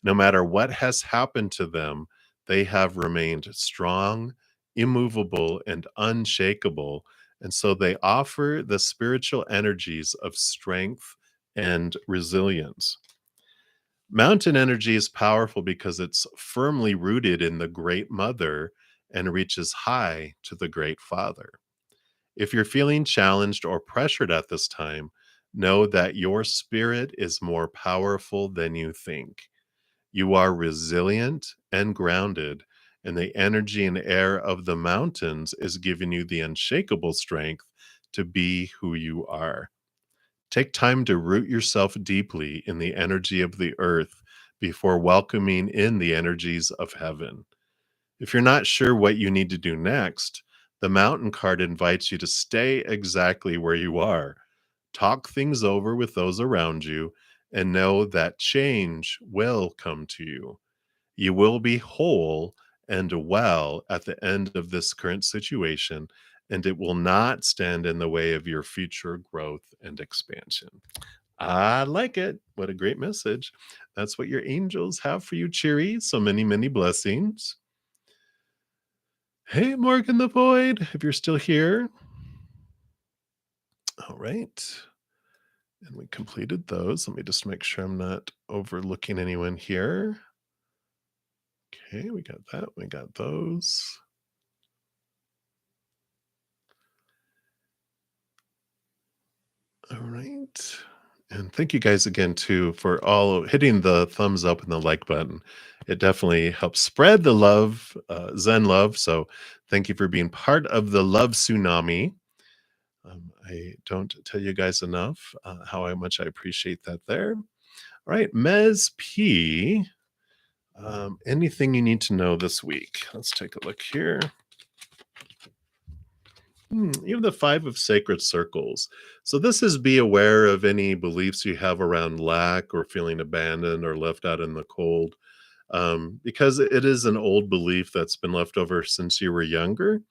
No matter what has happened to them, they have remained strong, immovable, and unshakable. And so they offer the spiritual energies of strength and resilience. Mountain energy is powerful because it's firmly rooted in the Great Mother and reaches high to the Great Father. If you're feeling challenged or pressured at this time, know that your spirit is more powerful than you think. You are resilient and grounded, and the energy and air of the mountains is giving you the unshakable strength to be who you are. Take time to root yourself deeply in the energy of the earth before welcoming in the energies of heaven. If you're not sure what you need to do next, the mountain card invites you to stay exactly where you are. Talk things over with those around you and know that change will come to you. You will be whole and well at the end of this current situation, and it will not stand in the way of your future growth and expansion. I like it. What a great message. That's what your angels have for you, Cheery. So many, many blessings. Hey, Morgan the Void, if you're still here. All right. And we completed those. Let me just make sure I'm not overlooking anyone here. Okay, we got that. We got those. All right. And thank you guys again too for all hitting the thumbs up and the like button. It definitely helps spread the love, Zen love. So thank you for being part of the love tsunami. I don't tell you guys enough much I appreciate that there. All right, Mez P. Anything you need to know this week? Let's take a look here. You have the 5 of sacred circles. So this is be aware of any beliefs you have around lack or feeling abandoned or left out in the cold, because it is an old belief that's been left over since you were younger.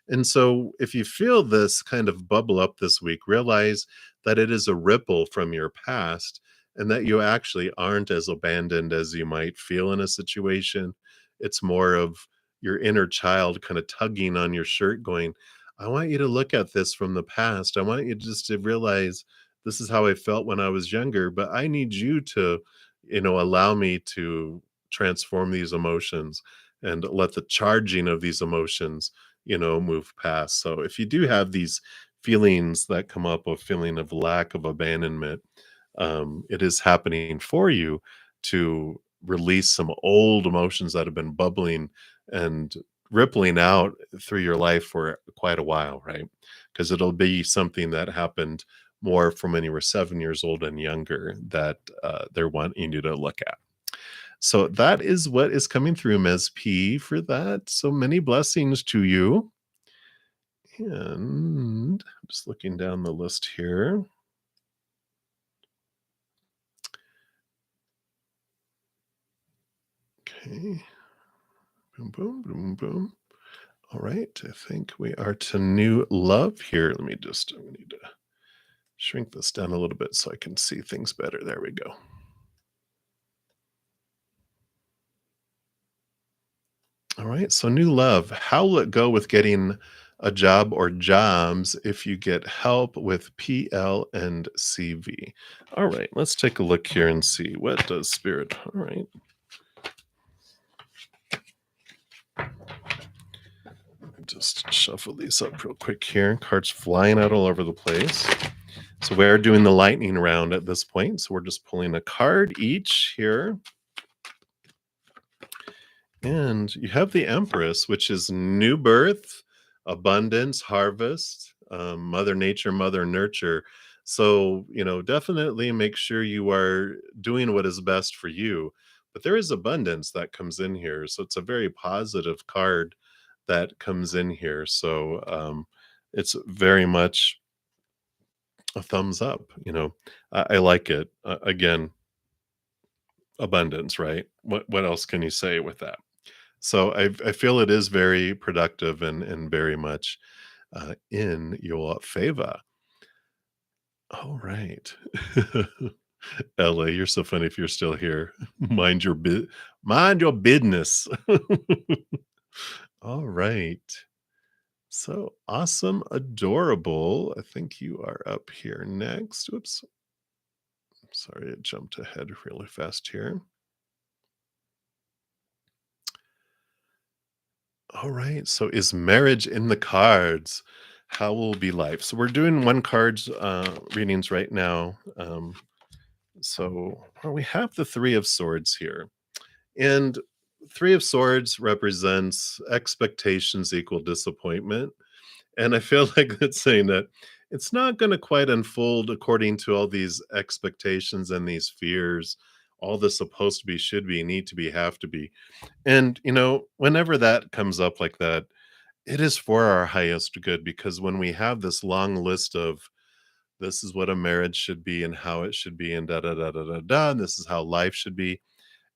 And so if you feel this kind of bubble up this week, realize that it is a ripple from your past and that you actually aren't as abandoned as you might feel in a situation. It's more of your inner child kind of tugging on your shirt, going, I want you to look at this from the past. I want you just to realize this is how I felt when I was younger, but I need you to, allow me to transform these emotions and let the charging of these emotions, move past. So if you do have these feelings that come up, a feeling of lack of abandonment, it is happening for you to release some old emotions that have been bubbling and rippling out through your life for quite a while, right? Because it'll be something that happened more from when you were 7 years old and younger that they're wanting you to look at. So that is what is coming through, Ms. P, for that. So many blessings to you. And I'm just looking down the list here. Okay. Boom, boom, boom, boom. All right. I think we are to new love here. Let me just, I need to shrink this down a little bit so I can see things better. There we go. All right. So, new love. How will it go with getting a job or jobs if you get help with PL and CV? All right. Let's take a look here and see what does spirit. All right. Just shuffle these up real quick here. Cards flying out all over the place. So, we're doing the lightning round at this point. So, we're just pulling a card each here. And you have the Empress, which is new birth, abundance, harvest, Mother Nature, Mother Nurture. So, definitely make sure you are doing what is best for you. But there is abundance that comes in here. So, it's a very positive card that comes in here. So, it's very much a thumbs up. I like it. Again, abundance, right? What else can you say with that? So I feel it is very productive and very much in your favor. All right. LA, you're so funny if you're still here. Mind your business. All right. So awesome, adorable. I think you are up here next. Oops. Sorry, it jumped ahead really fast here. All right. So is marriage in the cards? How will be life? So we're doing one cards readings right now. So we have the Three of Swords here. And Three of Swords represents expectations equal disappointment. And I feel like it's saying that it's not going to quite unfold according to all these expectations and these fears, all the supposed to be, should be, need to be, have to be. And, whenever that comes up like that, it is for our highest good because when we have this long list of this is what a marriage should be and how it should be and da da da da da da, and this is how life should be.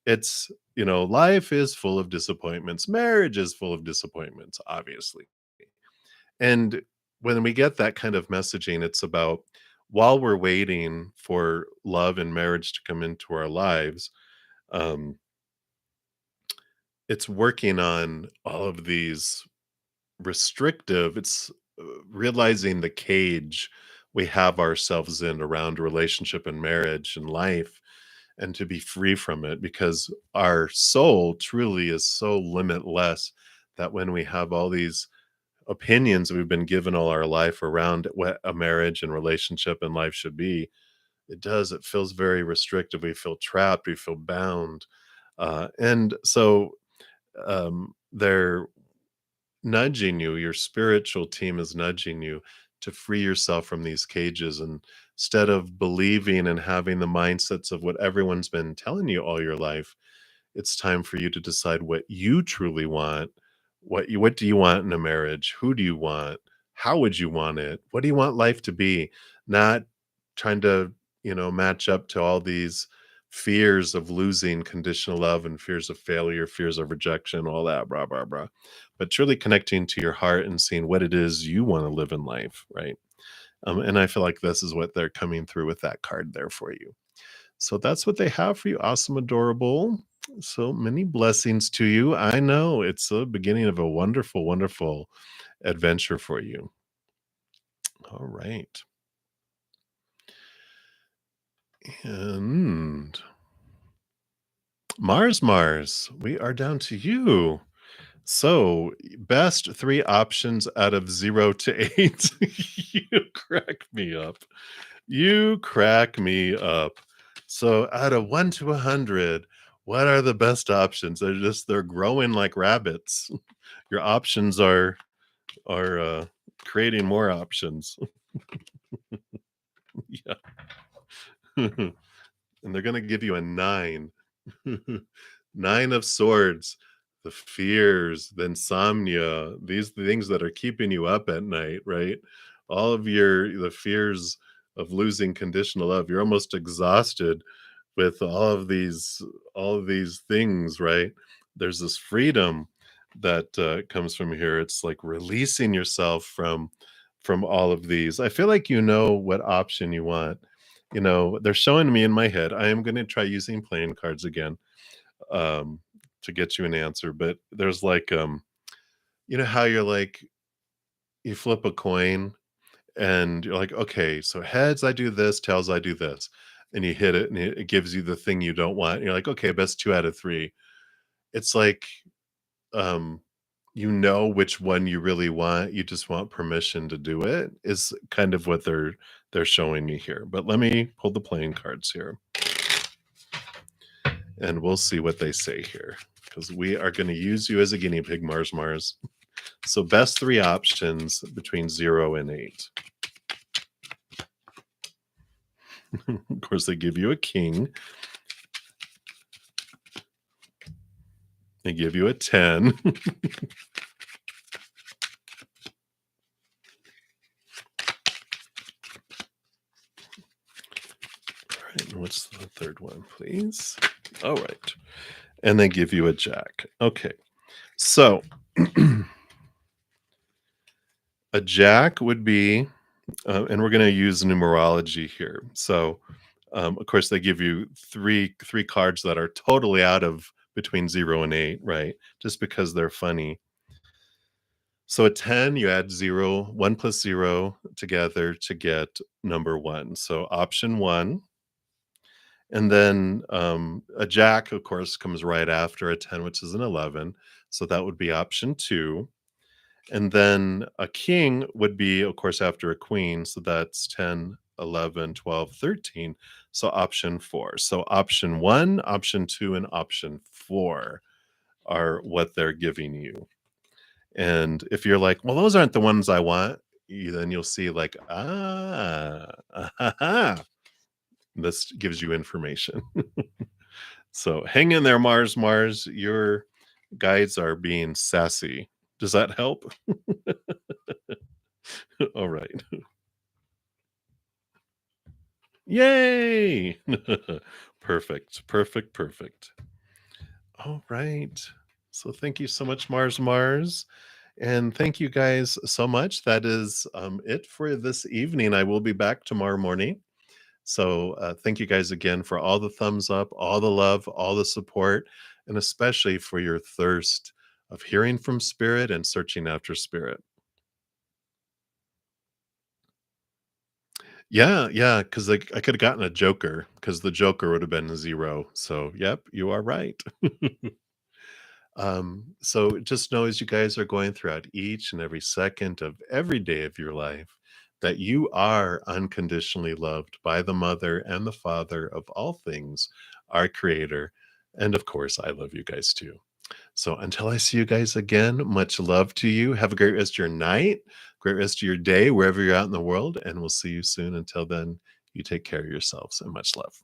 It's, life is full of disappointments. Marriage is full of disappointments, obviously. And when we get that kind of messaging, it's about while we're waiting for love and marriage to come into our lives, um, it's working on all of these restrictive it's realizing the cage we have ourselves in around relationship and marriage and life and to be free from it because our soul truly is so limitless that when we have all these opinions we've been given all our life around what a marriage and relationship and life should be, it feels very restrictive. We feel trapped, we feel bound, and so they're nudging you, your spiritual team is nudging you to free yourself from these cages. And instead of believing and having the mindsets of what everyone's been telling you all your life, it's time for you to decide what you truly want. What do you want in a marriage? Who do you want? How would you want it? What do you want life to be? Not trying to, match up to all these fears of losing conditional love and fears of failure, fears of rejection, all that, blah, blah, blah. But truly connecting to your heart and seeing what it is you want to live in life, right? And I feel like this is what they're coming through with that card there for you. So that's what they have for you. Awesome, adorable. So many blessings to you. I know it's the beginning of a wonderful, wonderful adventure for you. All right. And Mars, we are down to you. So, best 3 options out of 0 to 8. You crack me up. You crack me up. So, out of 1 to 100, what are the best options? They're growing like rabbits. Your options are creating more options. Yeah. And they're gonna give you a 9. 9 of swords, the fears, the insomnia, these things that are keeping you up at night, right? All of the fears of losing conditional love. You're almost exhausted with all of these things, right? There's this freedom that comes from here. It's like releasing yourself from all of these. I feel like you know what option you want. You know, they're showing me in my head. I am going to try using playing cards again um, to get you an answer. But there's like, you know how you're like, you flip a coin and you're like, okay, so heads, I do this, tails, I do this. And you hit it and it gives you the thing you don't want. And you're like, okay, best 2 out of 3. It's like, um, you know which one you really want. You just want permission to do it is kind of what they're showing me here. But let me pull the playing cards here and we'll see what they say here because we are going to use you as a guinea pig, Mars Mars. So best 3 options between 0 and 8. Of course, they give you a king. They give you a 10. All right, and what's the third one, please? All right. And they give you a jack. Okay. So a jack would be, and we're going to use numerology here. So, of course, they give you three cards that are totally out of between 0 and 8, right? Just because they're funny. So a 10, you add 0, 1 plus 0 together to get number 1. So option 1. And then a jack, of course, comes right after a 10, which is an 11. So that would be option 2. And then a king would be, of course, after a queen. So that's 10, 11, 12, 13. So option 4. So option 1, option 2, and option 4 are what they're giving you. And if you're like, well, those aren't the ones I want, then you'll see, like, this gives you information. So hang in there, Mars, Mars. Your guides are being sassy. Does that help? All right. Yay! Perfect, perfect, perfect. All right. So thank you so much, Mars, Mars. And thank you guys so much. That is it for this evening. I will be back tomorrow morning. So thank you guys again for all the thumbs up, all the love, all the support, and especially for your thirst of hearing from spirit and searching after spirit. Yeah, yeah, because I could have gotten a Joker because the Joker would have been a 0. So, yep, you are right. So just know as you guys are going throughout each and every second of every day of your life that you are unconditionally loved by the mother and the father of all things, our creator. And of course, I love you guys too. So until I see you guys again, much love to you. Have a great rest of your night, great rest of your day, wherever you're out in the world. And we'll see you soon. Until then, you take care of yourselves and much love.